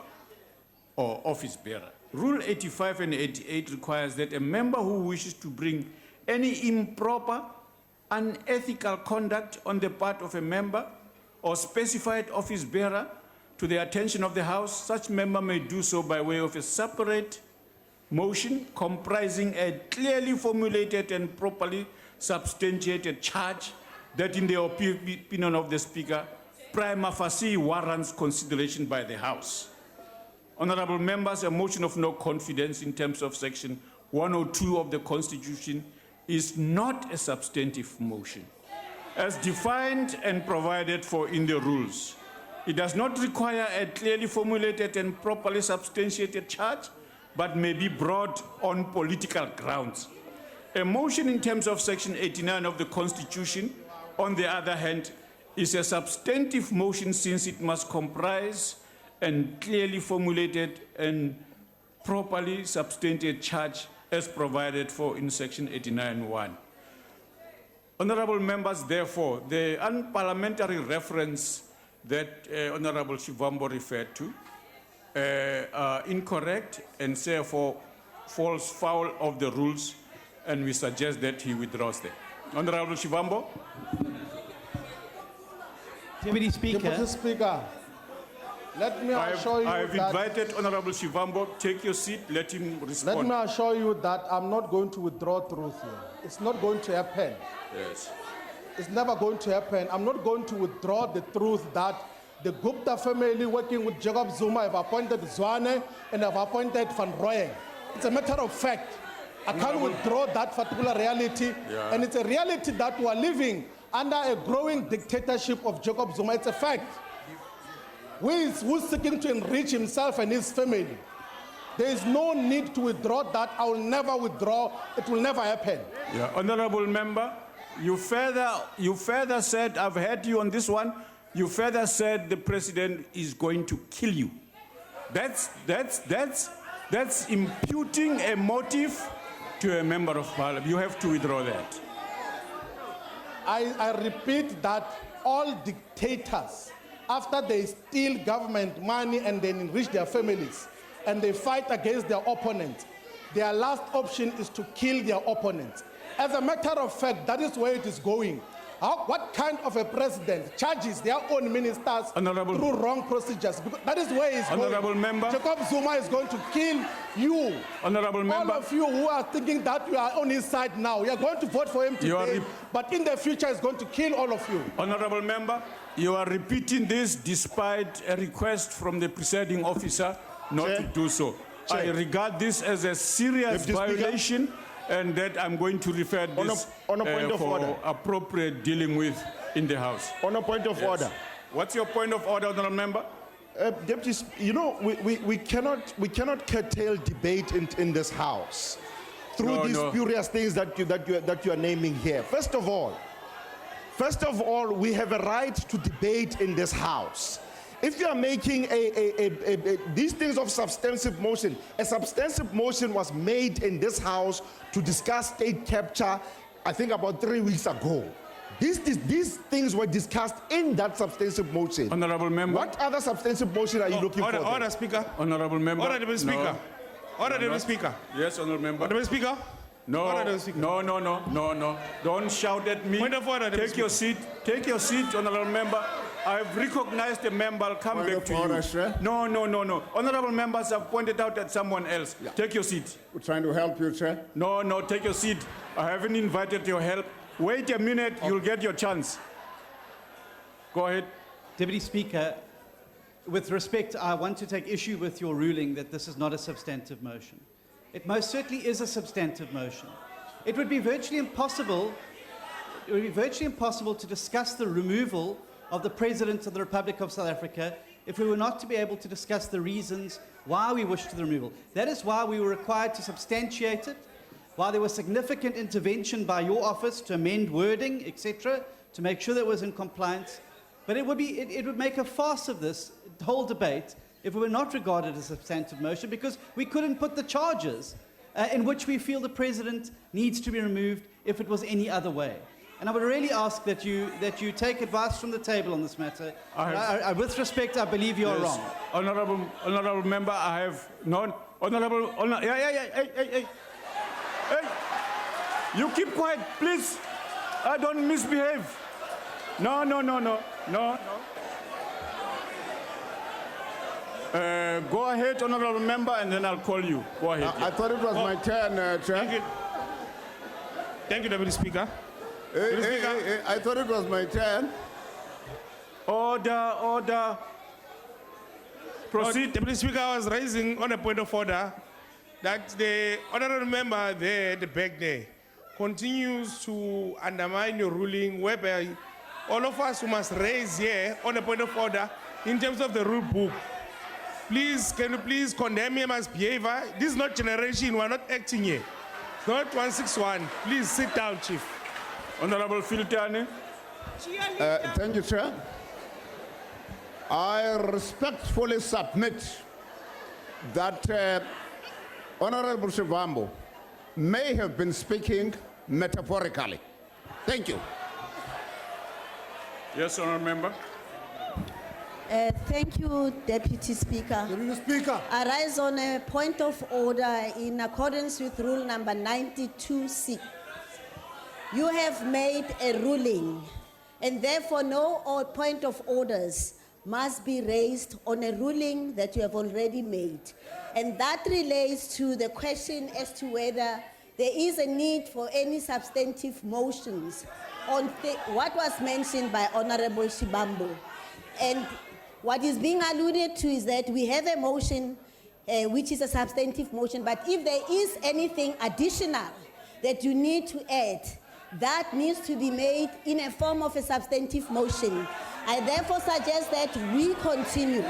[SPEAKER 7] or office bearer. Rule 85 and 88 requires that a member who wishes to bring any improper, unethical conduct on the part of a member or specified office bearer to the attention of the House, such member may do so by way of a separate motion comprising a clearly formulated and properly substantiated charge that, in the opinion of the Speaker, prima facie warrants consideration by the House. Honorable members, a motion of no confidence in terms of Section 102 of the Constitution is not a substantive motion. As defined and provided for in the rules, it does not require a clearly formulated and properly substantiated charge, but may be brought on political grounds. A motion in terms of Section 89 of the Constitution, on the other hand, is a substantive motion since it must comprise and clearly formulated and properly substantiated charge as provided for in Section 89(1). Honorable members, therefore, the unparliamentary reference that Honorable Shivambu referred to are incorrect and therefore falls foul of the rules, and we suggest that he withdraws them. Honorable Shivambu.
[SPEAKER 6] Deputy Speaker.
[SPEAKER 11] Deputy Speaker, let me assure you
[SPEAKER 7] I've
[SPEAKER 11] that...
[SPEAKER 7] invited Honorable Shivambu. Take your seat. Let him respond.
[SPEAKER 11] Let me assure you that I'm not going to withdraw truth here. It's not going to happen.
[SPEAKER 7] Yes.
[SPEAKER 11] It's never going to happen. I'm not going to withdraw the truth that the Gupta family working with Jacob Zuma have appointed Zwane and have appointed Van Rooyen. It's a matter of fact. I can't withdraw that particular reality.
[SPEAKER 7] Yeah.
[SPEAKER 11] And it's a reality that we are living under a growing dictatorship of Jacob Zuma. It's a fact. Who's seeking to enrich himself and his family. There is no need to withdraw that. I will never withdraw. It will never happen.
[SPEAKER 7] Yeah. Honorable member, you further said, I've heard you on this one, you further said the president is going to kill you. That's imputing a motive to a member of parliament. You have to withdraw that.
[SPEAKER 11] I repeat that all dictators, after they steal government money and then enrich their families, and they fight against their opponents, their last option is to kill their opponents. As a matter of fact, that is where it is going. What kind of a president charges their own ministers through wrong procedures? Because that is where he's
[SPEAKER 7] Honorable
[SPEAKER 11] going.
[SPEAKER 7] member.
[SPEAKER 11] Jacob Zuma is going to kill you.
[SPEAKER 7] Honorable member.
[SPEAKER 11] All of you who are thinking that you are on his side now, you are going to vote for him today, but in the future he's going to kill all of you.
[SPEAKER 7] Honorable member, you are repeating this despite a request from the presiding officer not to do so. I regard this as a serious violation, and that I'm going to refer this
[SPEAKER 16] on a point of order.
[SPEAKER 7] appropriate dealing with in the House.
[SPEAKER 16] On a point of order.
[SPEAKER 7] What's your point of order, Honorable Member?
[SPEAKER 16] Deputy, you know, we cannot curtail debate in this House through these spurious things that you are naming here. First of all, we have a right to debate in this House. If you are making these things of substantive motion, a substantive motion was made in this House to discuss state capture, I think about 3 weeks ago. These things were discussed in that substantive motion.
[SPEAKER 7] Honorable member.
[SPEAKER 16] What other substantive motion are you looking for?
[SPEAKER 18] Order, Speaker.
[SPEAKER 7] Honorable member.
[SPEAKER 18] Order, Deputy Speaker. Order, Deputy Speaker.
[SPEAKER 7] Yes, Honorable member.
[SPEAKER 18] Deputy Speaker.
[SPEAKER 7] No, no. Don't shout at me.
[SPEAKER 18] Point of order,
[SPEAKER 7] Take your seat. Take your seat, Honorable member. I've recognized the member. I'll come back to you. No. Honorable members have pointed out at someone else. Yeah. Take your seat.
[SPEAKER 21] We're trying to help you, Chair.
[SPEAKER 7] No, take your seat. I haven't invited your help. Wait a minute, you'll get your chance. Go ahead.
[SPEAKER 6] Deputy Speaker, with respect, I want to take issue with your ruling that this is not a substantive motion. It most certainly is a substantive motion. It would be virtually impossible to discuss the removal of the President of the Republic of South Africa if we were not to be able to discuss the reasons why we wish to the removal. That is why we were required to substantiate it, why there was significant intervention by your office to amend wording, etc., to make sure that it was in compliance. But it would make a farce of this whole debate if it were not regarded as a substantive motion, because we couldn't put the charges in which we feel the President needs to be removed if it was any other way. And I would really ask that you take advice from the table on this matter. With respect, I believe you are wrong.
[SPEAKER 7] Honorable member, I have not. Hey. You keep quiet, please. I don't misbehave. No. Go ahead, honorable member, and then I'll call you. Go ahead.
[SPEAKER 21] I thought it was my turn, Chair.
[SPEAKER 18] Thank you, Deputy Speaker.
[SPEAKER 21] I thought it was my turn.
[SPEAKER 7] Order. Proceed.
[SPEAKER 18] Deputy Speaker, I was raising on a point of order that the honorable member there at the back there continues to undermine your ruling, whereby all of us who must raise here on a point of order in terms of the rule book. Please, can you please condemn him as behavior? This is not generation, we're not acting here. It's not 161. Please sit down, Chief.
[SPEAKER 7] Honorable Filtani.
[SPEAKER 21] Thank you, Chair. I respectfully submit that Honorable Shivambu may have been speaking metaphorically. Thank you.
[SPEAKER 7] Yes, honorable member.
[SPEAKER 15] Thank you, Deputy Speaker.
[SPEAKER 8] Deputy Speaker.
[SPEAKER 15] I rise on a point of order in accordance with rule number 92(6). You have made a ruling, and therefore no point of orders must be raised on a ruling that you have already made. And that relates to the question as to whether there is a need for any substantive motions on what was mentioned by Honorable Shibambu. And what is being alluded to is that we have a motion which is a substantive motion, but if there is anything additional that you need to add, that needs to be made in a form of a substantive motion. I therefore suggest that we continue.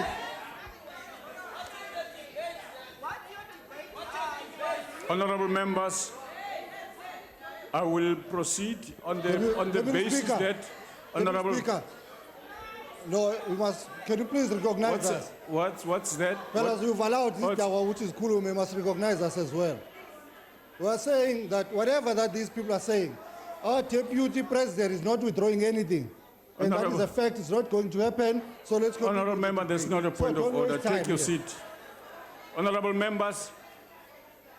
[SPEAKER 7] Honorable members, I will proceed on the basis
[SPEAKER 8] Speaker,
[SPEAKER 7] that honorable.
[SPEAKER 8] Speaker, no, we must. Can you please recognize us?
[SPEAKER 7] What's that?
[SPEAKER 8] Fellas, you've allowed this Dawa, which is Kulu, we must recognize us as well. We are saying that whatever that these people are saying, our deputy president is not withdrawing anything. And that is a fact, it's not going to happen. So let's go.
[SPEAKER 7] Honorable member, there's not a point of order. Take your seat. Honorable members,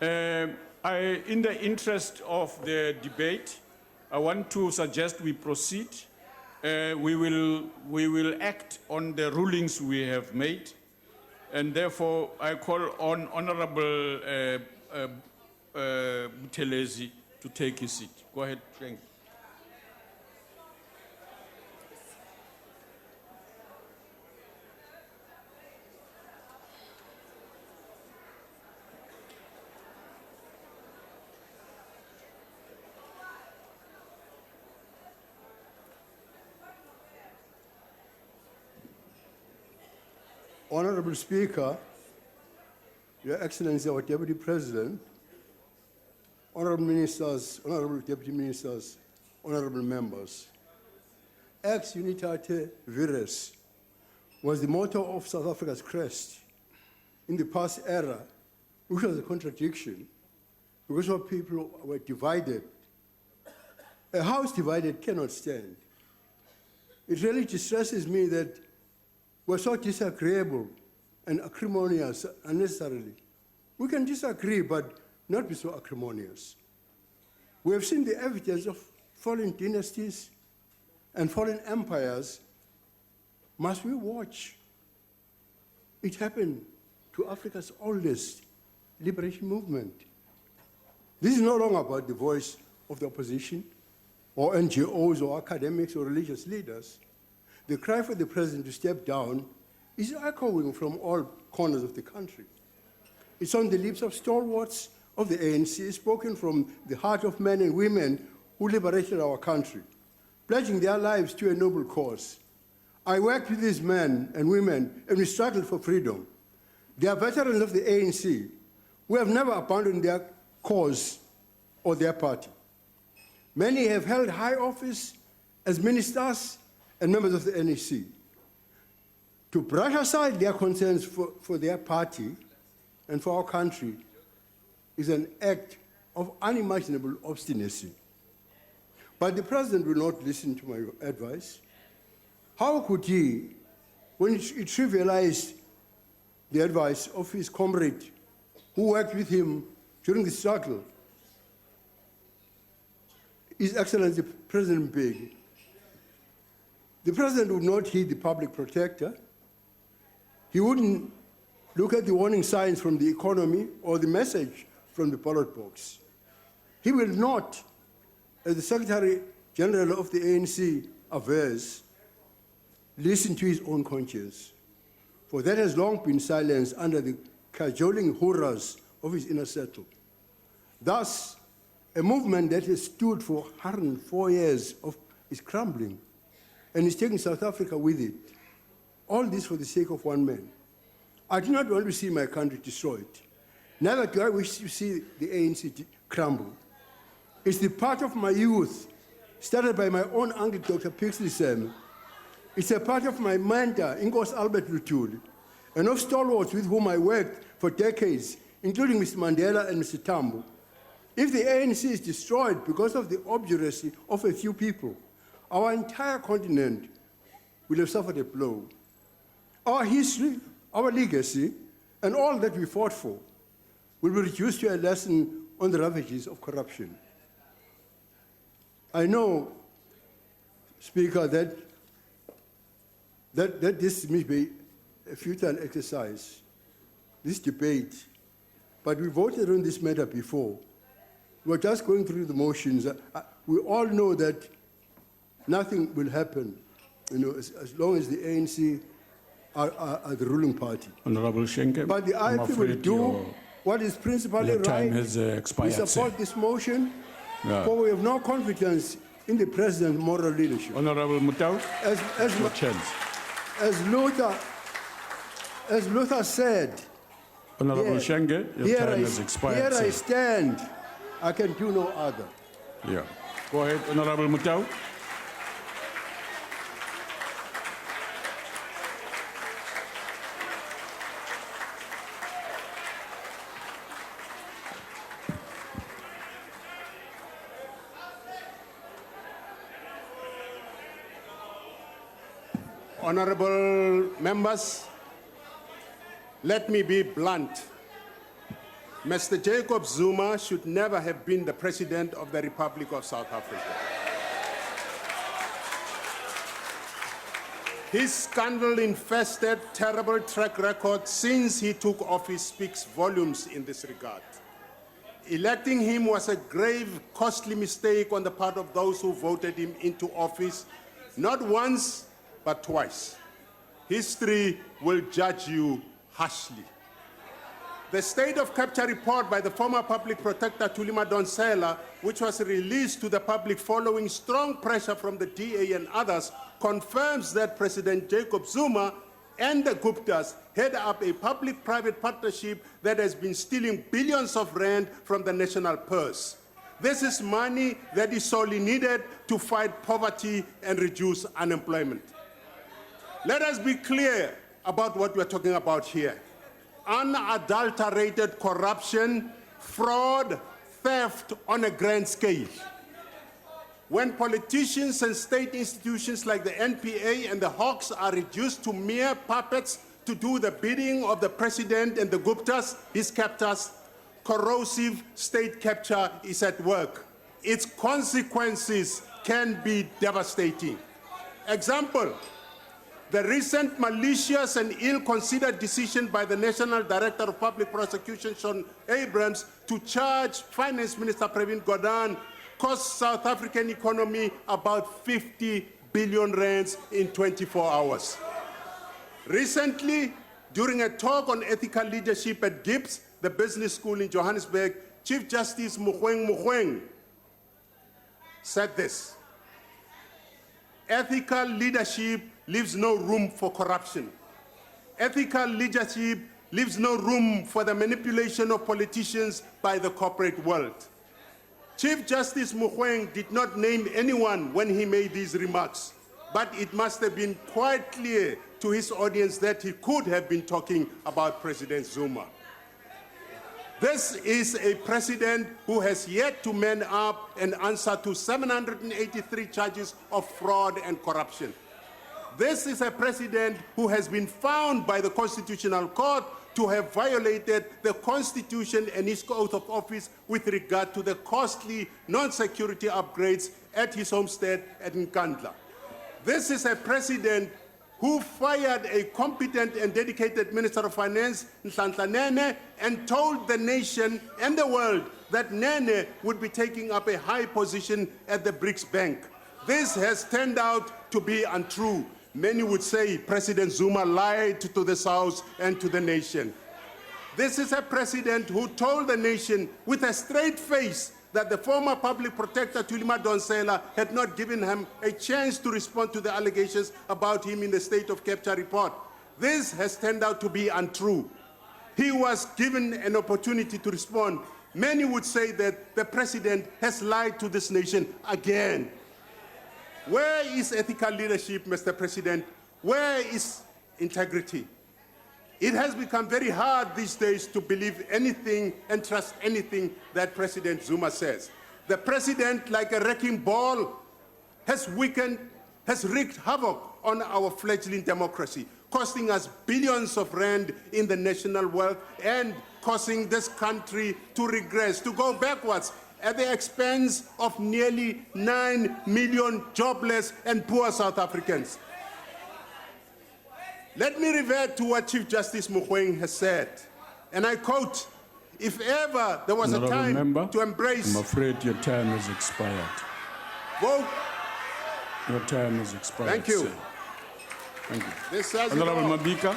[SPEAKER 7] in the interest of the debate, I want to suggest we proceed. We will act on the rulings we have made, and therefore I call on Honorable Buthelezi to take his seat. Go ahead, Frank.
[SPEAKER 8] Honorable Speaker, Your Excellency, our Deputy President, Honorable Ministers, Honorable Deputy Ministers, Honorable Members, Ex Unitate Vires was the motto of South Africa's crest in the past era, which was a contradiction because our people were divided. A house divided cannot stand. It really distresses me that we're so disagreeable and acrimonious unnecessarily. We can disagree, but not be so acrimonious. We have seen the evidence of fallen dynasties and fallen empires. Must we watch? It happened to Africa's oldest liberation movement. This is no longer about the voice of the opposition or NGOs or academics or religious leaders. The cry for the president to step down is echoing from all corners of the country. It's on the lips of stalwarts of the ANC, spoken from the heart of men and women who liberated our country, pledging their lives to a noble cause. I worked with these men and women and we struggled for freedom. They are veterans of the ANC who have never abandoned their cause or their party. Many have held high office as ministers and members of the NEC. To brush aside their concerns for their party and for our country is an act of unimaginable obstinacy. But the president will not listen to my advice. How could he, when he trivialized the advice of his comrade who worked with him during the struggle, His Excellency President Big? The president would not heed the public protector. He wouldn't look at the warning signs from the economy or the message from the ballot box. He will not, as the Secretary General of the ANC avers, listen to his own conscience, for that has long been silenced under the cajoling hurrahs of his inner circle. Thus, a movement that has stood for 104 years is crumbling, and is taking South Africa with it. All this for the sake of one man. I do not want to see my country destroyed. Neither do I wish to see the ANC crumble. It's the part of my youth, started by my own uncle, Dr. Pixley Sam. It's a part of my mentor, Inkosi Albert Luthuli, and of stalwarts with whom I worked for decades, including Mr. Mandela and Mr. Tambo. If the ANC is destroyed because of the obduracy of a few people, our entire continent will have suffered a blow. Our history, our legacy, and all that we fought for will be reduced to a lesson on the ravages of corruption. I know, Speaker, that this may be a futile exercise, this debate, but we voted on this matter before. We're just going through the motions. We all know that nothing will happen, as long as the ANC are the ruling party.
[SPEAKER 7] Honorable Schenke,
[SPEAKER 8] But the IFP will do what is principally
[SPEAKER 7] your
[SPEAKER 8] right.
[SPEAKER 7] time has expired,
[SPEAKER 8] We support
[SPEAKER 7] sir.
[SPEAKER 8] this motion,
[SPEAKER 7] Yeah.
[SPEAKER 8] for we have no confidence in the president's moral leadership.
[SPEAKER 7] Honorable Mutau,
[SPEAKER 8] Your chance. As Luther said,
[SPEAKER 7] Honorable
[SPEAKER 8] here-
[SPEAKER 7] Schenke, your
[SPEAKER 8] here
[SPEAKER 7] time
[SPEAKER 8] I-
[SPEAKER 7] has expired,
[SPEAKER 8] Here I
[SPEAKER 7] sir.
[SPEAKER 8] stand, I can do no other.
[SPEAKER 7] Yeah. Go ahead, Honorable Mutau.
[SPEAKER 21] Honorable members, let me be blunt. Mr. Jacob Zuma should never have been the President of the Republic of South Africa. His scandal-infested, terrible track record since he took office speaks volumes in this regard. Electing him was a grave, costly mistake on the part of those who voted him into office, not once, but twice. History will judge you harshly. The state of capture report by the former public protector Thuli Madonsela, which was released to the public following strong pressure from the DA and others, confirms that President Jacob Zuma and the Guptas head up a public-private partnership that has been stealing billions of rand from the national purse. This is money that is sorely needed to fight poverty and reduce unemployment. Let us be clear about what we're talking about here. Unadulterated corruption, fraud, theft on a grand scale. When politicians and state institutions like the NPA and the Hawks are reduced to mere puppets to do the bidding of the president and the Guptas, his captors, corrosive state capture is at work. Its consequences can be devastating. Example, the recent malicious and ill-considered decision by the National Director of Public Prosecution, Sean Abrams, to charge Finance Minister Pravin Gordhan cost South African economy about 50 billion rands in 24 hours. Recently, during a talk on ethical leadership at GIBS, the business school in Johannesburg, Chief Justice Mogoeng said this: ethical leadership leaves no room for corruption. Ethical leadership leaves no room for the manipulation of politicians by the corporate world. Chief Justice Mogoeng did not name anyone when he made these remarks, but it must have been quite clear to his audience that he could have been talking about President Zuma. This is a president who has yet to man up and answer to 783 charges of fraud and corruption. This is a president who has been found by the Constitutional Court to have violated the Constitution and his oath of office with regard to the costly non-security upgrades at his homestead at Nkandla. This is a president who fired a competent and dedicated Minister of Finance, Nhlanhla Nene, and told the nation and the world that Nene would be taking up a high position at the BRICS Bank. This has turned out to be untrue. Many would say President Zuma lied to this House and to the nation. This is a president who told the nation with a straight face that the former public protector Thuli Madonsela had not given him a chance to respond to the allegations about him in the state of capture report. This has turned out to be untrue. He was given an opportunity to respond. Many would say that the president has lied to this nation again. Where is ethical leadership, Mr. President? Where is integrity? It has become very hard these days to believe anything and trust anything that President Zuma says. The president, like a wrecking ball, has wreaked havoc on our fledgling democracy, costing us billions of rand in the national wealth and causing this country to regress, to go backwards, at the expense of nearly 9 million jobless and poor South Africans. Let me revert to what Chief Justice Mogoeng has said, and I quote, if ever there was a time to embrace...
[SPEAKER 7] I'm afraid your time has expired.
[SPEAKER 21] Vote.
[SPEAKER 7] Your time has expired.
[SPEAKER 21] Thank you.
[SPEAKER 7] Sir. Thank you.
[SPEAKER 21] This says
[SPEAKER 7] Honorable Mabika.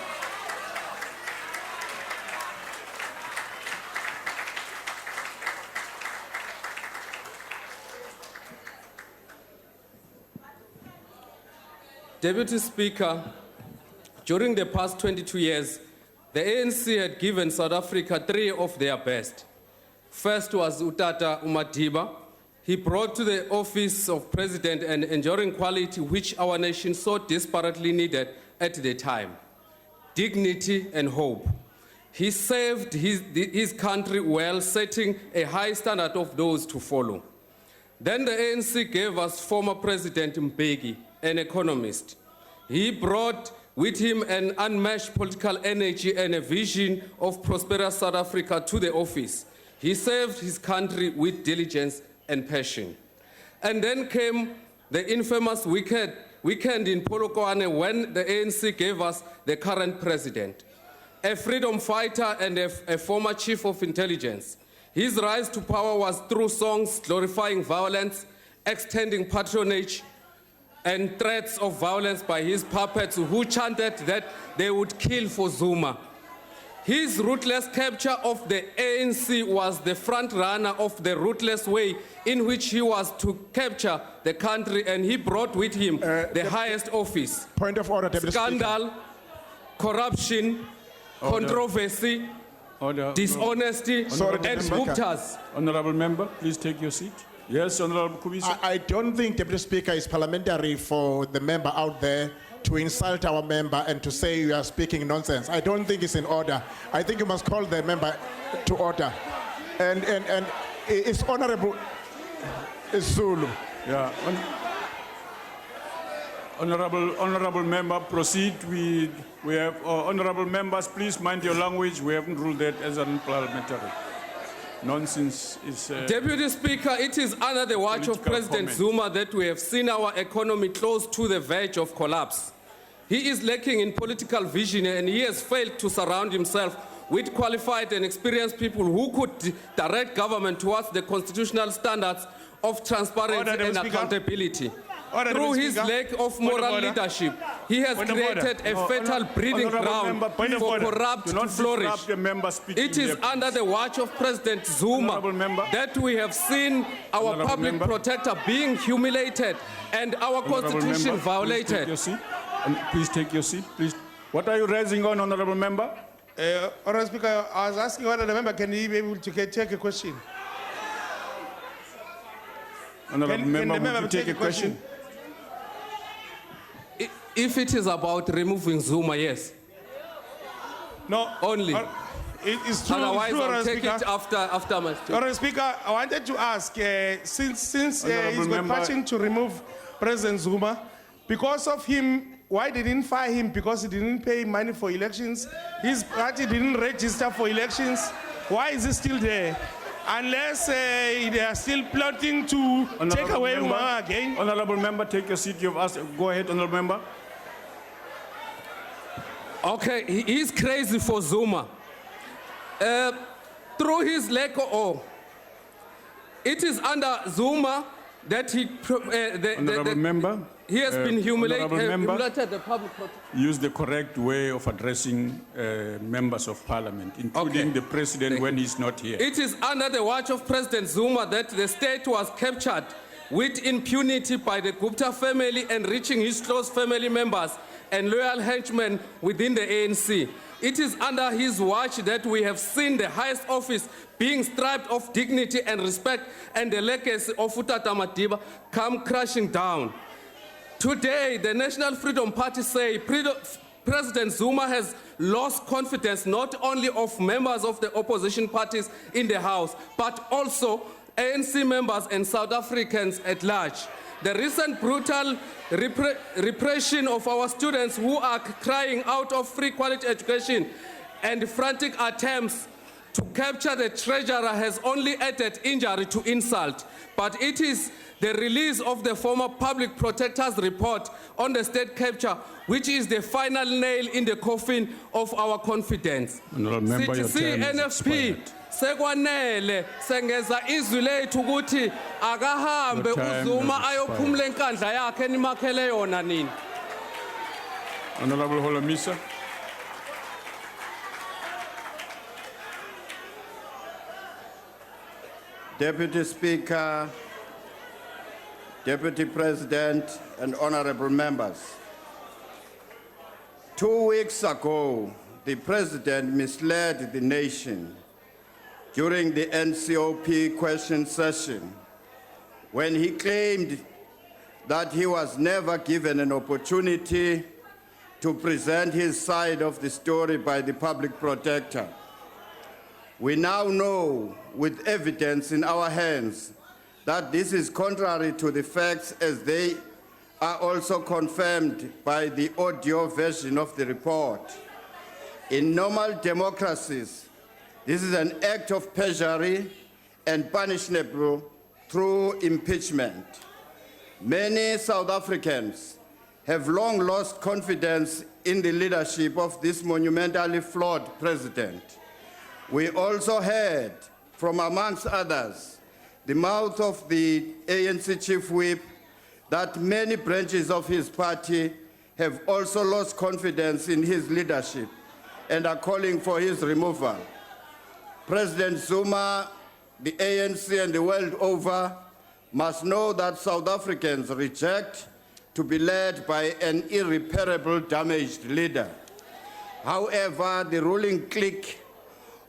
[SPEAKER 17] Deputy Speaker, during the past 22 years, the ANC had given South Africa 3 of their best. First was Utata Umadiba. He brought to the office of president an enduring quality which our nation so desperately needed at the time: dignity and hope. He served his country well, setting a high standard of those to follow. Then the ANC gave us former President Mbeki, an economist. He brought with him an unmatched political energy and a vision of prosperous South Africa to the office. He served his country with diligence and passion. And then came the infamous wicked weekend in Polokwane when the ANC gave us the current president, a freedom fighter and a former chief of intelligence. His rise to power was through songs glorifying violence, extending patronage, and threats of violence by his puppets who chanted that they would kill for Zuma. His ruthless capture of the ANC was the front runner of the ruthless way in which he was to capture the country, and he brought with him the highest office.
[SPEAKER 1] Point of order, Deputy
[SPEAKER 17] Scandal, corruption, controversy, dishonesty, and spookers.
[SPEAKER 7] Honorable member, please take your seat. Yes, Honorable Kubisa.
[SPEAKER 1] I don't think, Deputy Speaker, it's parliamentary for the member out there to insult our member and to say you are speaking nonsense. I don't think it's in order. I think you must call the member to order. And it's Honorable Zulu.
[SPEAKER 7] Yeah. Honorable member, proceed with. We have honorable members. Please mind your language. We haven't ruled that as unparliamentary. Nonsense is.
[SPEAKER 17] Deputy Speaker, it is under the watch of President Zuma that we have seen our economy close to the verge of collapse. He is lacking in political vision, and he has failed to surround himself with qualified and experienced people who could direct government towards the constitutional standards of transparency and accountability. Through his lack of moral leadership, he has created a fatal breeding ground for corrupt to flourish. It is under the watch of President Zuma that we have seen our public protector being humiliated and our constitution violated.
[SPEAKER 7] Please take your seat. Please. What are you raising on, honorable member?
[SPEAKER 18] Honorable Speaker, I was asking whether the member can he be able to take a question.
[SPEAKER 7] Honorable member, would you take a question?
[SPEAKER 17] If it is about removing Zuma, yes.
[SPEAKER 18] No.
[SPEAKER 17] Only.
[SPEAKER 18] It's true.
[SPEAKER 17] Otherwise, I'll take
[SPEAKER 18] Speaker.
[SPEAKER 17] it after my speech.
[SPEAKER 18] Honorable Speaker, I wanted to ask, since he's got passion to remove President Zuma, because of him, why they didn't fire him? Because he didn't pay money for elections. His party didn't register for elections. Why is he still there? Unless they are still plotting to take away Zuma again.
[SPEAKER 7] Honorable member, take your seat. You've asked. Go ahead, honorable member.
[SPEAKER 17] Okay, he is crazy for Zuma. Through his lack of, it is under Zuma that he,
[SPEAKER 7] honorable member,
[SPEAKER 17] he has been humiliated
[SPEAKER 7] the
[SPEAKER 17] public.
[SPEAKER 7] Use the correct way of addressing members of parliament, including the president when he's not here.
[SPEAKER 17] It is under the watch of President Zuma that the state was captured with impunity by the Gupta family, enriching his close family members and loyal henchmen within the ANC. It is under his watch that we have seen the highest office being stripped of dignity and respect, and the legacy of Utata Madiba come crashing down. Today, the National Freedom Party say President Zuma has lost confidence not only of members of the opposition parties in the House, but also ANC members and South Africans at large. The recent brutal repression of our students who are crying out of free quality education and frantic attempts to capture the treasurer has only added injury to insult. But it is the release of the former public protector's report on the state capture which is the final nail in the coffin of our confidence. CNFP sekwanele sengeza izwi lethu ukuthi akahambe uZuma ayophumula enkandla yakhe nimakhele yona nini.
[SPEAKER 7] Honorable Holomisa.
[SPEAKER 5] Deputy Speaker, Deputy President, and honorable members. 2 weeks ago, the President misled the nation during the NCOP question session when he claimed that he was never given an opportunity to present his side of the story by the public protector. We now know with evidence in our hands that this is contrary to the facts as they are also confirmed by the audio version of the report. In normal democracies, this is an act of perjury and punishable through impeachment. Many South Africans
[SPEAKER 13] have long lost confidence in the leadership of this monumentally flawed president. We also heard from, amongst others, the mouth of the ANC chief whip that many branches of his party have also lost confidence in his leadership and are calling for his removal. President Zuma, the ANC, and the world over must know that South Africans reject to be led by an irreparable damaged leader. However, the ruling clique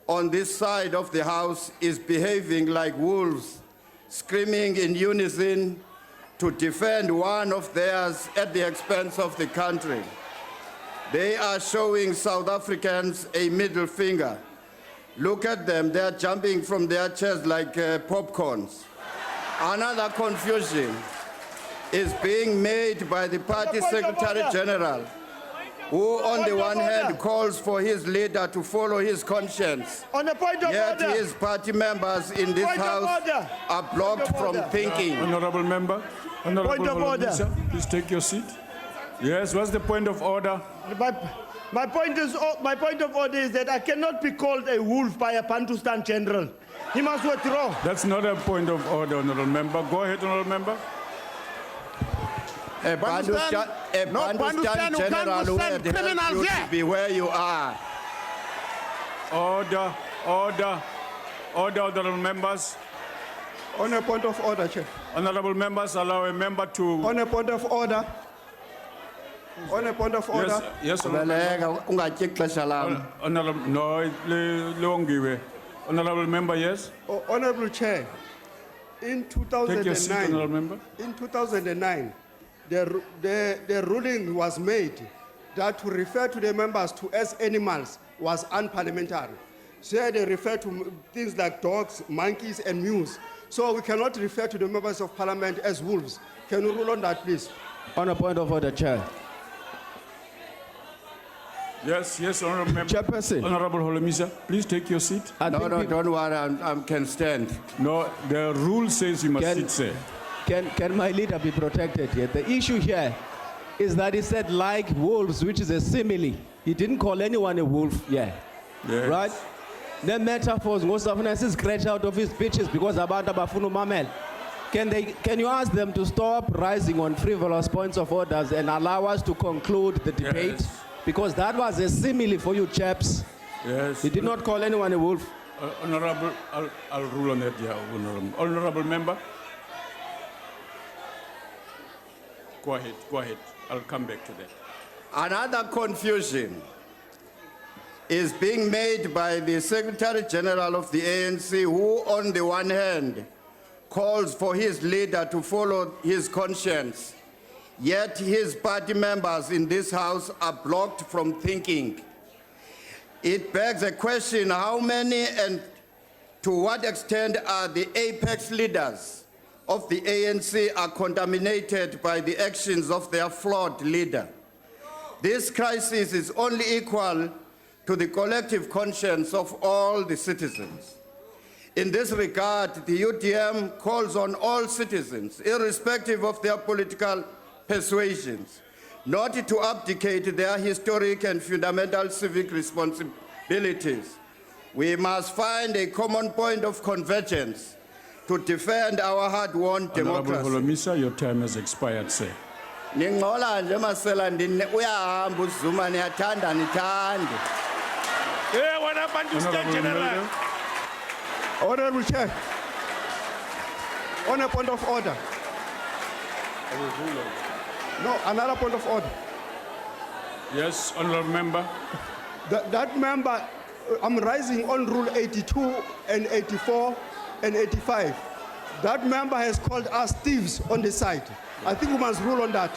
[SPEAKER 13] on this side of the House is behaving like wolves, screaming in unison to defend one of theirs at the expense of the country. They are showing South Africans a middle finger. Look at them, they are jumping from their chairs like popcorns. Another confusion is being made by the party Secretary General, who on the one hand calls for his leader to follow his conscience, yet his party members in this House are blocked from thinking.
[SPEAKER 7] Honorable Member, please take your seat. Yes, what's the point of order?
[SPEAKER 22] My point of order is that I cannot be called a wolf by a Bantustan general. He must withdraw.
[SPEAKER 7] That's not a point of order, Honorable Member. Go ahead, Honorable Member.
[SPEAKER 13] A Bantustan general who had helped you to be where you are.
[SPEAKER 7] Order, honorable members.
[SPEAKER 8] On a point of order, Chair.
[SPEAKER 7] Honorable members, allow a member to...
[SPEAKER 8] On a point of order. On a point of order.
[SPEAKER 7] Yes, Honorable Member, yes?
[SPEAKER 8] Honorable Chair, in 2009,
[SPEAKER 7] Take your seat, Honorable Member.
[SPEAKER 8] In 2009, the ruling was made that to refer to the members as animals was unparliamentary. So they refer to things like dogs, monkeys, and mules. So we cannot refer to the members of parliament as wolves. Can you rule on that, please?
[SPEAKER 12] On a point of order, Chair.
[SPEAKER 7] Yes, Honorable Member.
[SPEAKER 12] Chairperson.
[SPEAKER 7] Honorable Holomisa, please take your seat.
[SPEAKER 13] No, don't worry, I can stand.
[SPEAKER 7] No, the rule says you must sit, sir.
[SPEAKER 12] Can my leader be protected here? The issue here is that he said like wolves, which is a simile. He didn't call anyone a wolf, yes. Right? The metaphors, most often is scratched out of his speeches because about Abafunu Mamel. Can you ask them to stop rising on frivolous points of orders and allow us to conclude the debate?
[SPEAKER 7] Yes.
[SPEAKER 12] Because that was a simile for you chaps.
[SPEAKER 7] Yes.
[SPEAKER 12] He did not call anyone a wolf.
[SPEAKER 7] Honorable, I'll rule on that, yeah, Honorable Member. Go ahead. I'll come back to that.
[SPEAKER 13] Another confusion is being made by the Secretary General of the ANC, who on the one hand calls for his leader to follow his conscience, yet his party members in this House are blocked from thinking. It begs a question, how many and to what extent are the apex leaders of the ANC are contaminated by the actions of their flawed leader? This crisis is only equal to the collective conscience of all the citizens. In this regard, the UDM calls on all citizens, irrespective of their political persuasions, not to abdicate their historic and fundamental civic responsibilities. We must find a common point of convergence to defend our hard-won democracy.
[SPEAKER 7] Honorable Holomisa, your time has expired, sir.
[SPEAKER 13] Ningola nje masela uyahamba uZuma niyathanda nithande.
[SPEAKER 8] Honorable Chair, on a point of order. No, another point of order.
[SPEAKER 7] Yes, Honorable Member.
[SPEAKER 8] That member, I'm rising on Rule 82 and 84 and 85. That member has called us thieves on the side. I think we must rule on that.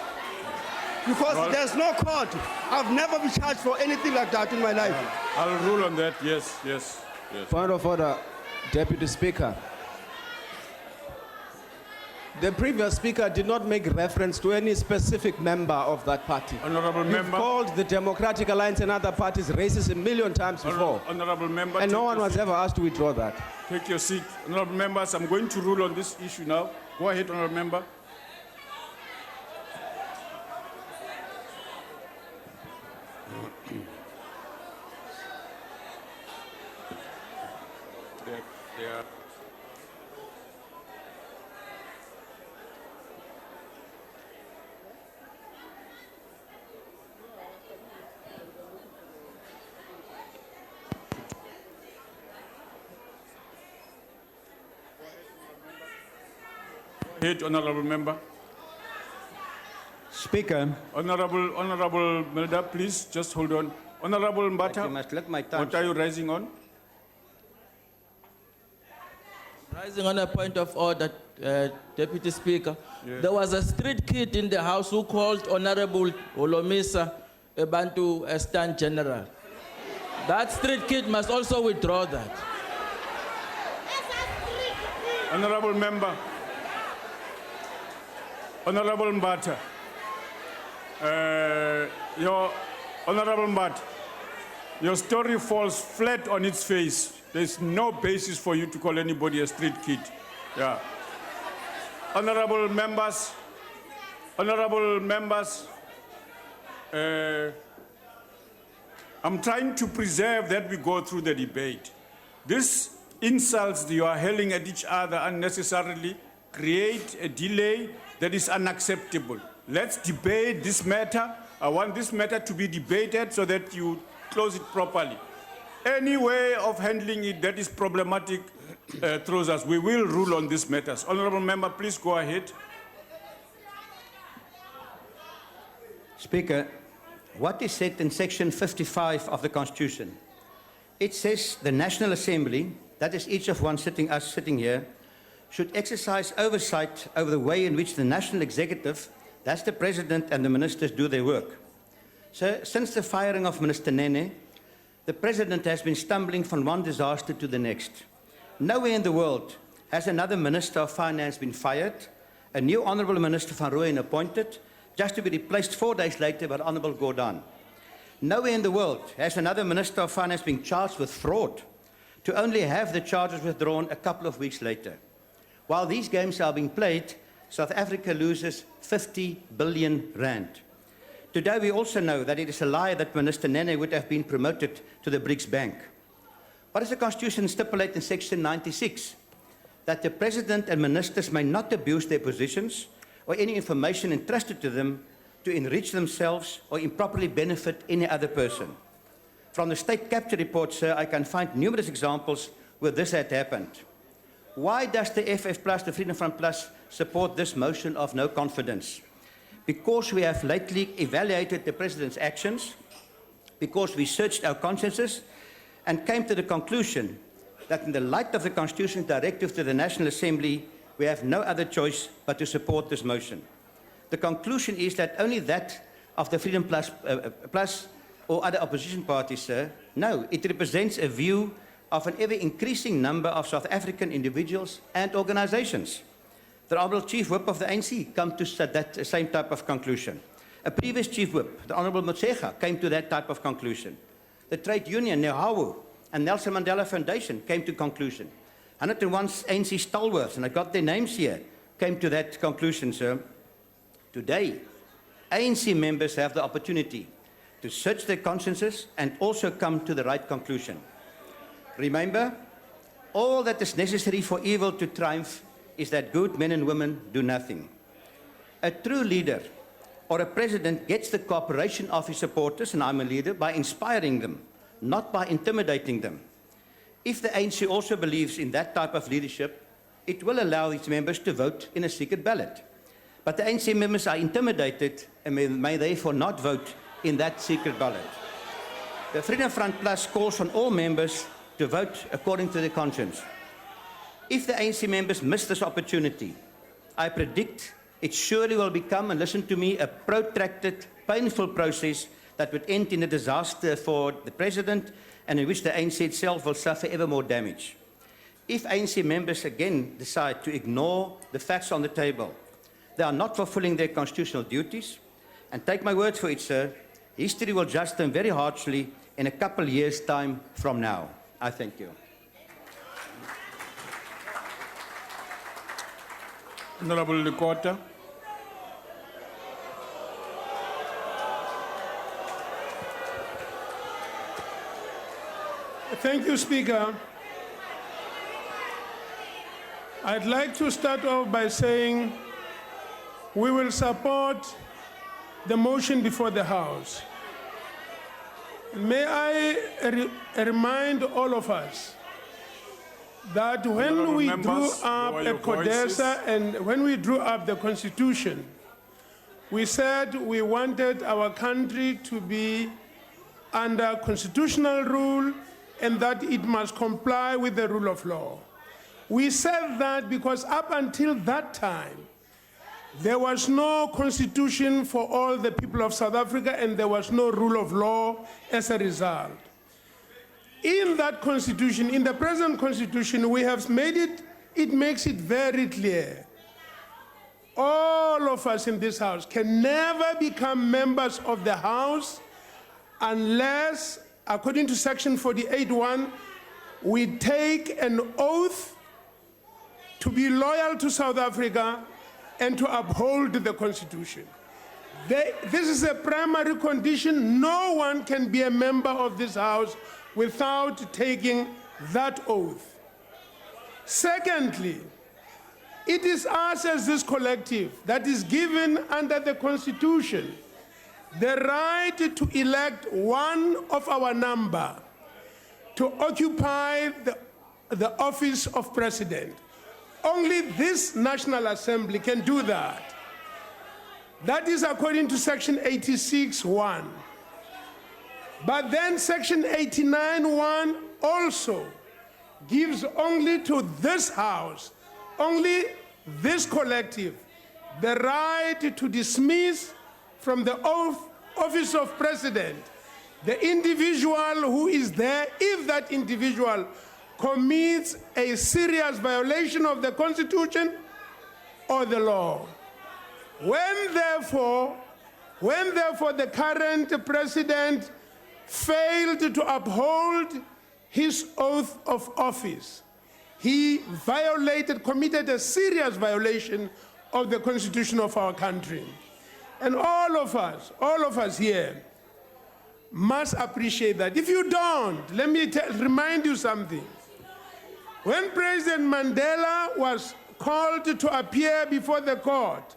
[SPEAKER 8] Because there's no court. I've never been charged for anything like that in my life.
[SPEAKER 7] I'll rule on that, yes.
[SPEAKER 12] Point of order, Deputy Speaker. The previous speaker did not make reference to any specific member of that party.
[SPEAKER 7] Honorable
[SPEAKER 12] You've
[SPEAKER 7] Member.
[SPEAKER 12] called the Democratic Alliance and other parties racist a million times before.
[SPEAKER 7] Honorable Member.
[SPEAKER 12] And no one was ever asked to withdraw that.
[SPEAKER 7] Take your seat. Honorable Members, I'm going to rule on this issue now. Go ahead, Honorable Member. There. Go ahead, Honorable Member.
[SPEAKER 14] Speaker.
[SPEAKER 7] Honorable Melda, please just hold on. Honorable Mbata,
[SPEAKER 14] You must let my time.
[SPEAKER 7] what are you raising on?
[SPEAKER 20] Rising on a point of order, Deputy Speaker.
[SPEAKER 7] Yeah.
[SPEAKER 20] There was a street kid in the House who called Honorable Olomisa a Bantu a stand general. That street kid must also withdraw that.
[SPEAKER 7] Honorable Member. Honorable Mbata. Your Honorable Mbata, your story falls flat on its face. There's no basis for you to call anybody a street kid. Yeah. Honorable members, I'm trying to preserve that we go through the debate. These insults you are hurling at each other unnecessarily create a delay that is unacceptable. Let's debate this matter. I want this matter to be debated so that you close it properly. Any way of handling it that is problematic throws us. We will rule on these matters. Honorable Member, please go ahead.
[SPEAKER 14] Speaker, what is said in Section 55 of the Constitution? It says the National Assembly, that is each of us sitting here, should exercise oversight over the way in which the National Executive, that's the President and the Ministers, do their work. So, since the firing of Minister Nene, the President has been stumbling from one disaster to the next. Nowhere in the world has another Minister of Finance been fired, a new Honourable Minister van Rooyen appointed, just to be replaced 4 days later by Honourable Gordhan. Nowhere in the world has another Minister of Finance been charged with fraud, to only have the charges withdrawn a couple of weeks later. While these games are being played, South Africa loses 50 billion rand. Today we also know that it is a lie that Minister Nene would have been promoted to the BRICS Bank. What does the Constitution stipulate in Section 96? That the President and Ministers may not abuse their positions or any information entrusted to them to enrich themselves or improperly benefit any other person. From the state capture report, sir, I can find numerous examples where this had happened. Why does the FF Plus, the Freedom Front Plus, support this motion of no confidence? Because we have lately evaluated the President's actions, because we searched our consciences and came to the conclusion that in the light of the Constitution's directive to the National Assembly, we have no other choice but to support this motion. The conclusion is that only that of the Freedom Plus or other opposition parties, sir. No, it represents a view of an ever-increasing number of South African individuals and organizations. The Honourable Chief Whip of the ANC came to that same type of conclusion. A previous Chief Whip, the Honourable Motshega, came to that type of conclusion. The trade union, Nehawu, and Nelson Mandela Foundation came to conclusion. 101 ANC stalwarts, and I got their names here, came to that conclusion, sir. Today, ANC members have the opportunity to search their consciences and also come to the right conclusion. Remember, all that is necessary for evil to triumph is that good men and women do nothing. A true leader or a president gets the cooperation of his supporters, and I'm a leader, by inspiring them, not by intimidating them. If the ANC also believes in that type of leadership, it will allow its members to vote in a secret ballot. But the ANC members are intimidated and may therefore not vote in that secret ballot. The Freedom Front Plus calls on all members to vote according to their conscience. If the ANC members miss this opportunity, I predict it surely will become, and listen to me, a protracted, painful process that would end in a disaster for the President and in which the ANC itself will suffer ever more damage. If ANC members again decide to ignore the facts on the table, they are not fulfilling their constitutional duties, and take my word for it, sir, history will judge them very harshly in a couple of years' time from now. I thank you.
[SPEAKER 7] Honorable Lekota.
[SPEAKER 4] Thank you, Speaker. I'd like to start off by saying we will support the motion before the House. May I remind all of us that when we drew up a CODESA and when we drew up the Constitution, we said we wanted our country to be under constitutional rule and that it must comply with the rule of law. We said that because up until that time, there was no constitution for all the people of South Africa and there was no rule of law as a result. In that constitution, in the present constitution, we have made it makes it very clear. All of us in this house can never become members of the House unless, according to section 48(1), we take an oath to be loyal to South Africa and to uphold the Constitution. This is a primary condition. No one can be a member of this House without taking that oath. Secondly, it is us as this collective that is given under the Constitution the right to elect one of our number to occupy the office of President. Only this National Assembly can do that. That is according to section 86(1). But then section 89(1) also gives only to this House, only this collective, the right to dismiss from the office of President the individual who is there if that individual commits a serious violation of the Constitution or the law. When therefore the current President failed to uphold his oath of office, he committed a serious violation of the Constitution of our country. And all of us here must appreciate that. If you don't, let me remind you something. When President Mandela was called to appear before the court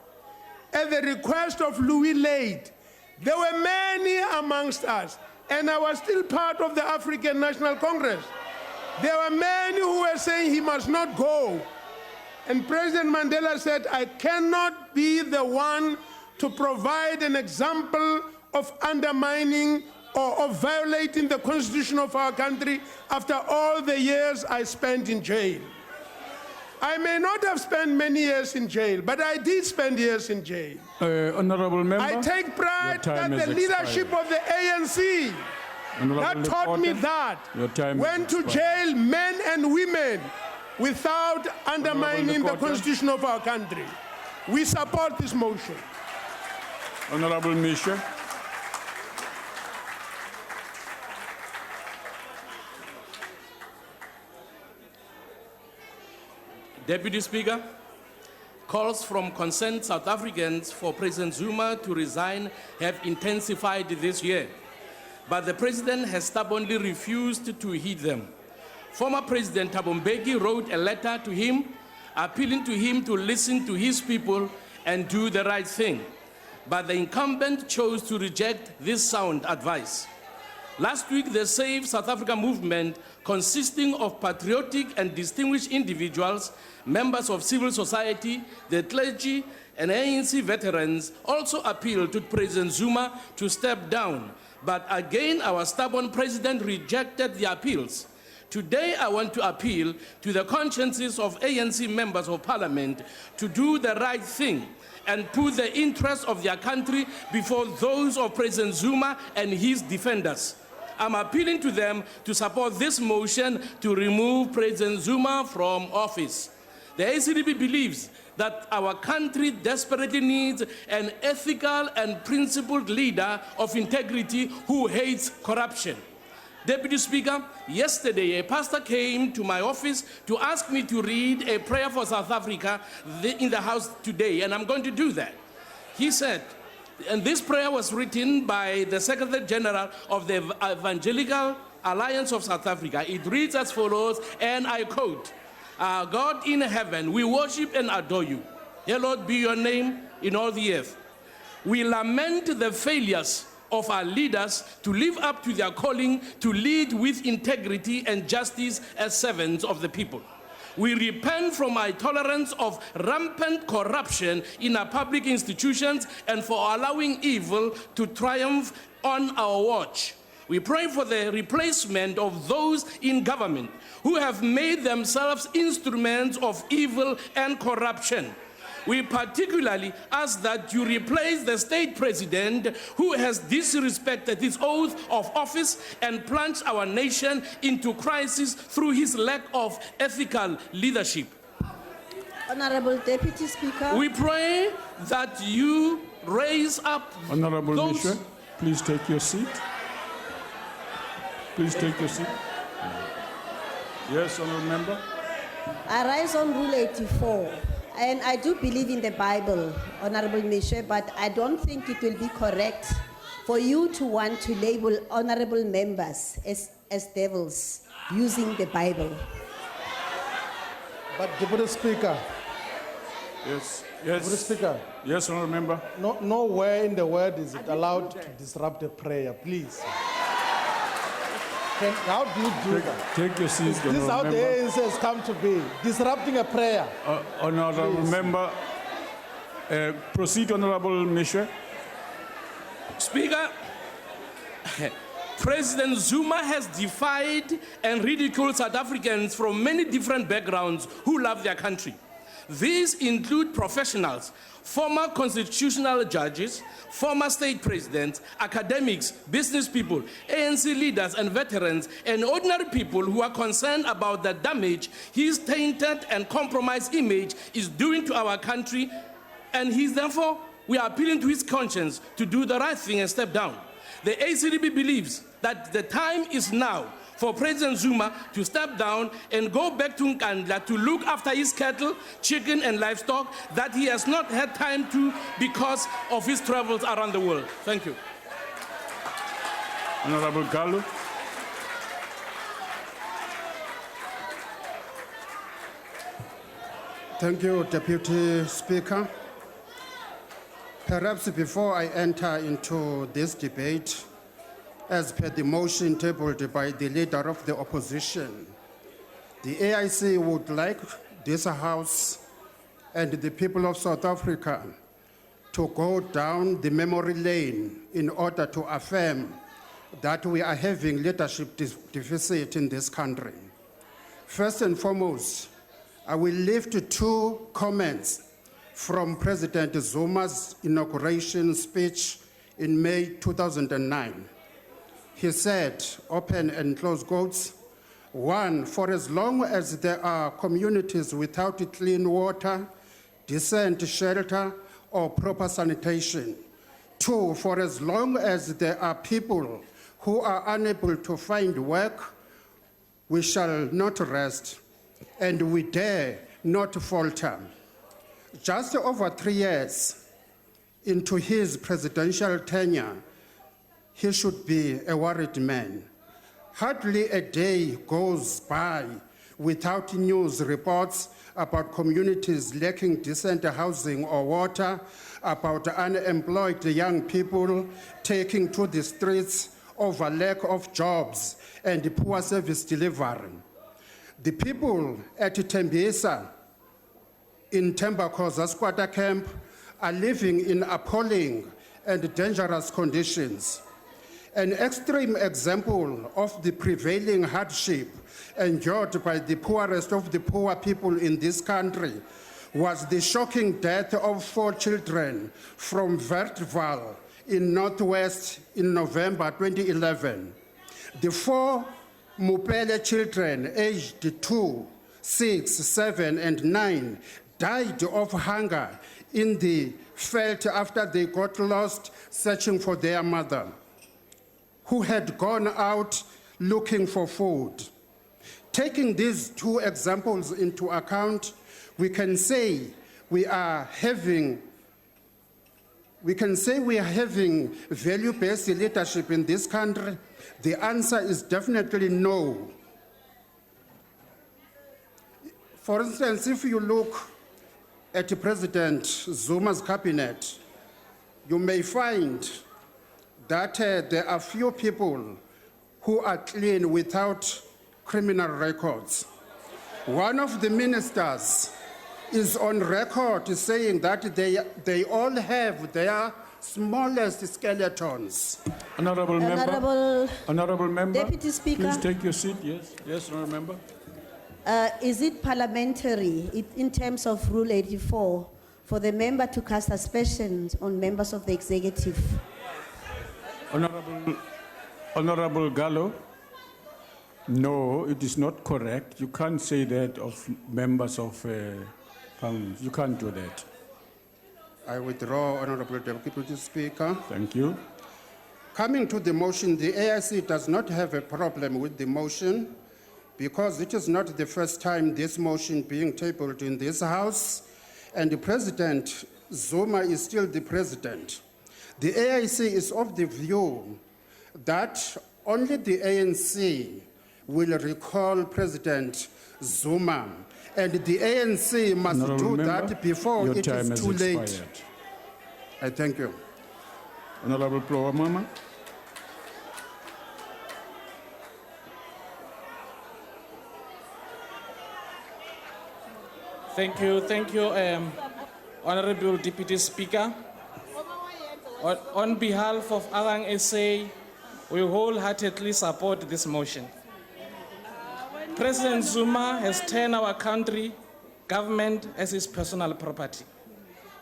[SPEAKER 4] at the request of Louis Lade, there were many amongst us, and I was still part of the African National Congress. There were many who were saying he must not go. And President Mandela said, I cannot be the one to provide an example of undermining or of violating the Constitution of our country after all the years I spent in jail. I may not have spent many years in jail, but I did spend years in jail.
[SPEAKER 7] Honorable member,
[SPEAKER 4] I take pride that the leadership of the ANC that taught me that went to jail men and women without undermining the Constitution of our country. We support this motion.
[SPEAKER 7] Honorable Misha.
[SPEAKER 9] Deputy Speaker, calls from concerned South Africans for President Zuma to resign have intensified this year, but the President has stubbornly refused to heed them. Former President Thabo Mbeki wrote a letter to him, appealing to him to listen to his people and do the right thing, but the incumbent chose to reject this sound advice. Last week, the Save South Africa movement, consisting of patriotic and distinguished individuals, members of civil society, the clergy, and ANC veterans, also appealed to President Zuma to step down. But again, our stubborn president rejected the appeals. Today, I want to appeal to the consciences of ANC members of parliament to do the right thing and put the interests of their country before those of President Zuma and his defenders. I'm appealing to them to support this motion to remove President Zuma from office. The ACDP believes that our country desperately needs an ethical and principled leader of integrity who hates corruption. Deputy Speaker, yesterday a pastor came to my office to ask me to read a prayer for South Africa in the House today, and I'm going to do that. He said, and this prayer was written by the Secretary General of the Evangelical Alliance of South Africa. It reads as follows, and I quote, "Our God in heaven, we worship and adore you. Hallowed be your name in all the earth. We lament the failures of our leaders to live up to their calling to lead with integrity and justice as servants of the people. We repent from our tolerance of rampant corruption in our public institutions and for allowing evil to triumph on our watch. We pray for the replacement of those in government who have made themselves instruments of evil and corruption. We particularly ask that you replace the state president who has disrespected his oath of office and plunged our nation into crisis through his lack of ethical leadership.
[SPEAKER 15] Honorable Deputy Speaker.
[SPEAKER 9] We pray that you raise up
[SPEAKER 7] Honorable
[SPEAKER 9] those...
[SPEAKER 7] Michel, please take your seat. Please take your seat. Yes, honorable member.
[SPEAKER 15] I rise on Rule 84. And I do believe in the Bible, Honorable Michel, but I don't think it will be correct for you to want to label honorable members as devils using the Bible.
[SPEAKER 11] But Deputy Speaker.
[SPEAKER 7] Yes.
[SPEAKER 11] Deputy Speaker.
[SPEAKER 7] Yes, honorable member.
[SPEAKER 11] Nowhere in the word is it allowed to disrupt a prayer, please. How do you do that?
[SPEAKER 7] Take your seat,
[SPEAKER 11] This is how the ANC has come to be, disrupting a prayer.
[SPEAKER 7] Honorable member, proceed, Honorable Michel.
[SPEAKER 9] Speaker, President Zuma has defied and ridiculed South Africans from many different backgrounds who love their country. These include professionals, former constitutional judges, former state presidents, academics, business people, ANC leaders and veterans, and ordinary people who are concerned about the damage his tainted and compromised image is doing to our country, and we are appealing to his conscience to do the right thing and step down. The ACDB believes that the time is now for President Zuma to step down and go back to Nkandla to look after his cattle, chicken, and livestock that he has not had time to because of his travels around the world. Thank you.
[SPEAKER 7] Honorable Gallo.
[SPEAKER 3] Thank you, Deputy Speaker. Perhaps before I enter into this debate, as per the motion tabled by the Leader of the Opposition, the AIC would like this House and the people of South Africa to go down the memory lane in order to affirm that we are having leadership deficit in this country. First and foremost, I will lift two comments from President Zuma's inauguration speech in May 2009. He said, open and close quotes, one, for as long as there are communities without clean water, decent shelter, or proper sanitation. Two, for as long as there are people who are unable to find work, we shall not rest, and we dare not falter. Just over 3 years into his presidential tenure, he should be a worried man. Hardly a day goes by without news reports about communities lacking decent housing or water, about unemployed young people taking to the streets over lack of jobs and poor service delivery. The people at Tembisa in Tembakoza squatter camp are living in appalling and dangerous conditions. An extreme example of the prevailing hardship endured by the poorest of the poor people in this country was the shocking death of 4 children from Vertval in Northwest in November 2011. The 4 Mupele children aged 2, 6, 7, and 9 died of hunger in the veld after they got lost searching for their mother, who had gone out looking for food. Taking these 2 examples into account, we can say we are having we can say we are having value-based leadership in this country? The answer is definitely no. For instance, if you look at President Zuma's cabinet, you may find that there are few people who are clean without criminal records. One of the ministers is on record saying that they all have their smallest skeletons.
[SPEAKER 7] Honorable member. Honorable member.
[SPEAKER 15] Deputy Speaker.
[SPEAKER 7] Please take your seat. Yes. Yes, honorable member.
[SPEAKER 15] Is it parliamentary in terms of Rule 84 for the member to cast aspersions on members of the executive?
[SPEAKER 7] Honorable Gallo, no, it is not correct. You can't say that of members of Parliament. You can't do that.
[SPEAKER 3] I withdraw, Honorable Deputy Speaker.
[SPEAKER 7] Thank you.
[SPEAKER 3] Coming to the motion, the AIC does not have a problem with the motion because it is not the first time this motion being tabled in this House, and the President Zuma is still the President. The AIC is of the view that only the ANC will recall President Zuma, and the ANC must do that before it is too late. I thank you.
[SPEAKER 7] Honorable Plowamama.
[SPEAKER 17] Thank you, Honorable Deputy Speaker. On behalf of Alang SA, we wholeheartedly support this motion. President Zuma has turned our country government as his personal property.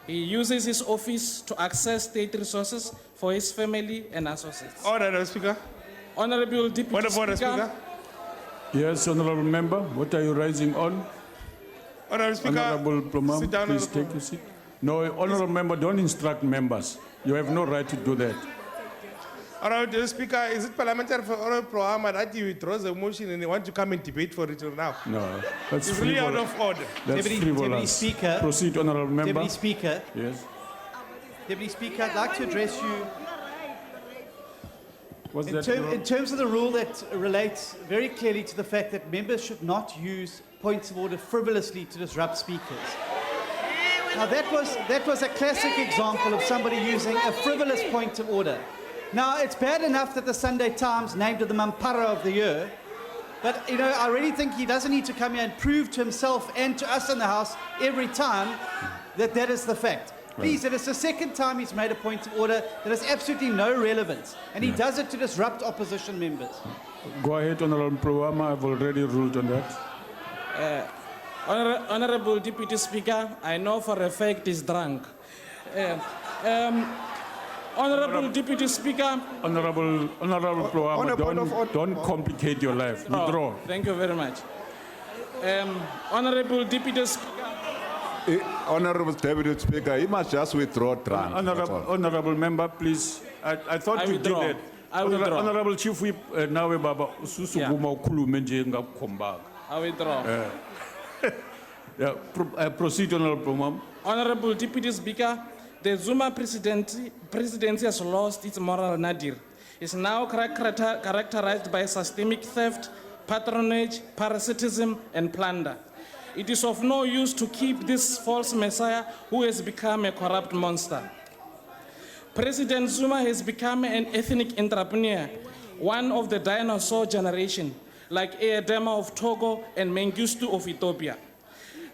[SPEAKER 17] He uses his office to access state resources for his family and associates.
[SPEAKER 18] Order, Speaker.
[SPEAKER 17] Honorable Deputy Speaker.
[SPEAKER 7] Yes, honorable member, what are you raising on?
[SPEAKER 18] Honorable Speaker,
[SPEAKER 7] Honorable Plumam,
[SPEAKER 18] sit down,
[SPEAKER 7] please
[SPEAKER 18] Honorable.
[SPEAKER 7] take your seat. No, honorable member, don't instruct members. You have no right to do that.
[SPEAKER 18] Honorable Speaker, is it parliamentary for Honorable Prohama that he withdraws the motion and they want to come and debate for it now?
[SPEAKER 7] No, that's
[SPEAKER 18] It's really out
[SPEAKER 7] frivolous.
[SPEAKER 18] of order.
[SPEAKER 7] That's
[SPEAKER 6] Deputy
[SPEAKER 7] frivolous.
[SPEAKER 6] Speaker.
[SPEAKER 7] Proceed, honorable member.
[SPEAKER 6] Deputy Speaker.
[SPEAKER 7] Yes.
[SPEAKER 6] Deputy Speaker, I'd like to address you
[SPEAKER 7] What's
[SPEAKER 6] in,
[SPEAKER 7] that?
[SPEAKER 6] in terms of the rule that relates very clearly to the fact that members should not use points of order frivolously to disrupt speakers. Now that was a classic example of somebody using a frivolous point of order. Now it's bad enough that the Sunday Times named it the Mampara of the Year, but I really think he doesn't need to come here and prove to himself and to us in the House every time that that is the fact. Please, it is the second time he's made a point of order that has absolutely no relevance, and he does it to disrupt opposition members.
[SPEAKER 7] Go ahead, honorable Plowama. I've already ruled on that.
[SPEAKER 17] Honorable Deputy Speaker, I know for a fact he's drunk. Honorable Deputy Speaker.
[SPEAKER 7] Honorable Plowama, don't complicate your life. Withdraw.
[SPEAKER 17] Thank you very much. Honorable Deputy Speaker.
[SPEAKER 2] Honorable Deputy Speaker, he must just withdraw drunk.
[SPEAKER 7] Honorable member, please. I thought you did it.
[SPEAKER 17] I withdraw.
[SPEAKER 7] Honorable Chief Whip, nawe baba ususukuma ukhulume nje ngakukhombanga.
[SPEAKER 17] I withdraw.
[SPEAKER 7] Proceed, honorable Plowama.
[SPEAKER 17] Honorable Deputy Speaker, the Zuma presidency has lost its moral nadir. It's now characterized by systemic theft, patronage, parasitism, and plunder. It is of no use to keep this false messiah who has become a corrupt monster. President Zuma has become an ethnic entrepreneur, one of the dinosaur generation, like Eyadema of Togo and Mengistu of Ethiopia.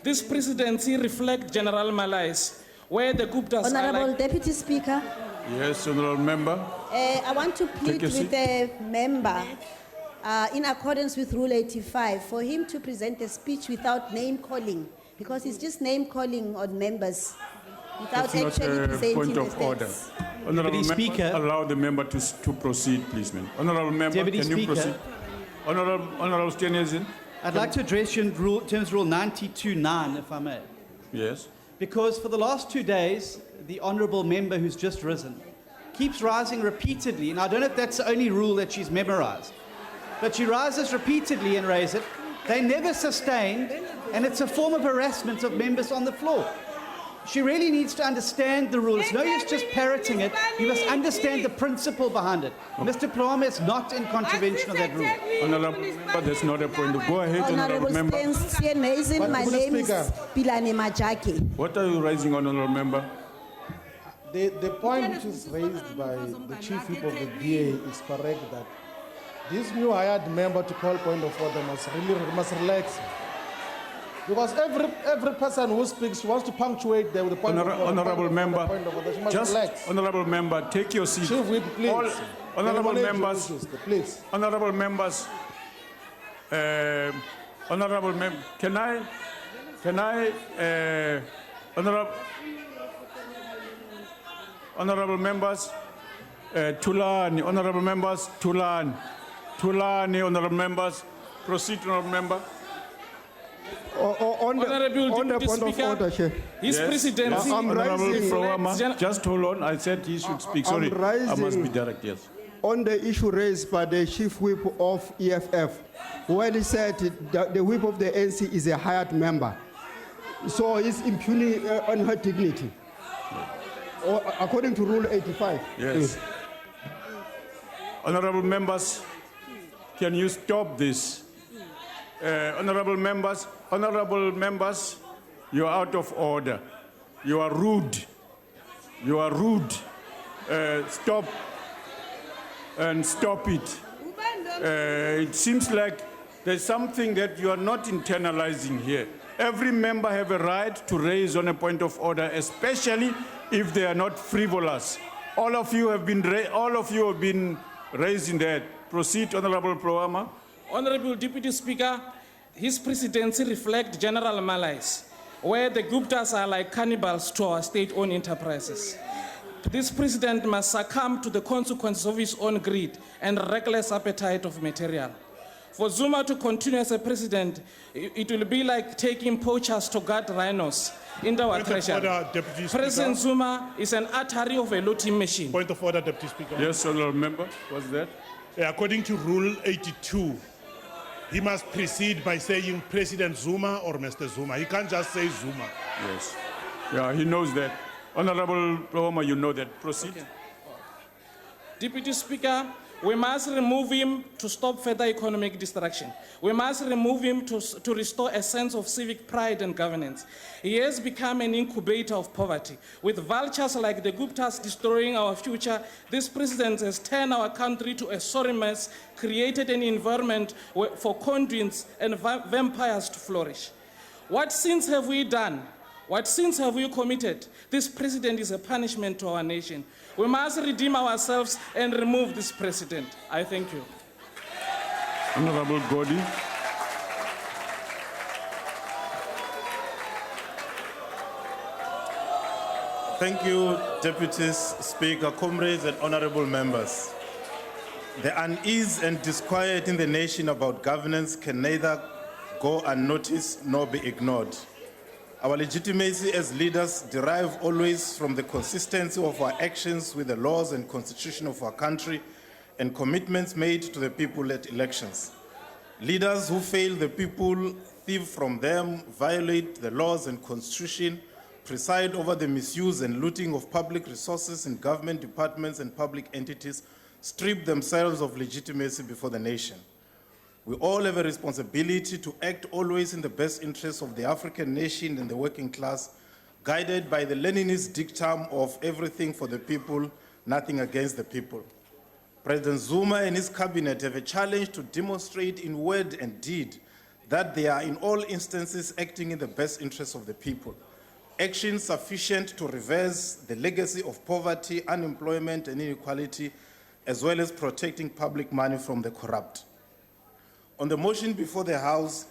[SPEAKER 17] This presidency reflects general malaise, where the Guptas
[SPEAKER 15] Honorable Deputy Speaker.
[SPEAKER 7] Yes, honorable member.
[SPEAKER 15] I want to plead with the member, in accordance with Rule 85, for him to present a speech without name calling, because he's just name calling on members without
[SPEAKER 7] That's
[SPEAKER 15] actually
[SPEAKER 7] not a
[SPEAKER 15] presenting
[SPEAKER 7] point
[SPEAKER 15] the
[SPEAKER 7] of order.
[SPEAKER 15] facts.
[SPEAKER 7] Honorable Speaker, allow the member to proceed, please, man. Honorable member,
[SPEAKER 6] Deputy
[SPEAKER 7] can you
[SPEAKER 6] Speaker.
[SPEAKER 7] proceed? Honorable Steniasin.
[SPEAKER 6] I'd like to address you in terms of Rule 92.9, if I may.
[SPEAKER 7] Yes.
[SPEAKER 6] Because for the last 2 days, the honourable member who's just risen keeps rising repeatedly, and I don't know if that's the only rule that she's memorized, but she rises repeatedly and raises it. They never sustained, and it's a form of harassment of members on the floor. She really needs to understand the rules. No use just parroting it. You must understand the principle behind it. Mr. Plowman is not in contravention of that rule.
[SPEAKER 7] Honorable member, there's not a point. Go ahead, honorable member.
[SPEAKER 15] My name is Pilani Majaki.
[SPEAKER 7] What are you raising, honorable member?
[SPEAKER 11] The point which is raised by the chief whip of the DA is correct that this new hired member to call point of order must relax. Because every person who speaks wants to punctuate the point of order.
[SPEAKER 7] Honorable member,
[SPEAKER 11] She must
[SPEAKER 7] just
[SPEAKER 11] relax.
[SPEAKER 7] honorable member, take your seat.
[SPEAKER 11] Chief whip, please.
[SPEAKER 7] All honorable
[SPEAKER 11] Eliminate your
[SPEAKER 7] members,
[SPEAKER 11] issues, please.
[SPEAKER 7] honorable members, honorable member, can I, honorable members, Tulani, honorable members, Tulani, honorable members, proceed, honorable member.
[SPEAKER 8] On
[SPEAKER 20] Honorable
[SPEAKER 8] the
[SPEAKER 20] Deputy
[SPEAKER 8] point of
[SPEAKER 20] Speaker,
[SPEAKER 8] order, Chair.
[SPEAKER 20] His presidency.
[SPEAKER 7] Honorable
[SPEAKER 8] raising-
[SPEAKER 7] Flowama, just hold on. I said he should speak. Sorry, I must be direct, yes.
[SPEAKER 8] On the issue raised by the chief whip of EFF, when he said that the whip of the ANC is a hired member, so he's impugning on her dignity, or according to Rule 85.
[SPEAKER 7] Yes. Honorable members, can you stop this? Honorable members, you are out of order. You are rude. You are rude. Stop and stop it. It seems like there's something that you are not internalizing here. Every member have a right to raise on a point of order, especially if they are not frivolous. All of you have been raising that. Proceed, Honorable Plowama.
[SPEAKER 20] Honorable Deputy Speaker, his presidency reflects general malaise, where the Guptas are like cannibals to our state-owned enterprises. This president must succumb to the consequences of his own greed and reckless appetite of material. For Zuma to continue as a president, it will be like taking poachers to guard rhinos in our treasury. President Zuma is an artery of a looting machine.
[SPEAKER 10] Point of order, Deputy Speaker.
[SPEAKER 7] Yes, Honorable Member. What's that?
[SPEAKER 10] According to Rule 82, he must precede by saying President Zuma or Mr. Zuma. He can't just say Zuma.
[SPEAKER 7] Yes. Yeah, he knows that. Honorable Plowama, you know that. Proceed.
[SPEAKER 20] Okay. Deputy Speaker, we must remove him to stop further economic destruction. We must remove him to restore a sense of civic pride and governance. He has become an incubator of poverty. With vultures like the Guptas destroying our future, this president has turned our country to a sorry mess, created an environment for conduits and vampires to flourish. What sins have we done? What sins have we committed? This president is a punishment to our nation. We must redeem ourselves and remove this president. I thank you.
[SPEAKER 7] Honorable Godi.
[SPEAKER 19] Thank you, Deputy Speaker, comrades and honorable members. The unease and disquiet in the nation about governance can neither go unnoticed nor be ignored. Our legitimacy as leaders derive always from the consistency of our actions with the laws and constitution of our country and commitments made to the people at elections. Leaders who fail the people, thieve from them, violate the laws and constitution, preside over the misuse and looting of public resources in government departments and public entities, strip themselves of legitimacy before the nation. We all have a responsibility to act always in the best interests of the African nation and the working class, guided by the Leninist dictum of everything for the people, nothing against the people. President Zuma and his cabinet have a challenge to demonstrate in word and deed that they are in all instances acting in the best interests of the people. Action sufficient to reverse the legacy of poverty, unemployment, and inequality, as well as protecting public money from the corrupt. On the motion before the House,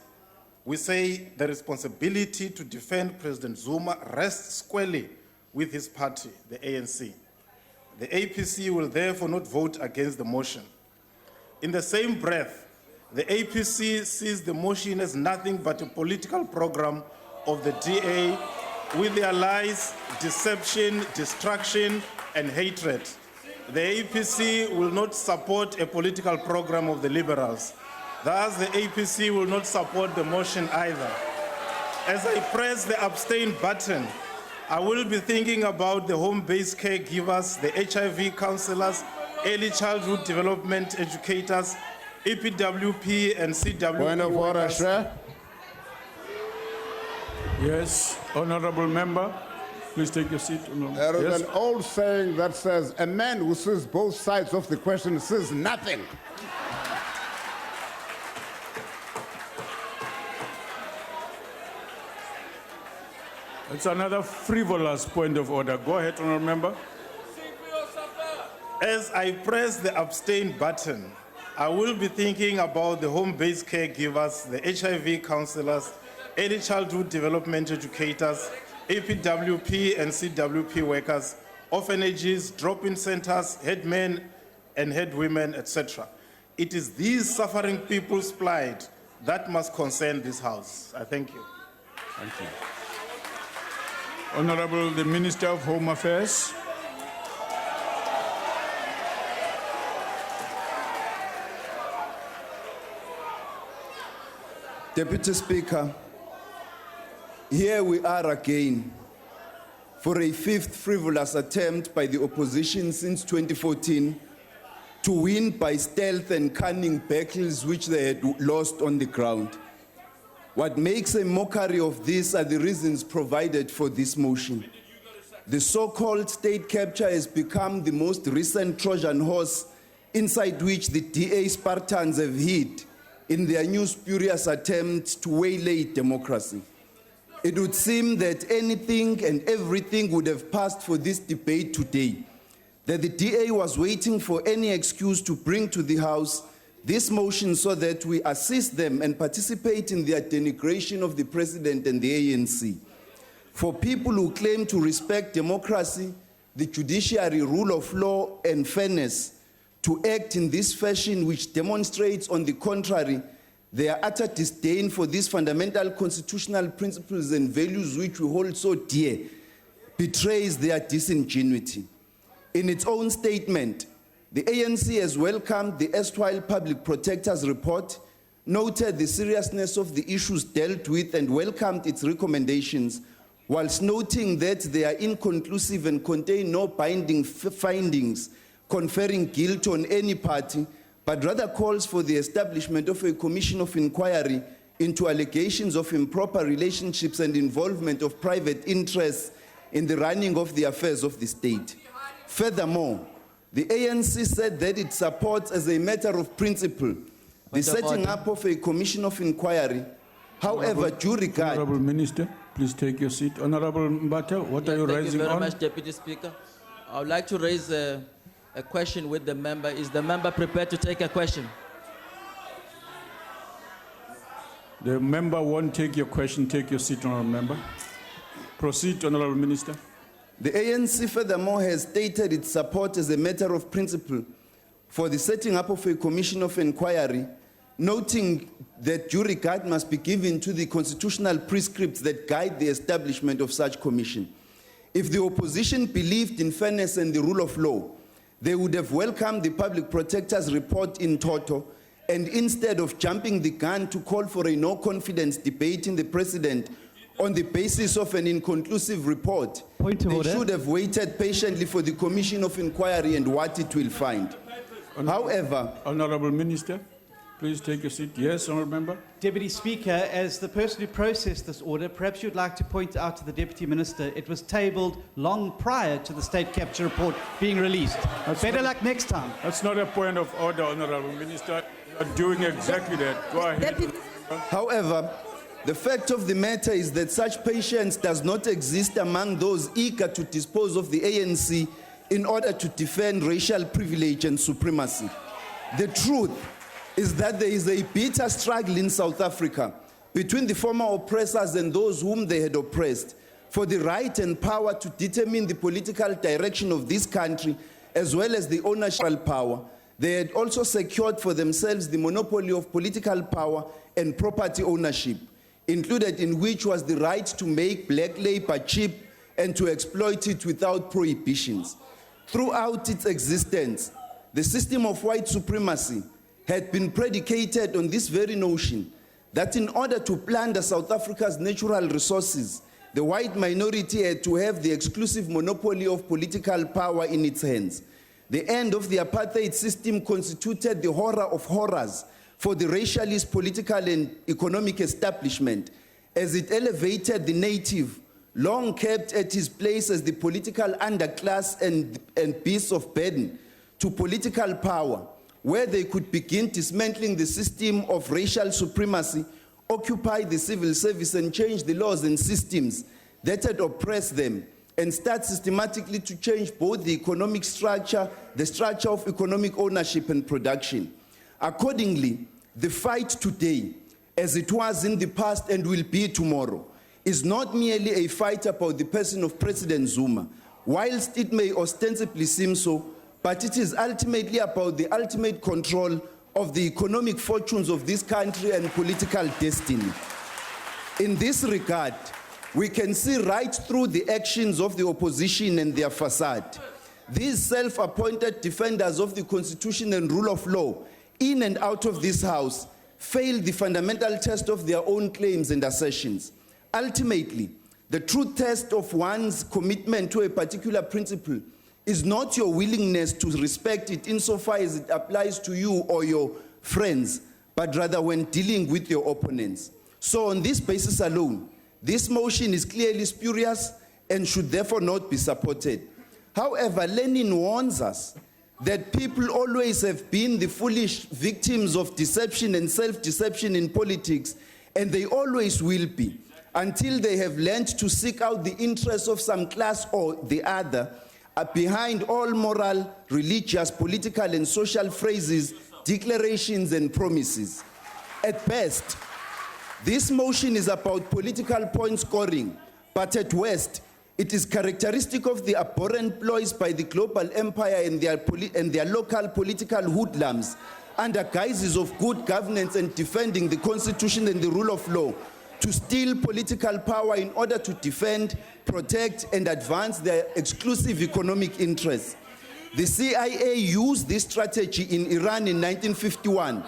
[SPEAKER 19] we say the responsibility to defend President Zuma rests squarely with his party, the ANC. The APC will therefore not vote against the motion. In the same breath, the APC sees the motion as nothing but a political program of the DA with their lies, deception, destruction, and hatred. The APC will not support a political program of the Liberals. Thus, the APC will not support the motion either. As I press the abstain button, I will be thinking about the home-based caregivers, the HIV counselors, early childhood development educators, EPWP and CWP
[SPEAKER 2] Point of order,
[SPEAKER 19] workers.
[SPEAKER 2] sir.
[SPEAKER 7] Yes, honorable member, please take your seat.
[SPEAKER 2] There is
[SPEAKER 7] Yes.
[SPEAKER 2] an old saying that says, a man who sees both sides of the question says nothing.
[SPEAKER 7] It's another frivolous point of order. Go ahead, honorable member.
[SPEAKER 19] As I press the abstain button, I will be thinking about the home-based caregivers, the HIV counselors, early childhood development educators, APWP and CWP workers, orphanages, drop-in centers, headmen and headwomen, etc. It is these suffering people's plight that must concern this House. I thank you.
[SPEAKER 7] Thank you. Honorable the Minister of Home Affairs.
[SPEAKER 16] Deputy Speaker, here we are again for a fifth frivolous attempt by the opposition since 2014 to win by stealth and cunning battles which they had lost on the ground. What makes a mockery of this are the reasons provided for this motion. The so-called state capture has become the most recent Trojan horse inside which the DA Spartans have hid in their new spurious attempt to waylay democracy. It would seem that anything and everything would have passed for this debate today, that the DA was waiting for any excuse to bring to the House this motion so that we assist them and participate in their denigration of the President and the ANC. For people who claim to respect democracy, the judiciary, rule of law, and fairness, to act in this fashion which demonstrates, on the contrary, their utter disdain for these fundamental constitutional principles and values which we hold so dear, betrays their disingenuity. In its own statement, the ANC has welcomed the erstwhile Public Protector's report, noted the seriousness of the issues dealt with, and welcomed its recommendations, whilst noting that they are inconclusive and contain no binding findings conferring guilt on any party, but rather calls for the establishment of a commission of inquiry into allegations of improper relationships and involvement of private interests in the running of the affairs of the state. Furthermore, the ANC said that it supports, as a matter of principle, the setting up of a commission of inquiry. However, due regard...
[SPEAKER 7] Honorable Minister, please take your seat. Honorable Mbata, what are you raising on?
[SPEAKER 21] Thank you very much, Deputy Speaker. I would like to raise a question with the member. Is the member prepared to take a question?
[SPEAKER 7] The member won't take your question. Take your seat, honorable member. Proceed, honorable Minister.
[SPEAKER 16] The ANC, furthermore, has stated its support as a matter of principle for the setting up of a commission of inquiry, noting that due regard must be given to the constitutional prescripts that guide the establishment of such commission. If the opposition believed in fairness and the rule of law, they would have welcomed the Public Protector's report in toto, and instead of jumping the gun to call for a no-confidence debate in the President on the basis of an inconclusive report, they should have waited patiently for the Commission of Inquiry and what it will find. However...
[SPEAKER 7] Honorable Minister, please take your seat. Yes, honorable member.
[SPEAKER 6] Deputy Speaker, as the person who processed this order, perhaps you'd like to point out to the Deputy Minister it was tabled long prior to the state capture report being released. Better luck next time.
[SPEAKER 7] That's not a point of order, honorable Minister. You are doing exactly that. Go ahead.
[SPEAKER 16] However, the fact of the matter is that such patience does not exist among those eager to dispose of the ANC in order to defend racial privilege and supremacy. The truth is that there is a bitter struggle in South Africa between the former oppressors and those whom they had oppressed for the right and power to determine the political direction of this country, as well as the ownership power. They had also secured for themselves the monopoly of political power and property ownership, included in which was the right to make black labor cheap and to exploit it without prohibitions. Throughout its existence, the system of white supremacy had been predicated on this very notion that in order to plunder South Africa's natural resources, the white minority had to have the exclusive monopoly of political power in its hands. The end of the apartheid system constituted the horror of horrors for the racialist political and economic establishment, as it elevated the native, long kept at his place as the political underclass and beasts of burden, to political power, where they could begin dismantling the system of racial supremacy, occupy the civil service, and change the laws and systems that had oppressed them, and start systematically to change both the economic structure, the structure of economic ownership and production. Accordingly, the fight today, as it was in the past and will be tomorrow, is not merely a fight about the person of President Zuma, whilst it may ostensibly seem so, but it is ultimately about the ultimate control of the economic fortunes of this country and political destiny. In this regard, we can see right through the actions of the opposition and their facade. These self-appointed defenders of the Constitution and rule of law, in and out of this House, fail the fundamental test of their own claims and assertions. Ultimately, the true test of one's commitment to a particular principle is not your willingness to respect it insofar as it applies to you or your friends, but rather when dealing with your opponents. So on this basis alone, this motion is clearly spurious and should therefore not be supported. However, Lenin warns us that people always have been the foolish victims of deception and self-deception in politics, and they always will be, until they have learned to seek out the interests of some class or the other behind all moral, religious, political, and social phrases, declarations, and promises. At best, this motion is about political point scoring, but at worst, it is characteristic of the abhorrent ploys by the global empire and their local political hoodlums under guises of good governance and defending the Constitution and the rule of law to steal political power in order to defend, protect, and advance their exclusive economic interests. The CIA used this strategy in Iran in 1951,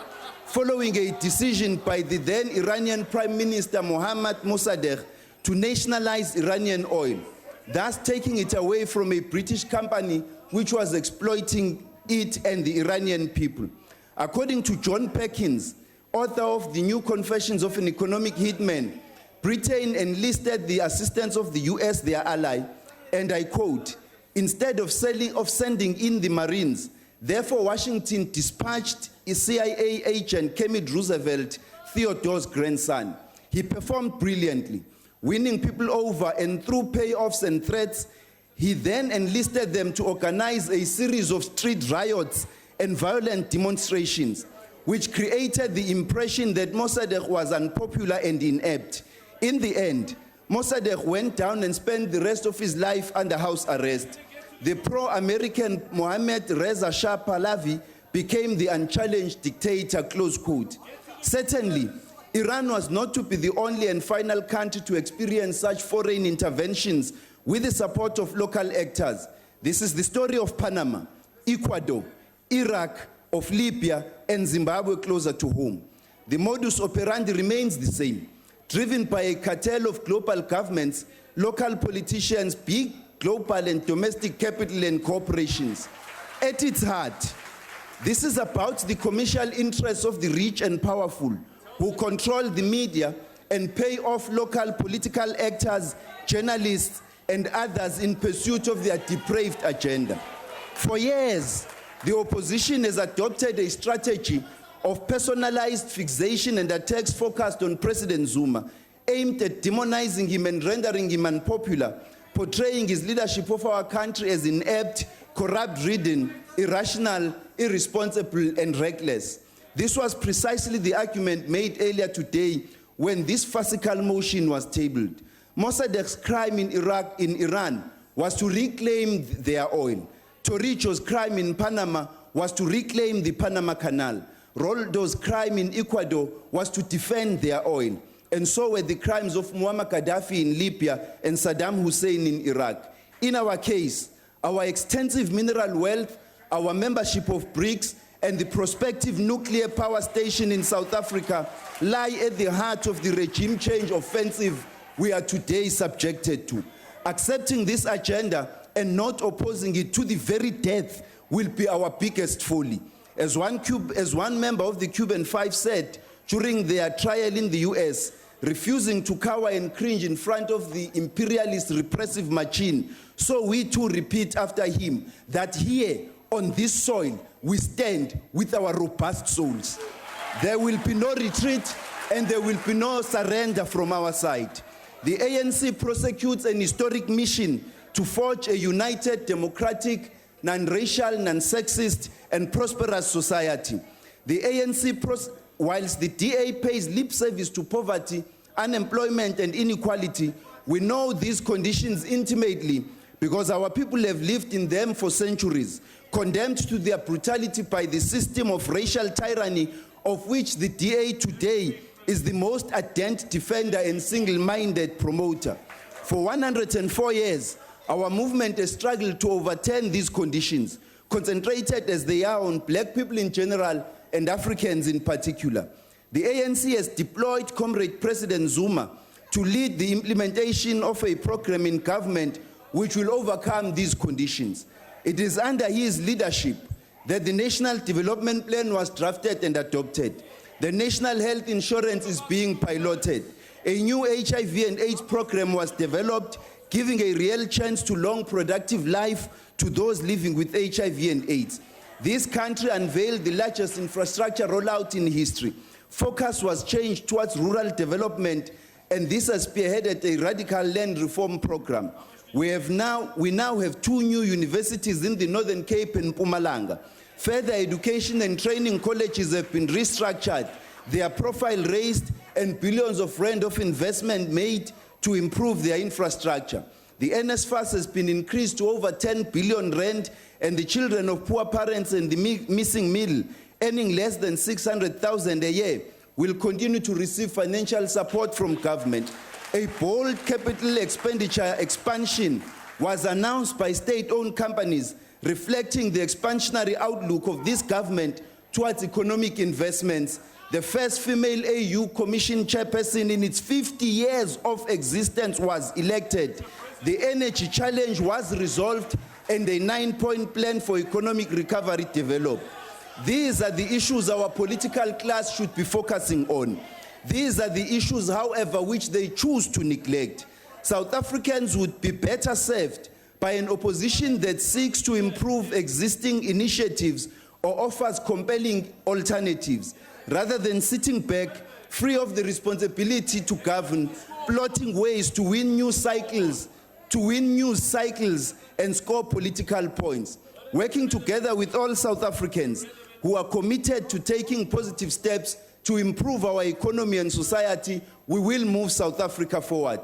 [SPEAKER 16] following a decision by the then Iranian Prime Minister Mohammad Mossadegh to nationalize Iranian oil, thus taking it away from a British company which was exploiting it and the Iranian people. According to John Perkins, author of The New Confessions of an Economic Hitman, Britain enlisted the assistance of the US, their ally, and I quote, "Instead of sending in the Marines, therefore Washington dispatched a CIA agent, Kermit Roosevelt, Theodore's grandson. He performed brilliantly, winning people over, and through payoffs and threats, he then enlisted them to organize a series of street riots and violent demonstrations, which created the impression that Mossadegh was unpopular and inept. In the end, Mossadegh went down and spent the rest of his life under house arrest. The pro-American Mohammad Reza Shah Pahlavi became the unchallenged dictator," close quote. Certainly, Iran was not to be the only and final country to experience such foreign interventions with the support of local actors. This is the story of Panama, Ecuador, Iraq, of Libya, and Zimbabwe closer to home. The modus operandi remains the same, driven by a cartel of global governments, local politicians, big global and domestic capital and corporations. At its heart, this is about the commercial interests of the rich and powerful, who control the media and pay off local political actors, journalists, and others in pursuit of their depraved agenda. For years, the opposition has adopted a strategy of personalized fixation and attacks focused on President Zuma, aimed at demonizing him and rendering him unpopular, portraying his leadership of our country as inept, corrupt-ridden, irrational, irresponsible, and reckless. This was precisely the argument made earlier today when this farcical motion was tabled. Mossadegh's crime in Iran was to reclaim their oil. Torrijos' crime in Panama was to reclaim the Panama Canal. Roldo's crime in Ecuador was to defend their oil. And so were the crimes of Muammar Gaddafi in Libya and Saddam Hussein in Iraq. In our case, our extensive mineral wealth, our membership of BRICS, and the prospective nuclear power station in South Africa lie at the heart of the regime change offensive we are today subjected to. Accepting this agenda and not opposing it to the very death will be our biggest folly. As one member of the Cuban Five said during their trial in the US, refusing to cower and cringe in front of the imperialist repressive machine, so we too repeat after him that here on this soil we stand with our robust souls. There will be no retreat and there will be no surrender from our side. The ANC prosecutes an historic mission to forge a united, democratic, non-racial, non-sexist, and prosperous society. The ANC, whilst the DA pays lip service to poverty, unemployment, and inequality, we know these conditions intimately because our people have lived in them for centuries, condemned to their brutality by the system of racial tyranny of which the DA today is the most ardent defender and single-minded promoter. For 104 years, our movement has struggled to overturn these conditions, concentrated as they are on black people in general and Africans in particular. The ANC has deployed Comrade President Zuma to lead the implementation of a program in government which will overcome these conditions. It is under his leadership that the National Development Plan was drafted and adopted. The National Health Insurance is being piloted. A new HIV and AIDS program was developed, giving a real chance to long, productive life to those living with HIV and AIDS. This country unveiled the largest infrastructure rollout in history. Focus was changed towards rural development, and this has spearheaded a radical land reform program. We now have 2 new universities in the Northern Cape and Mpumalanga. Further education and training colleges have been restructured, their profile raised, and billions of rand of investment made to improve their infrastructure. The NSFAS has been increased to over 10 billion rand, and the children of poor parents and the missing middle, earning less than 600,000 a year, will continue to receive financial support from government. A bold capital expenditure expansion was announced by state-owned companies, reflecting the expansionary outlook of this government towards economic investments. The first female AU Commission chairperson in its 50 years of existence was elected. The energy challenge was resolved and a 9-point plan for economic recovery developed. These are the issues our political class should be focusing on. These are the issues, however, which they choose to neglect. South Africans would be better served by an opposition that seeks to improve existing initiatives or offers compelling alternatives, rather than sitting back, free of the responsibility to govern, plotting ways to win news cycles and score political points. Working together with all South Africans who are committed to taking positive steps to improve our economy and society, we will move South Africa forward.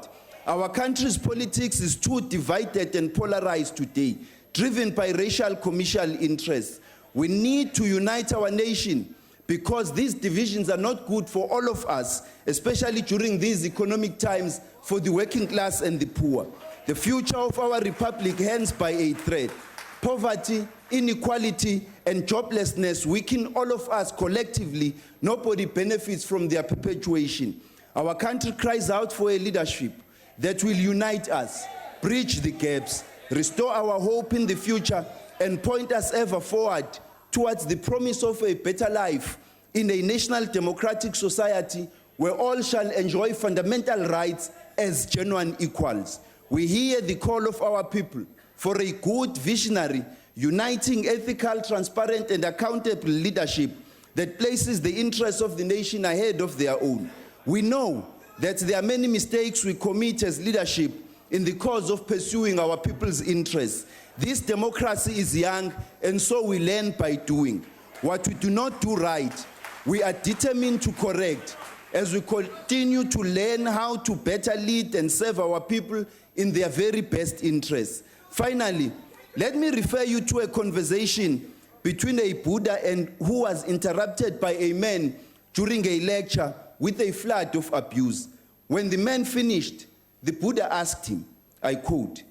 [SPEAKER 16] Our country's politics is too divided and polarized today, driven by racial commercial interests. We need to unite our nation because these divisions are not good for all of us, especially during these economic times for the working class and the poor. The future of our republic hangs by a thread. Poverty, inequality, and joblessness weaken all of us collectively. Nobody benefits from their perpetuation. Our country cries out for a leadership that will unite us, bridge the gaps, restore our hope in the future, and point us ever forward towards the promise of a better life in a national democratic society where all shall enjoy fundamental rights as genuine equals. We hear the call of our people for a good, visionary, uniting, ethical, transparent, and accountable leadership that places the interests of the nation ahead of their own. We know that there are many mistakes we commit as leadership in the cause of pursuing our people's interests. This democracy is young, and so we learn by doing. What we do not do right, we are determined to correct as we continue to learn how to better lead and serve our people in their very best interests. Finally, let me refer you to a conversation between a Buddha and who was interrupted by a man during a lecture with a flood of abuse. When the man finished, the Buddha asked him, I quote,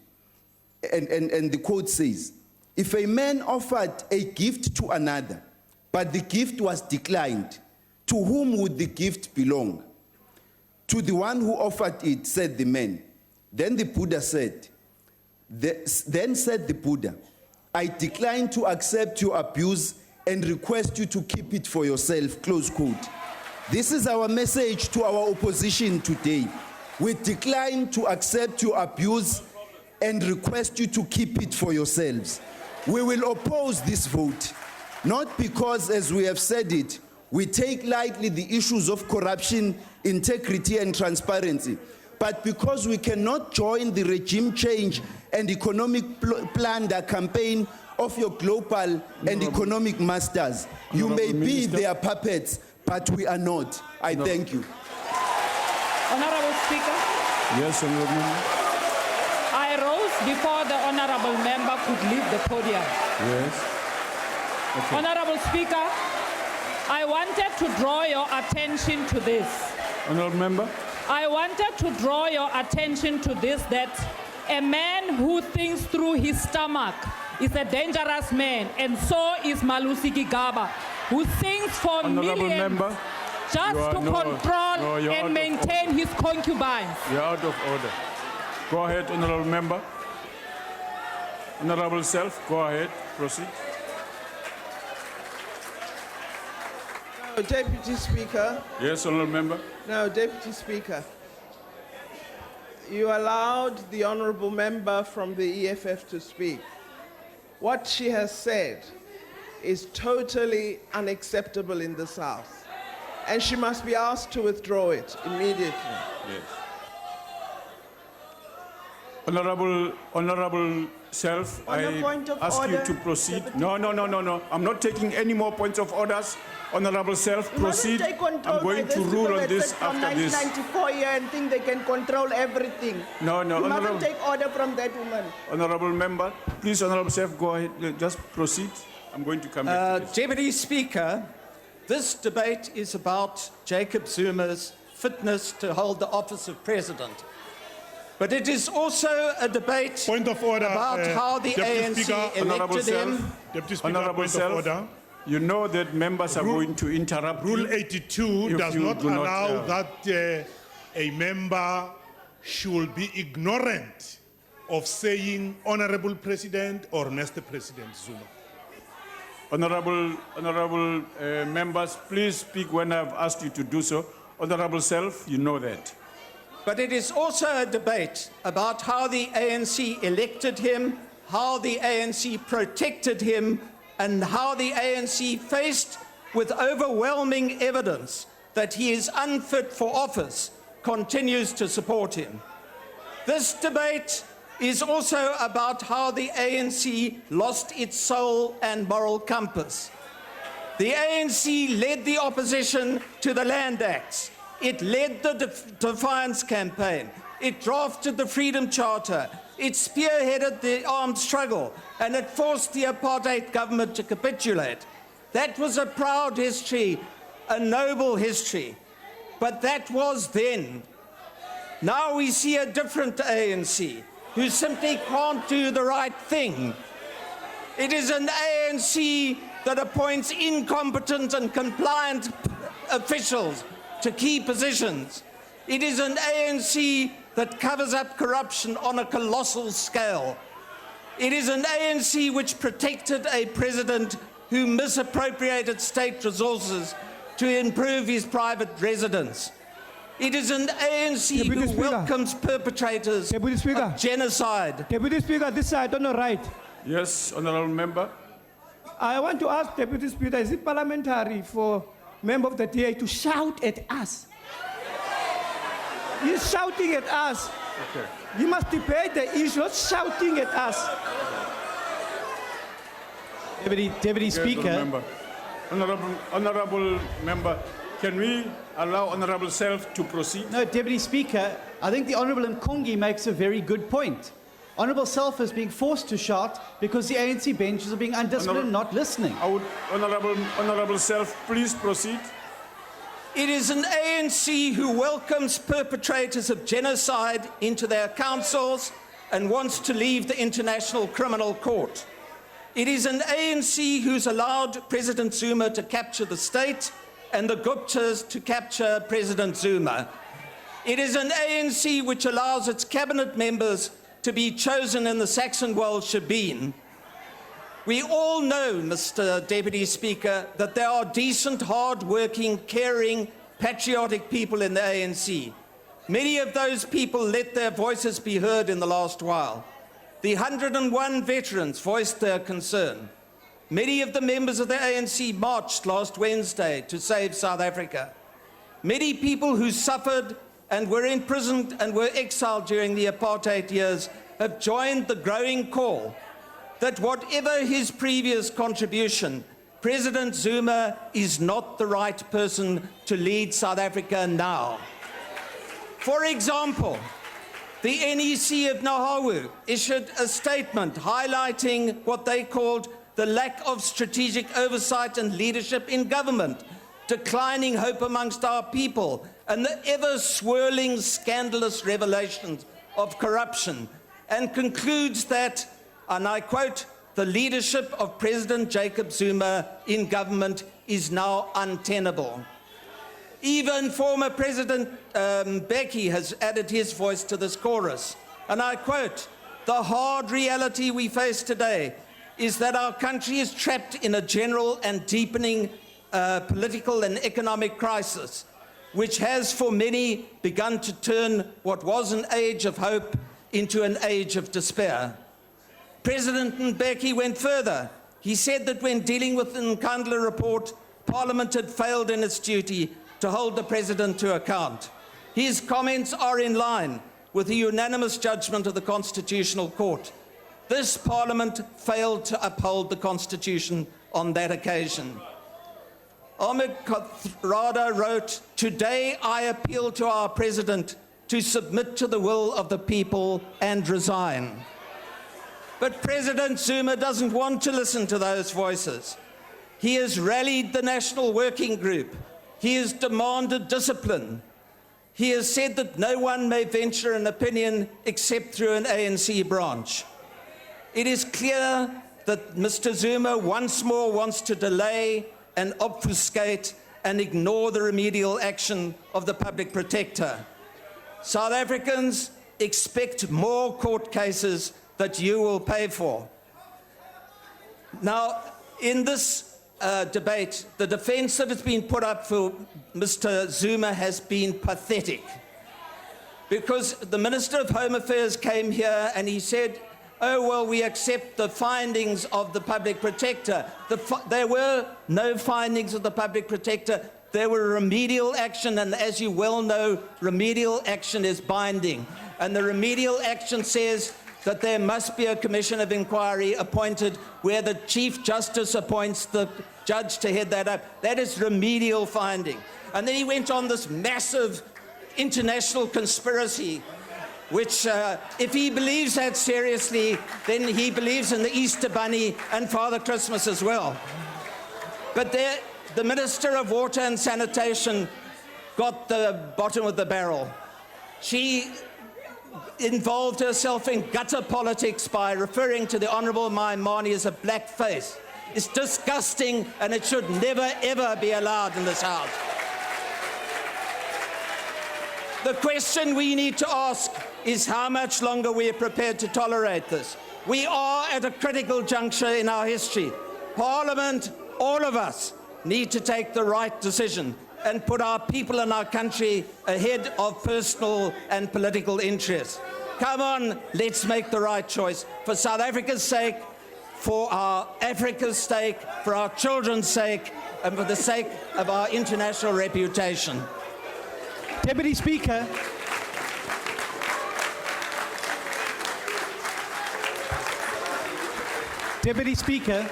[SPEAKER 16] and the quote says, if a man offered a gift to another, but the gift was declined, to whom would the gift belong? To the one who offered it, said the man. Then the Buddha said, then said the Buddha, I decline to accept your abuse and request you to keep it for yourself, close quote. This is our message to our opposition today. We decline to accept your abuse and request you to keep it for yourselves. We will oppose this vote, not because, as we have said it, we take lightly the issues of corruption, integrity, and transparency, but because we cannot join the regime change and economic plunder campaign of your global and economic masters. You may be their puppets, but we are not. I thank you.
[SPEAKER 1] Honorable Speaker,
[SPEAKER 2] Yes, Honorable Member.
[SPEAKER 1] I rose before the honorable member could leave the podium.
[SPEAKER 2] Yes. Okay.
[SPEAKER 1] Honorable Speaker, I wanted to draw your attention to this.
[SPEAKER 2] Honorable Member.
[SPEAKER 1] I wanted to draw your attention to this, that a man who thinks through his stomach is a dangerous man, and so is Malusi Gigaba, who thinks for
[SPEAKER 2] Honorable
[SPEAKER 1] millions
[SPEAKER 2] Member,
[SPEAKER 1] just to control and maintain his concubines.
[SPEAKER 2] You're out of order. Go ahead, Honorable Member. Honorable Self, go ahead, proceed.
[SPEAKER 5] No, Deputy Speaker.
[SPEAKER 2] Yes, Honorable Member.
[SPEAKER 5] No, Deputy Speaker. You allowed the honourable member from the EFF to speak. What she has said is totally unacceptable in this House, and she must be asked to withdraw it immediately.
[SPEAKER 2] Yes. Honorable Self,
[SPEAKER 5] On a
[SPEAKER 2] I
[SPEAKER 5] point of
[SPEAKER 2] ask
[SPEAKER 5] order,
[SPEAKER 2] you to proceed. No. I'm not taking any more points of orders. Honorable Self, proceed.
[SPEAKER 5] Take control
[SPEAKER 2] I'm going
[SPEAKER 5] by
[SPEAKER 2] to
[SPEAKER 5] these
[SPEAKER 2] rule
[SPEAKER 5] people
[SPEAKER 2] on
[SPEAKER 5] that
[SPEAKER 2] this
[SPEAKER 5] sit from
[SPEAKER 2] after this.
[SPEAKER 5] 1994 here and think they can control everything.
[SPEAKER 2] No,
[SPEAKER 5] You
[SPEAKER 2] Honorable.
[SPEAKER 5] mustn't take order from that woman.
[SPEAKER 2] Honorable Member, please, Honorable Self, go ahead. Just proceed. I'm going to come back to this.
[SPEAKER 23] Deputy Speaker, this debate is about Jacob Zuma's fitness to hold the office of President. But it is also a debate
[SPEAKER 10] Point of order,
[SPEAKER 23] about how the
[SPEAKER 10] Deputy
[SPEAKER 23] ANC
[SPEAKER 10] Speaker,
[SPEAKER 23] elected him.
[SPEAKER 10] Deputy Speaker,
[SPEAKER 2] Honorable
[SPEAKER 10] point
[SPEAKER 2] Self,
[SPEAKER 10] of order.
[SPEAKER 2] you know that members are going to interrupt.
[SPEAKER 10] Rule 82
[SPEAKER 2] if
[SPEAKER 10] does
[SPEAKER 2] you
[SPEAKER 10] not
[SPEAKER 2] do
[SPEAKER 10] allow that a member should be ignorant of saying Honorable President or Mr. President Zuma.
[SPEAKER 2] Honorable members, please speak when I've asked you to do so. Honorable Self, you know that.
[SPEAKER 23] But it is also a debate about how the ANC elected him, how the ANC protected him, and how the ANC, faced with overwhelming evidence that he is unfit for office, continues to support him. This debate is also about how the ANC lost its soul and moral compass. The ANC led the opposition to the Land Acts. It led the Defiance campaign. It drafted the Freedom Charter. It spearheaded the armed struggle, and it forced the apartheid government to capitulate. That was a proud history, a noble history. But that was then. Now we see a different ANC who simply can't do the right thing. It is an ANC that appoints incompetent and compliant officials to key positions. It is an ANC that covers up corruption on a colossal scale. It is an ANC which protected a president who misappropriated state resources to improve his private residence. It is an ANC who welcomes perpetrators of genocide.
[SPEAKER 24] Deputy Speaker, this side on the right.
[SPEAKER 2] Yes, Honorable Member.
[SPEAKER 24] I want to ask Deputy Speaker, is it parliamentary for member of the DA to shout at us? He's shouting at us.
[SPEAKER 2] Okay.
[SPEAKER 24] You must debate the issue, not shouting at us.
[SPEAKER 6] Deputy Speaker.
[SPEAKER 2] Honorable Member, can we allow Honorable Self to proceed?
[SPEAKER 6] No, Deputy Speaker, I think the Honourable Nkongi makes a very good point. Honourable Self is being forced to shout because the ANC benches are being undisciplined and not listening.
[SPEAKER 2] Honourable Self, please proceed.
[SPEAKER 23] It is an ANC who welcomes perpetrators of genocide into their councils and wants to leave the International Criminal Court. It is an ANC who's allowed President Zuma to capture the state and the Guptas to capture President Zuma. It is an ANC which allows its cabinet members to be chosen in the Saxonwell shebeen. We all know, Mr. Deputy Speaker, that there are decent, hard-working, caring, patriotic people in the ANC. Many of those people let their voices be heard in the last while. The 101 veterans voiced their concern. Many of the members of the ANC marched last Wednesday to save South Africa. Many people who suffered and were imprisoned and were exiled during the apartheid years have joined the growing call that whatever his previous contribution, President Zuma is not the right person to lead South Africa now. For example, the NEC of Nahawu issued a statement highlighting what they called the lack of strategic oversight and leadership in government, declining hope amongst our people, and the ever-swirling scandalous revelations of corruption, and concludes that, and I quote, the leadership of President Jacob Zuma in government is now untenable. Even former President Mbeki has added his voice to this chorus. And I quote, the hard reality we face today is that our country is trapped in a general and deepening political and economic crisis, which has for many begun to turn what was an age of hope into an age of despair. President Mbeki went further. He said that when dealing with the Nkandla report, Parliament had failed in its duty to hold the President to account. His comments are in line with the unanimous judgment of the Constitutional Court. This Parliament failed to uphold the Constitution on that occasion. Ahmed Kathrada wrote, "Today I appeal to our President to submit to the will of the people and resign." But President Zuma doesn't want to listen to those voices. He has rallied the National Working Group. He has demanded discipline. He has said that no one may venture an opinion except through an ANC branch. It is clear that Mr. Zuma once more wants to delay and obfuscate and ignore the remedial action of the public protector. South Africans expect more court cases that you will pay for. Now, in this debate, the defense that has been put up for Mr. Zuma has been pathetic. Because the Minister of Home Affairs came here and he said, oh, well, we accept the findings of the public protector. There were no findings of the public protector. There were remedial action, and as you well know, remedial action is binding. And the remedial action says that there must be a commission of inquiry appointed where the Chief Justice appoints the judge to head that up. That is remedial finding. And then he went on this massive international conspiracy, which if he believes that seriously, then he believes in the Easter Bunny and Father Christmas as well. But the Minister of Water and Sanitation got the bottom of the barrel. She involved herself in gutter politics by referring to the Honourable Maimane as a black face. It's disgusting, and it should never, ever be allowed in this House. The question we need to ask is how much longer we are prepared to tolerate this. We are at a critical juncture in our history. Parliament, all of us, need to take the right decision and put our people and our country ahead of personal and political interests. Come on, let's make the right choice for South Africa's sake, for our Africa's sake, for our children's sake, and for the sake of our international reputation.
[SPEAKER 6] Deputy Speaker. Deputy Speaker.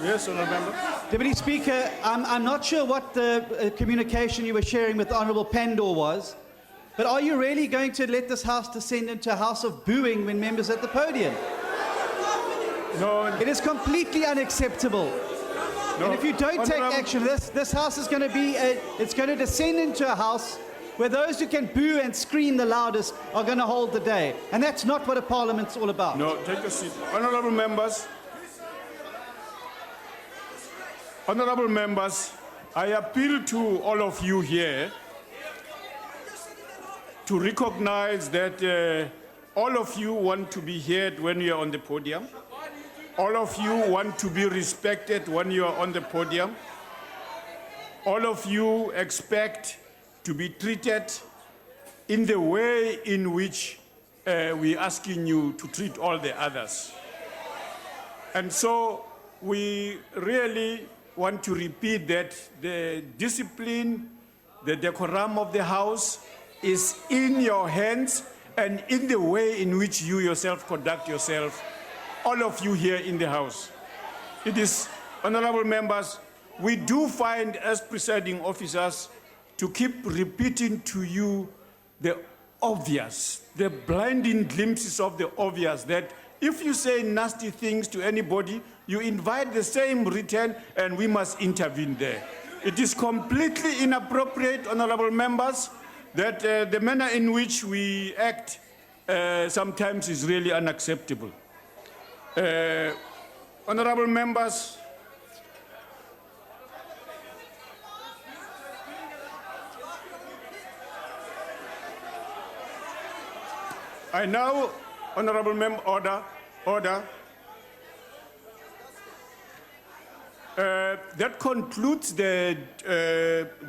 [SPEAKER 2] Yes, Honourable Member.
[SPEAKER 6] Deputy Speaker, I'm not sure what the communication you were sharing with the Honourable Pandor was, but are you really going to let this House descend into a house of booing when members at the podium?
[SPEAKER 2] No.
[SPEAKER 6] It is completely unacceptable.
[SPEAKER 2] No.
[SPEAKER 6] And if you don't take action, this House is going to be, it's going to descend into a House where those who can boo and scream the loudest are going to hold the day. And that's not what a parliament's all about.
[SPEAKER 2] No, take a seat. Honourable members. Honourable members, I appeal to all of you here to recognize that all of you want to be heard when you are on the podium. All of you want to be respected when you are on the podium. All of you expect to be treated in the way in which we're asking you to treat all the others. And so we really want to repeat that the discipline, the decorum of the House is in your hands and in the way in which you yourself conduct yourself, all of you here in the House. It is, honorable members, we do find as presiding officers to keep repeating to you the obvious, the blinding glimpses of the obvious, that if you say nasty things to anybody, you invite the same return and we must intervene there. It is completely inappropriate, honorable members, that the manner in which we act sometimes is really unacceptable. Honorable members, I now, honorable member, order. That concludes the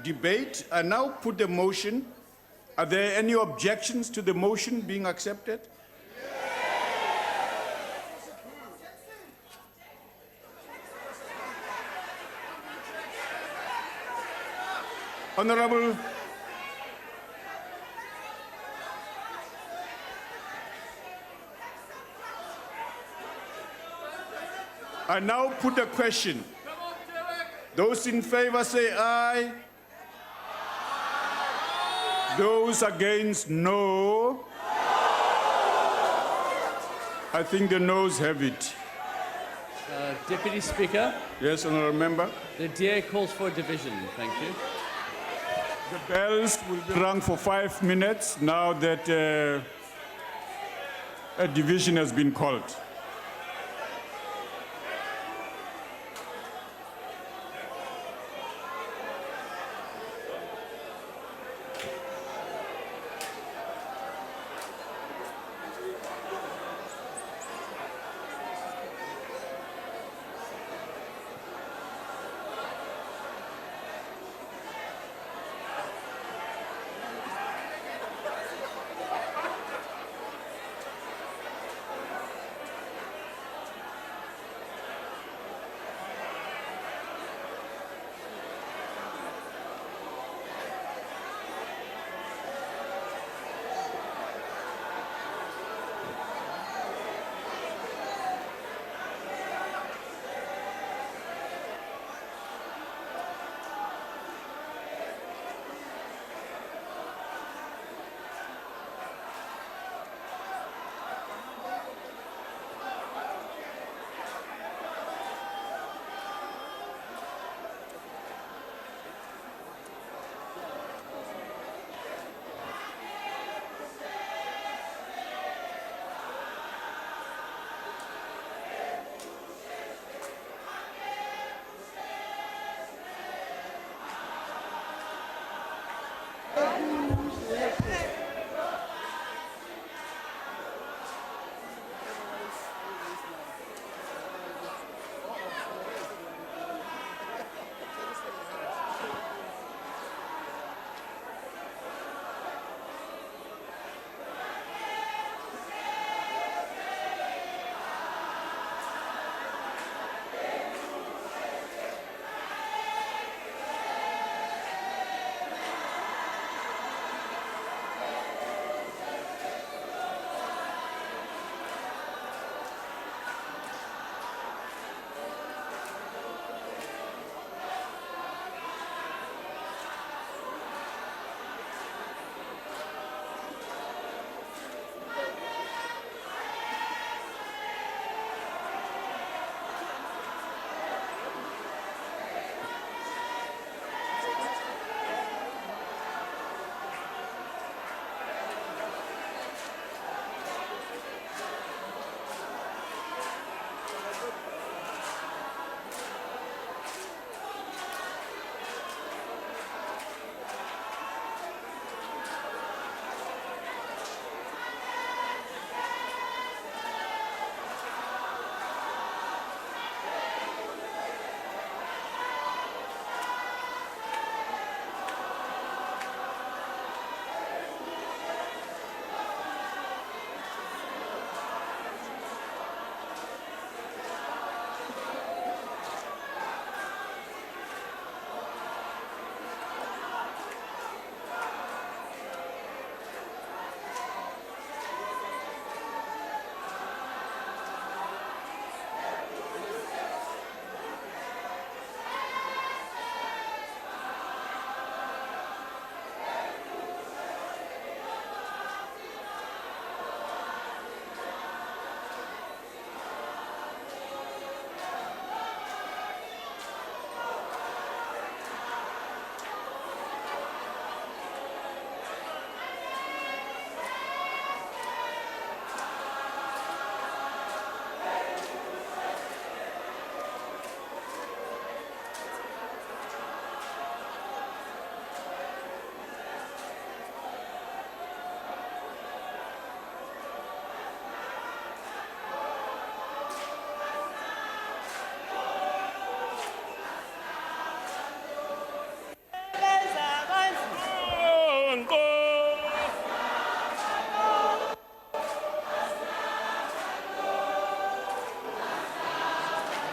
[SPEAKER 2] debate. I now put the motion. Are there any objections to the motion being accepted? Honorable I now put the question. Those in favor say aye. Those against, no. I think the noes have it.
[SPEAKER 12] Deputy Speaker.
[SPEAKER 2] Yes, honourable member.
[SPEAKER 12] The DA calls for division. Thank you.
[SPEAKER 2] The bells will be rung for 5 minutes now that a division has been called.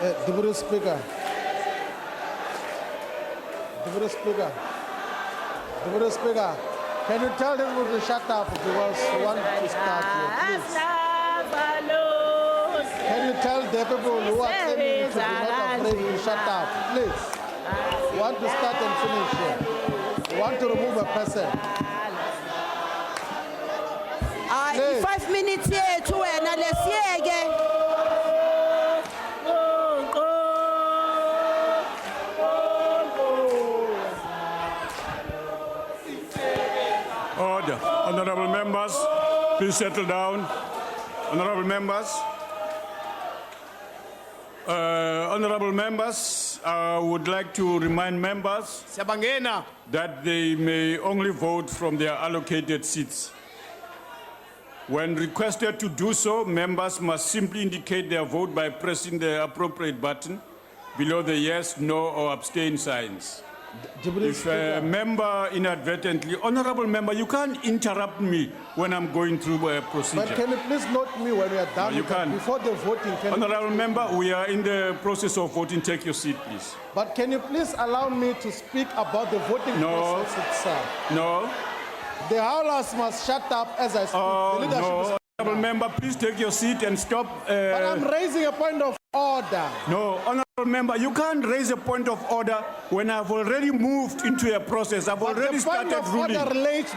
[SPEAKER 11] Deputy Speaker. Deputy Speaker. Deputy Speaker. Can you tell them to shut up because we want to start here, please? Can you tell the people who are claiming to be not afraid to shut up, please? We want to start and finish here. We want to remove a person. Please.
[SPEAKER 15] 5 minutes here to and let's hear again.
[SPEAKER 2] Order. Honorable members, please settle down. Honorable members. Honorable members, I would like to remind members that they may only vote from their allocated seats. When requested to do so, members must simply indicate their vote by pressing the appropriate button below the yes, no, or abstain signs. If a member inadvertently, honorable member, you can't interrupt me when I'm going through a procedure.
[SPEAKER 11] But can you please note me when we are done?
[SPEAKER 2] No, you
[SPEAKER 11] with that?
[SPEAKER 2] can't.
[SPEAKER 11] Before the voting, can
[SPEAKER 2] Honorable member, we are in the process of voting. Take your seat, please.
[SPEAKER 11] But can you please allow me to speak about the voting process itself?
[SPEAKER 2] No.
[SPEAKER 11] The howlers must shut up as I speak. The leadership
[SPEAKER 2] No. Honorable member, please take your seat and stop.
[SPEAKER 11] But I'm raising a point of order.
[SPEAKER 2] No, honorable member, you can't raise a point of order when I've already moved into a process. I've already started ruling.
[SPEAKER 11] The point of order relates